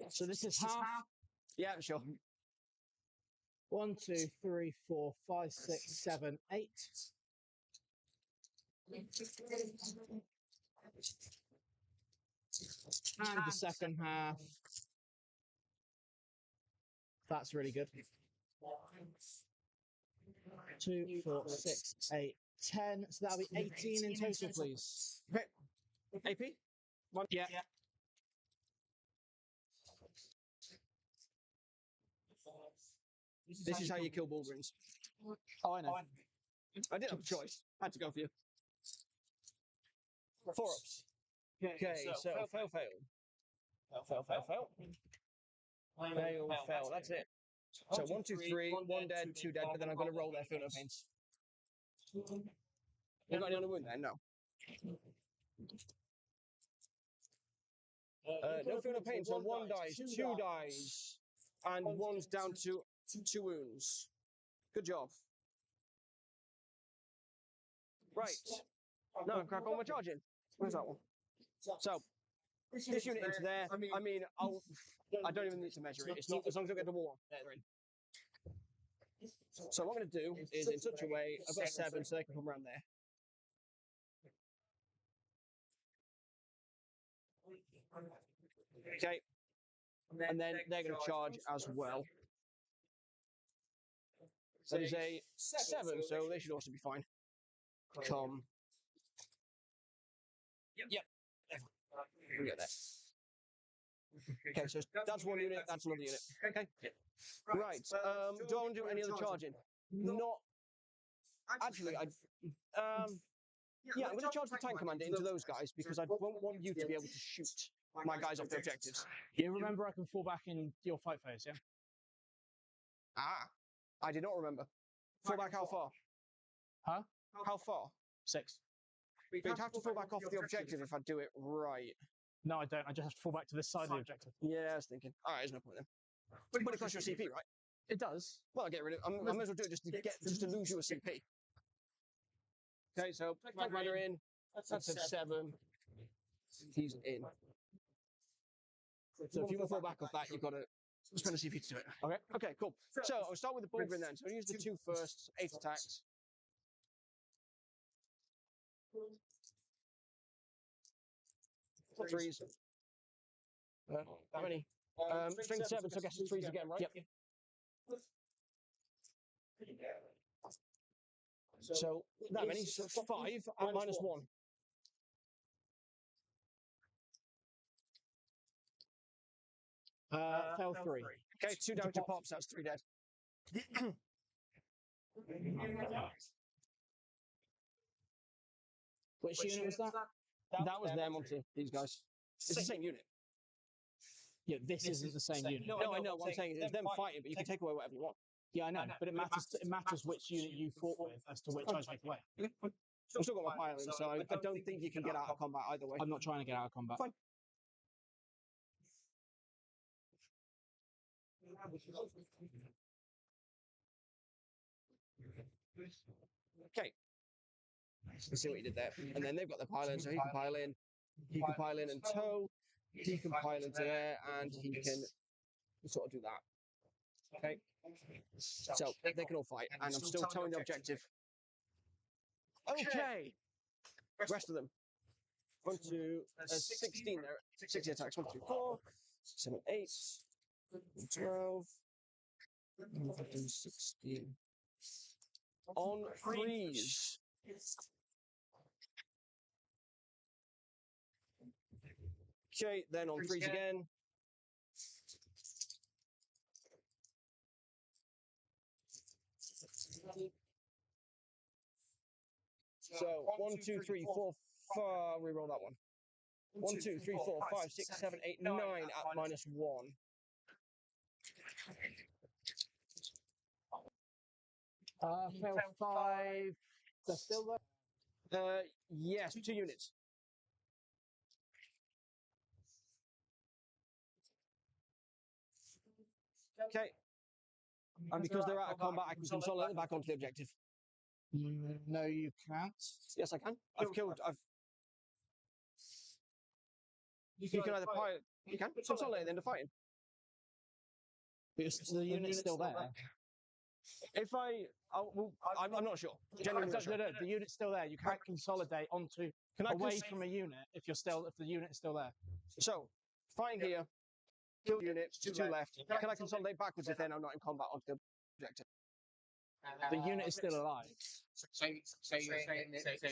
So this is half. Yeah, sure. 1, 2, 3, 4, 5, 6, 7, 8. And the second half. That's really good. 2, 4, 6, 8, 10. So that'll be 18 in total, please. Okay. AP? One. Yeah. This is how you kill Bulgarians. Oh, I know. I didn't have a choice. I had to go for you. 4-ups. Okay, so fail. Fail. That's it. So 1, 2, 3, 1 dead, 2 dead, but then I'm going to roll their Feel No Pains. You got any on the wound then? No. No Feel No Pain, so 1 dies, 2 dies, and 1's down to 2 wounds. Good job. Right. Now crack on my charging. Where's that one? So, this unit into there, I mean, I don't even need to measure it. It's not, as long as I get the wall, they're in. So what I'm going to do is, in such a way, I've got 7, so they can come around there. Okay. And then they're going to charge as well. That is a 7, so they should also be fine. Come. Yep. We get there. Okay, so that's 1 unit, that's another unit. Okay. Right. Do I want to do any other charging? Not. Actually, yeah, I'm going to charge the tank commander into those guys because I won't want you to be able to shoot my guys off the objectives. You remember I can fall back in your fight phase, yeah? Ah, I did not remember. Fall back how far? Huh? How far? 6. But you'd have to fall back off the objective if I do it right. No, I don't. I just have to fall back to this side of the objective. Yeah, I was thinking. All right, there's no point then. But it costs you a CP, right? It does. Well, I'll get rid of it. I may as well do it just to lose you a CP. Okay, so tank commander in. That's a 7. He's in. So if you want to fall back off that, you've got to spend a CP to do it. Okay. Okay, cool. So I'll start with the Bulgarian then. So I'll use the 2 first, 8 attacks. Threes. How many? Strength 7, so I guess it's 3s again, right? Yep. So that many, so 5 and minus 1. Fail 3. Okay, 2 damage to pops, that's 3 dead. Which unit was that? That was them onto these guys. It's the same unit. Yeah, this isn't the same unit. No, I know. What I'm saying is it's them fighting, but you can take away whatever you want. Yeah, I know, but it matters which unit you fought with as to which I take away. I've still got my piling, so I don't think you can get out of combat either way. I'm not trying to get out of combat. Fine. Okay. Let's see what you did there. And then they've got the pile in, so he can pile in. He can pile in and tow. He can pile into there, and he can sort of do that. Okay. So they can all fight, and I'm still towing the objective. Okay. Rest of them. 1, 2, 16 there. 60 attacks. 1, 2, 4, 7, 8, 12, 15, 16. On 3s. Okay, then on 3s again. So 1, 2, 3, 4, 5. Reroll that one. 1, 2, 3, 4, 5, 6, 7, 8, 9 at minus 1. Fail 5. They're still there? Yes, 2 units. Okay. And because they're out of combat, I can consolidate them back onto the objective. No, you can't. Yes, I can. You can either pilot. You can consolidate them to fighting. Because the unit's still there. If I'm not sure. Genuinely not sure. No, the unit's still there. You can't consolidate onto away from a unit if the unit is still there. So, fighting here, kill units, 2 left. Can I consolidate backwards if then I'm not in combat onto objective. The unit is still alive. So you're saying that so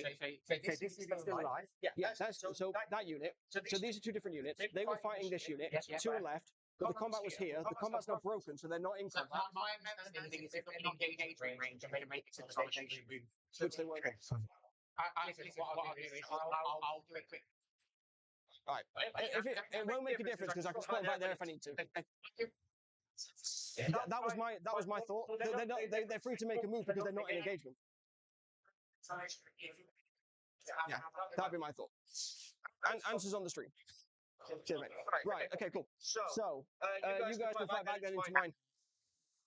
this is still alive? Yeah, so that unit. So these are two different units. They were fighting this unit to a left, but the combat was here. The combat's now broken, so they're not in So combat. my understanding is if they're not engagement range, they can make it to consolidation move. Which they weren't. Listen, what I'll do is I'll do it quick. Right. It won't make a difference because I can spot back there if I need to. That was my thought. They're free to make a move because they're not in engagement. Yeah, that'd be my thought. And answers on the stream. Cheers, mate. Right. Okay. Cool. So you guys can fight back then into mine.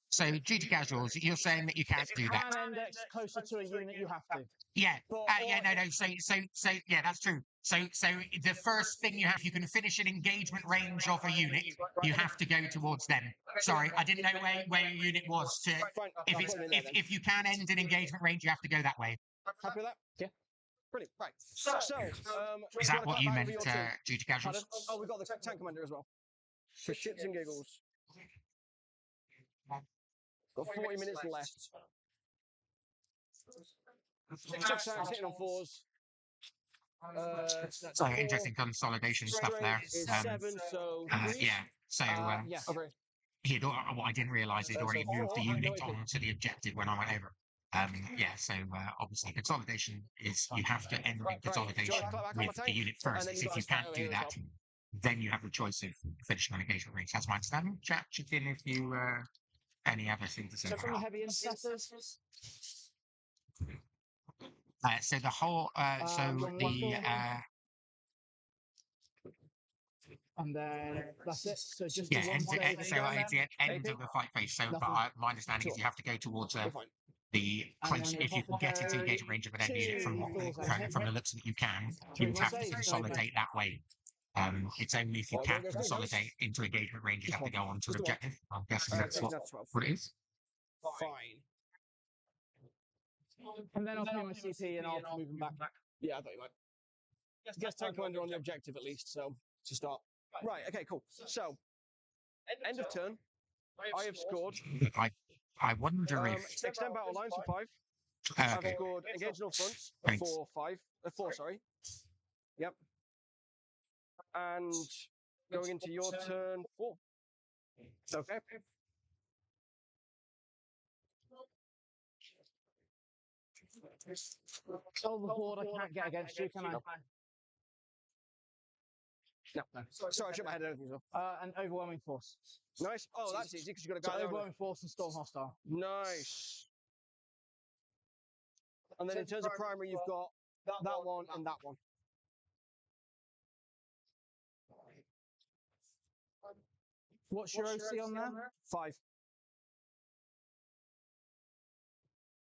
So, due to casuals, you're saying that you can't do that. Can index closer to a unit, you have to. Yeah, no. So, yeah, that's true. So, the first thing you can finish an engagement range of a unit, you have to go towards them. Sorry, I didn't know where your unit was. If you can end an engagement range, you have to go that way. Happy with that? Yeah. Brilliant. Right. So, Is that what you meant, due to casuals? Oh, we got the tank commander as well. For shits and giggles. Got 40 minutes left. 6 tanks hitting on 4s. So interesting consolidation stuff there. Is 7, so 3. Yeah. So yeah. Okay. what I didn't realise he'd already moved the unit onto the objective when I went over. Yeah. So obviously consolidation is you have to end in consolidation with the unit first. If you can't do that, then you have the choice of finishing on engagement range. That's my understanding. Chat in if you any other thing to say. So from the heavy interceptors. So the whole, and then that's it. So just yeah, the one it's the end of the fight phase. So, but my understanding is you have to go towards the close. If you can get into engagement range of an end unit from the looks that you can, you would have to consolidate that way. It's only if you can't consolidate into engagement range you have to go on to an objective. I'm guessing that's what it is. Fine. And then I'll pay my CP and I'll move them back. Yeah, I thought you might. Guess tank commander on the objective at least, so to start. Right, okay, cool. So, end of turn. I have scored. I wonder if extend battle lines for 5. okay. I've scored engaged on fronts for 4, sorry. Yep. And going into your turn 4. Okay. Overboard, I can't get against you, can I? No. Sorry, I shook my head over as well. An overwhelming force. Nice. Oh, that's easy because you've got So a guy. overwhelming force and storm hostile. Nice. And then in terms of primary, you've got that one and that one. What's your OC on there? 5.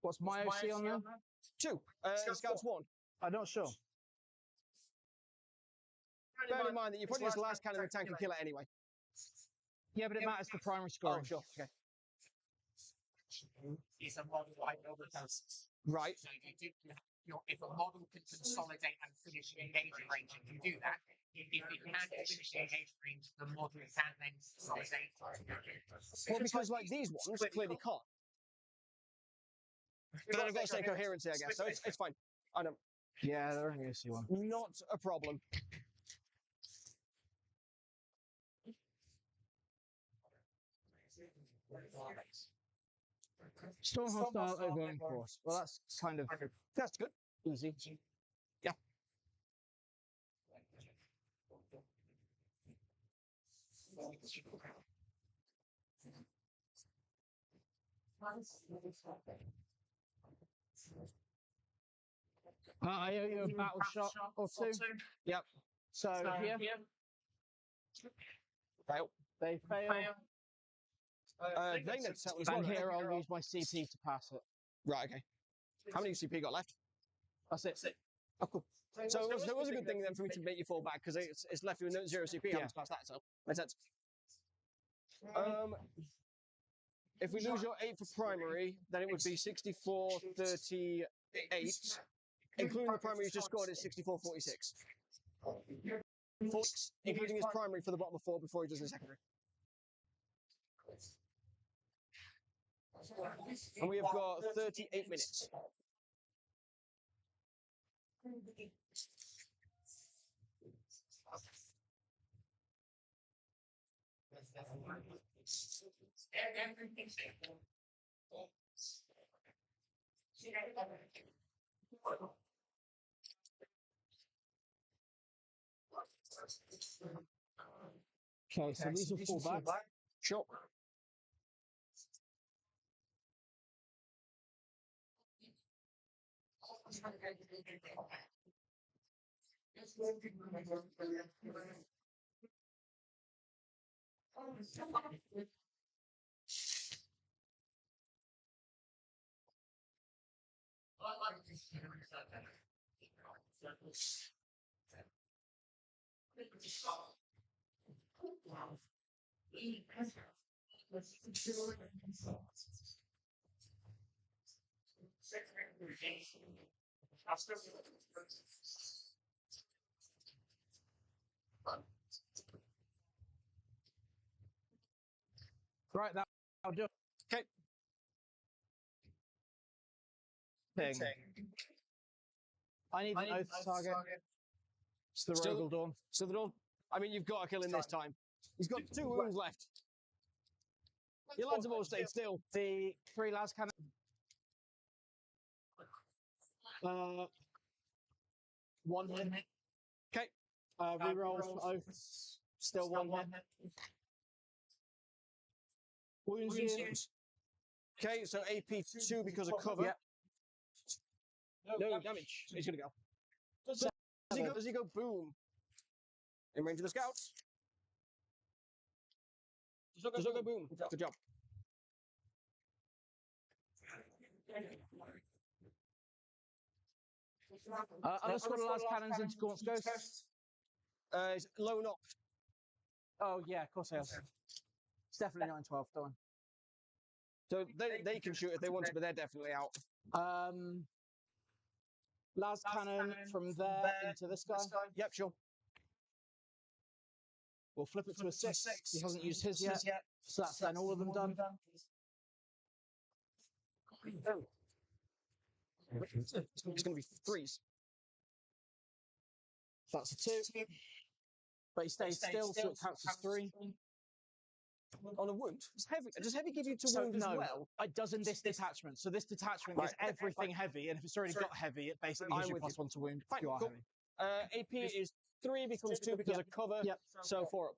What's my OC on there? 2. Scouts 1. I'm not sure. Bear in mind that you put his last cannon in the tank and kill it anyway. Yeah, but it matters for primary scoring. Oh, sure. Okay. It's a model like overtones. Right. So if a model can consolidate and finish an engagement range, and you do that. If it can't finish the engagement range, the model can then consolidate. Well, because like these ones clearly can't. But then I've got to say coherency, I guess. So it's fine. I don't. Yeah, they're only OC one. Not a problem. Storm hostile overwhelming force. Well, that's kind of That's good. easy. Yeah. I owe you a battle shot or 2. Yep. So here Fail. they fail, They need to settle as well. and here I'll use my CP to pass it. Right. Okay. How many CP got left? That's it. Oh, cool. So it was a good thing then for me to make you fall back because it's left you with 0 CP. I haven't passed that, so makes sense. If we lose your 8 for primary, then it would be 64-38, including the primary you just scored is 64-46. Including his primary for the bottom of 4 before he does his secondary. And we have got 38 minutes. Okay, so these will fall back. Sure. Right, that'll do. Okay. Thing. I need an oath target. It's the Still- Rogal Dawn. So the dawn. I mean, you've got to kill him this time. He's got 2 wounds left. Your lads have all stayed still. The 3 las cannon. One hit. Okay. Reroll for oaths. Still one hit. Wounds you. Okay, so AP 2 because of cover. Yep. No damage. He's going to go. Does he go boom? In range of the scouts? Does not go boom. Good job. Other squad of las cannons into Gaunt's Ghost. It's low knock. Oh, yeah, of course it is. It's definitely 9-12, don't worry. So they can shoot if they want to, but they're definitely out. Las cannon from there into this guy. Yep, sure. We'll flip it to a 6. He hasn't used his yet. So that's then all of them done. It's going to be 3s. That's a 2. But he stays still, so it counts as 3. On a wound? Does heavy give you 2 wounds as well? It does in this detachment. So this detachment is everything heavy, and if it's already got heavy, it basically gives you +1 to wound if you are cool. heavy. AP is 3, becomes 2 because of cover. Yep. So 4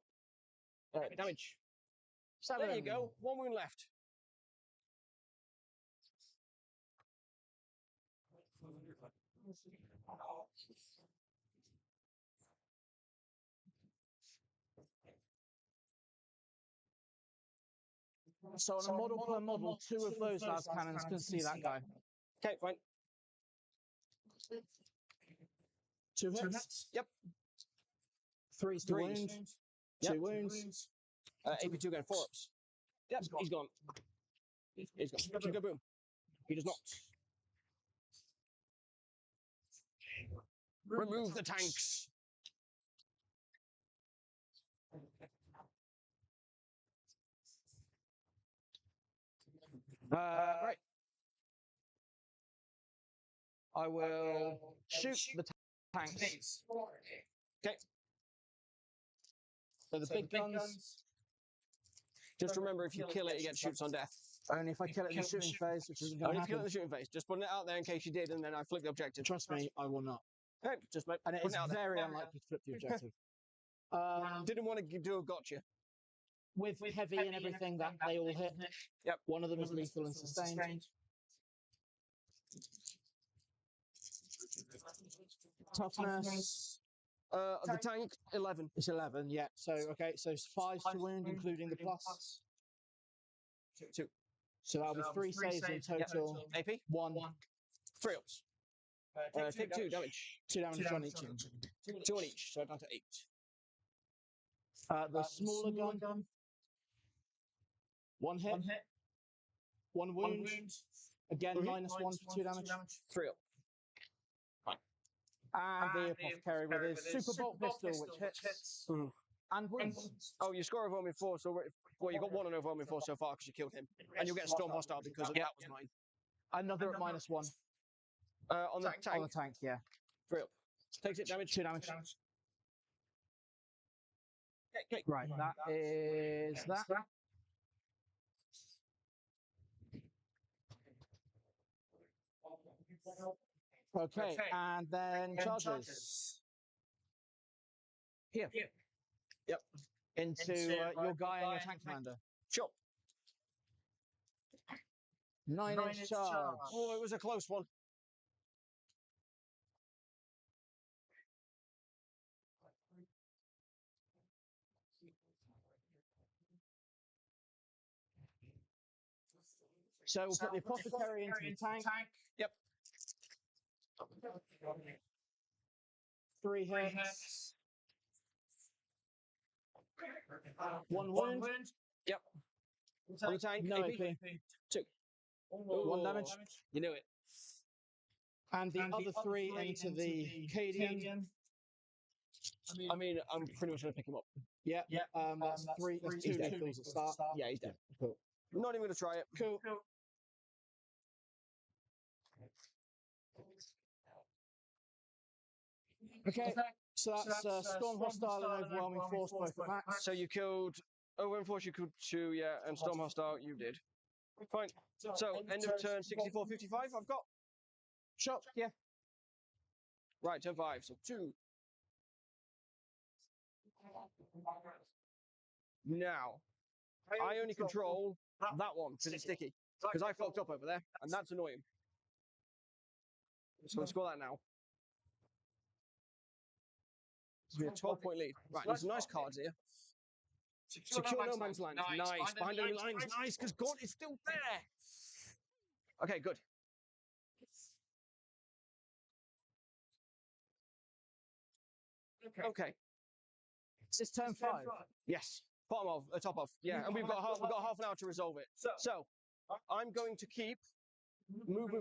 up. Damage. 7. There you go. 1 wound left. So on a model per model, 2 of those las cannons can see that guy. Okay, fine. 2 hits. Yep. 3's to wound. Yep. 2 wounds. AP2 going 4 ups. Yep, he's gone. He's gone. Can go boom. He does not. Remove the tanks. Right. I will shoot the tanks. Okay. So the big guns. Just remember, if you kill it, you get shoots on death. Only if I kill it in the shooting phase, which isn't Only going to if you kill it in happen. the shooting phase. Just putting it out there in case you did, and then I flip the objective. Trust me, I will not. Okay, just like And it is putting it out there. very unlikely to flip the objective. Didn't want to do a gotcha. With heavy and everything, that they all hit. Yep. One of them is lethal and sustained. Toughness. The tank, 11. It's 11, yeah. So, okay, so it's 5 to wound, including the plus. 2. So that'll be 3 saves in total. AP, 1. 3 ups. Take 2 damage. 2 damage on each. 2 on each, so down to 8. The smaller gun. 1 hit. 1 wound. Again, -1 for 2 damage. 3 up. And the apothecary with his super bolt pistol, which hits. And wounds. Oh, you score of only 4, so Well, you got one on overwhelming force so far because you killed him, and you'll get storm hostile because that was mine. Another at -1 On the on tank, the tank. Yeah. real. Takes it damage. 2 damage. Okay. Right. That is that. Okay, and then charges. Here. Yep. Into your guy and your tank commander. Sure. 9-inch charge. Oh, it was a close one. So we'll put the apothecary into the tank. Yep. 3 hits. 1 wound. Yep. On the tank, No AP. AP. 2. 1 damage. You knew it. And the other 3 into the Cadian. I mean, I'm pretty much going to pick him up. Yeah. That's 3. That's 2 lethals at start. Yeah, he's dead. Cool. I'm not even going to try it. Cool. Okay. So that's Storm Hostile and Overwhelming Force both at max. So you killed Overwhelming Force, you killed 2, yeah, and Storm Hostile, you did. Fine. So, end of turn 64-55, I've got. Sure. Yeah. Right, turn 5, so 2. Now, I only control that one because it's sticky. Because I fucked up over there, and that's annoying. So let's score that now. So we have 12-point lead. Right, there's nice cards here. Secure no man's land. Nice. Behind enemy lines. Nice, because Gaunt is still there. Okay, good. Okay. It's turn 5. Yes. Bottom of, top of. Yeah, and we've got half an hour to resolve it. So, I'm going to keep move,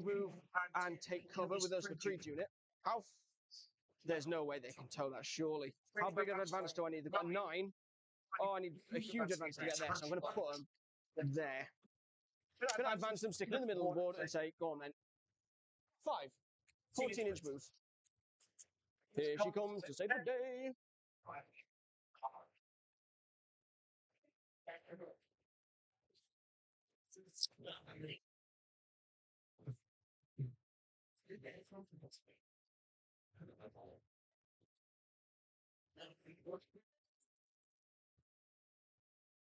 and take cover with this retreat unit. How? There's no way they can tow that, surely. How big of an advance do I need? They've got 9. Oh, I need a huge advance to get there, so I'm going to put them there. I'm going to advance them, stick them in the middle of the board, and say, go on then. 5. 14-inch move. Here she comes to save the day.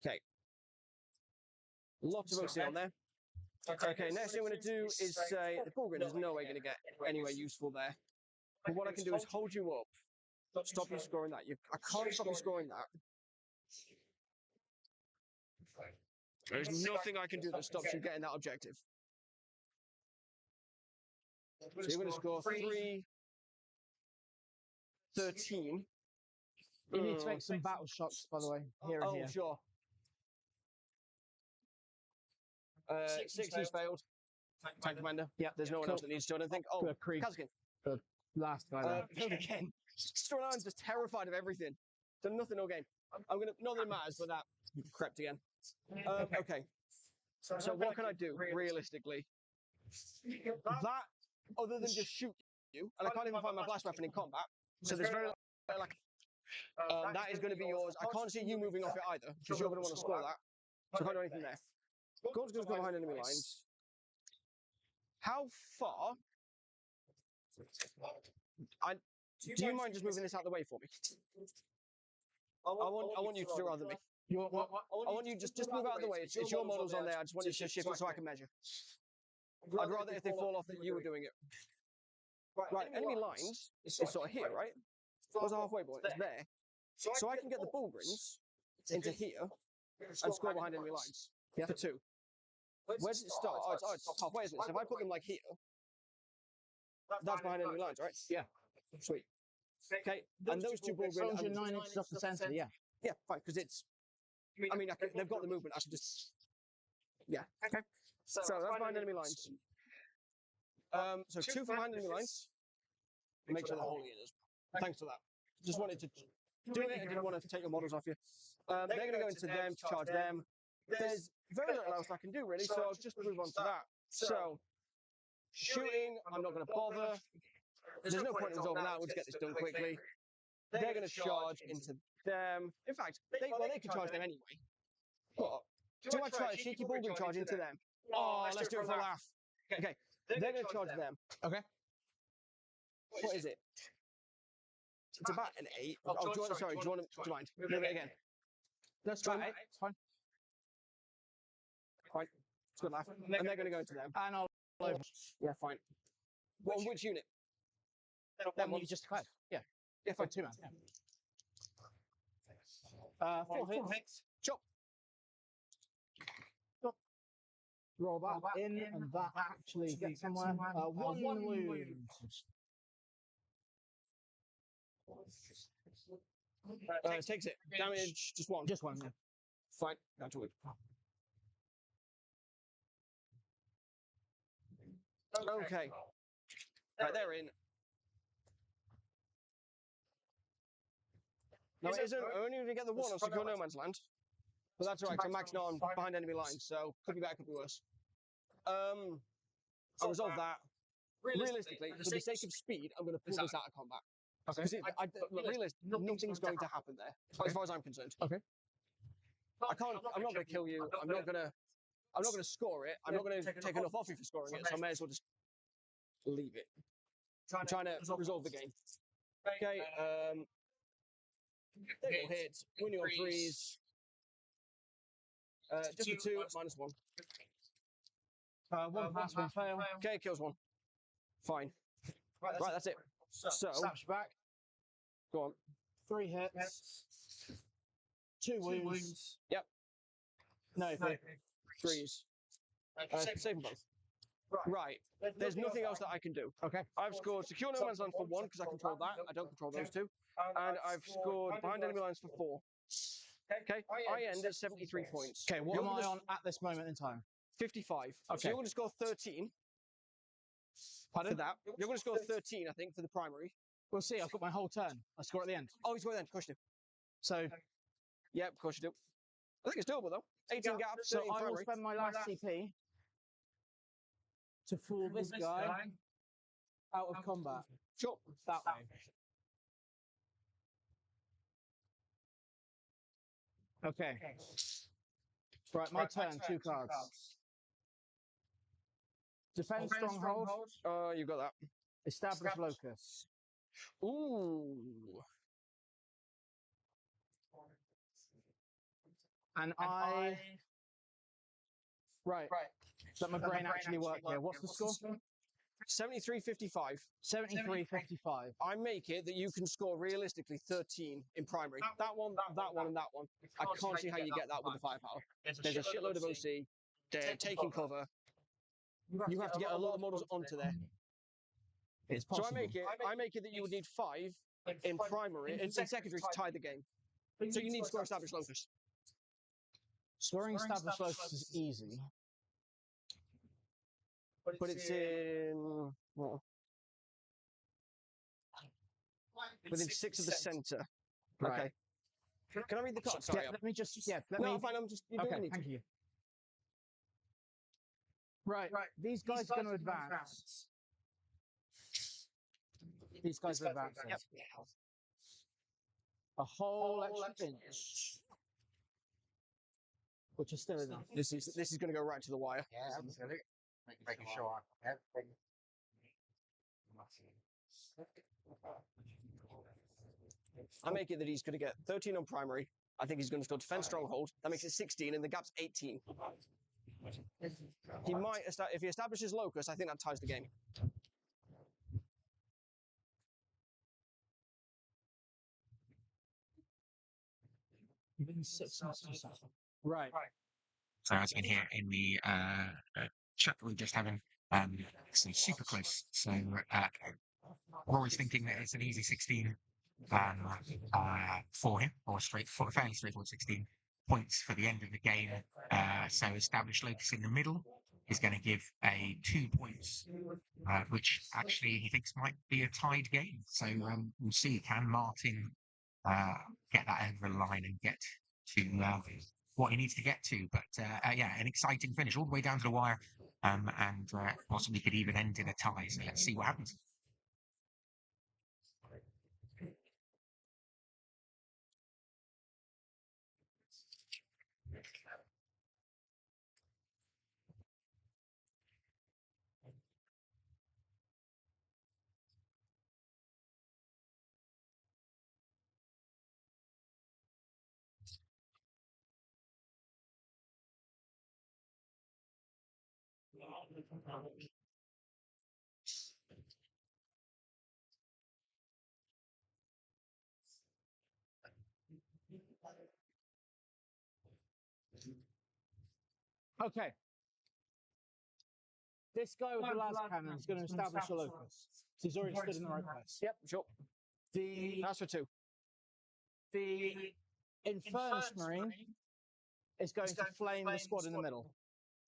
Okay. Lots of OC on there. Okay, next thing I'm going to do is say the Bugle is no way going to get anywhere useful there. But what I can do is hold you up. Stop you scoring that. I can't stop you scoring that. There's nothing I can do that stops you getting that objective. So you're going to score 3, 13. You need to make some battle shocks, by the way, here and here. Oh, sure. 6, he's failed. Tank commander. Yeah, there's no one else that needs to, I don't think. Oh, Krieg. Kazakin. The last guy there. Failed again. Storyline's just terrified of everything. So nothing all game. I'm going to, not that it matters, but that crept again. Okay. So what can I do, realistically? That, other than just shoot you, and I can't even find my blast weapon in combat, so there's very like, that is going to be yours. I can't see you moving off it either, because you're going to want to score that. So I can't do anything there. Gaunt's going to go behind enemy lines. How far? Do you mind just moving this out of the way for me? I want you to do it rather than me. You want what? I want you just move out of the way. It's your models on there. I just want you to shift it so I can measure. I'd rather if they fall off that you were doing it. Right, enemy lines is sort of here, right? Where's the halfway point? It's there. So I can get the Bullgrins into here and score behind enemy lines for 2. Where does it start? Oh, it's halfway, isn't it? So if I put them like here, that's behind enemy lines, right? Yeah. Sweet. Okay, and those 2 Bullgrins. As long as you're 9 inches off the centre, yeah. Yeah, fine, because it's. I mean, they've got the movement. I should just. Yeah. Okay. So that's behind enemy lines. So 2 from behind enemy lines. Make sure they're holding it. Thanks for that. Just wanted to do it. I didn't want to take your models off you. They're going to go into them to charge them. there's very little else I can do really, so I'll just move on to that. So, shooting, I'm not going to bother. There's no point in resolving that. We'll just get this done quickly. They're going to charge into them. In fact, they can charge them anyway. But do I try a cheeky Bugle charge into them? Oh, let's do it for a laugh. Okay, they're going to charge them. Okay. What is it? It's about an 8. Oh, do you want, sorry, do you mind? Move it again. Let's try it. It's fine. Fine. It's a good laugh. And they're going to go into them. And I'll over. Yeah, fine. Which unit? That one you just declared. Yeah. Yeah, fine. 2 man. Yeah. 4 hits. Chop. Roll that in, and that actually gets somewhere. 1 wound. Takes it. Damage, just 1. Just 1, yeah. Fine. Down to it. Okay. Right, they're in. No, it isn't. I only get the 1 on Secure No Man's Land. But that's alright, so I'm maxing on behind enemy lines, so could be better, could be worse. I'll resolve that. Realistically, for the sake of speed, I'm going to pull this out of combat. Okay. Because nothing's going to happen there, as far as I'm concerned. Okay. I'm not going to kill you. I'm not going to score it. I'm not going to take enough off you for scoring it, so I may as well just leave it. I'm trying to resolve the game. Okay, they will hit. Winning on 3s. Just a 2, -1. 1 pass, 1 fail. Okay, kills 1. Fine. Right, that's it. So, Snaps back. go on. 3 hits. 2 wounds. Yep. No, 3s. Save them both. Right. There's nothing else that I can do. Okay. I've scored Secure No Man's Land for 1 because I control that. I don't control those 2. And I've scored Behind Enemy Lines for 4. Okay. I end at 73 points. Okay, what am I on at this moment in time? 55. So Okay. you're going to score 13 Pardon? for that. You're going to score 13, I think, for the primary. We'll see. I've got my whole turn. I score at the end. Oh, you score then. Of course you do. So, Yep, of course you do. I think it's doable, though. 18 gaps, so 13 I will primary. spend my last CP to fool this guy out of combat. Sure. That way. Okay. Right, my turn. 2 cards. Defend stronghold. You got that. Establish locus. Ooh. And I. Right. Let my brain actually work here. What's the score? 73-55. 73-55. I make it that you can score realistically 13 in primary. That one, and that one. I can't see how you get that with the firepower. There's a shitload of OC. They're taking cover. You have to get a lot of models onto there. It's So possible. I make it that you would need 5 in primary, in secondary to tie the game. So you need to score established locus. Scoring established locus is easy. But it's in well, within 6 of the centre. Right. Okay. Can I read the card? Sorry. Yeah, let me just. Yeah, let No, me. fine. I'm just. You don't Okay, need to. thank you. Right, these guys are going to advance. These guys are advancing. Yep. A whole extra inch. Which is still enough. This is going to go right to the wire. Yeah, absolutely. Making sure everything. I make it that he's going to get 13 on primary. I think he's going to still defend stronghold. That makes it 16, and the gap's 18. He might, if he establishes locus, I think that ties the game. Right. So as you can hear in the chat we're just having, it's super close. So Rory's thinking that it's an easy 16 for him, or fairly straightforward 16 points for the end of the game. So established locus in the middle is going to give a 2 points, which actually he thinks might be a tied game. So we'll see, can Martin get that over the line and get to what he needs to get to. But yeah, an exciting finish all the way down to the wire, and possibly could even end in a tie. So let's see what happens. Okay. This guy with the las cannon is going to establish a locus. So he's already stood in the right place. Yep, sure. That's for 2. The Infernus Marine is going to flame the squad in the middle.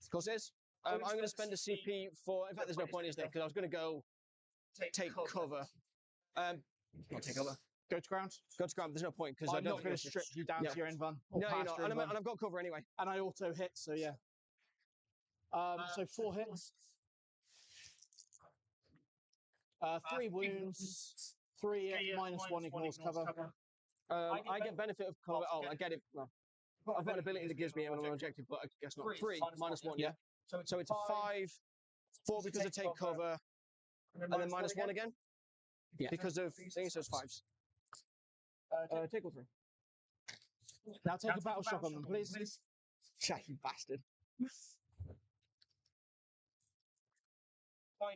Of course it is. I'm going to spend a CP for... In fact, there's no point, is there? Because I was going to go take cover. Not take cover. Go to ground. Go to ground. There's no point because I'm not going to strip you down to your invuln. No, you're not. And I've got cover anyway. And I auto hit, so yeah. So 4 hits. 3 wounds. 3 -1 ignores cover. I get benefit of cover. Oh, I get it. Well, I've got an ability that gives me it when I'm on objective, but I guess not. 3 -1, yeah. So it's a 5, 4 because I take cover, and then -1 again? Yeah. Because of things, so it's 5s. Take all 3. Now take a battle shock on them, please. You bastard.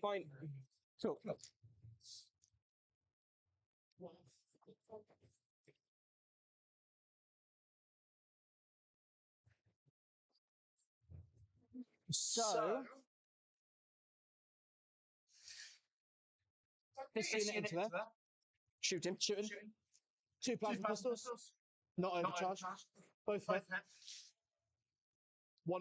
Fine. So, So 15 into there. shoot him. Shooting. 2 plasma pistols. Not overcharged. Both hit.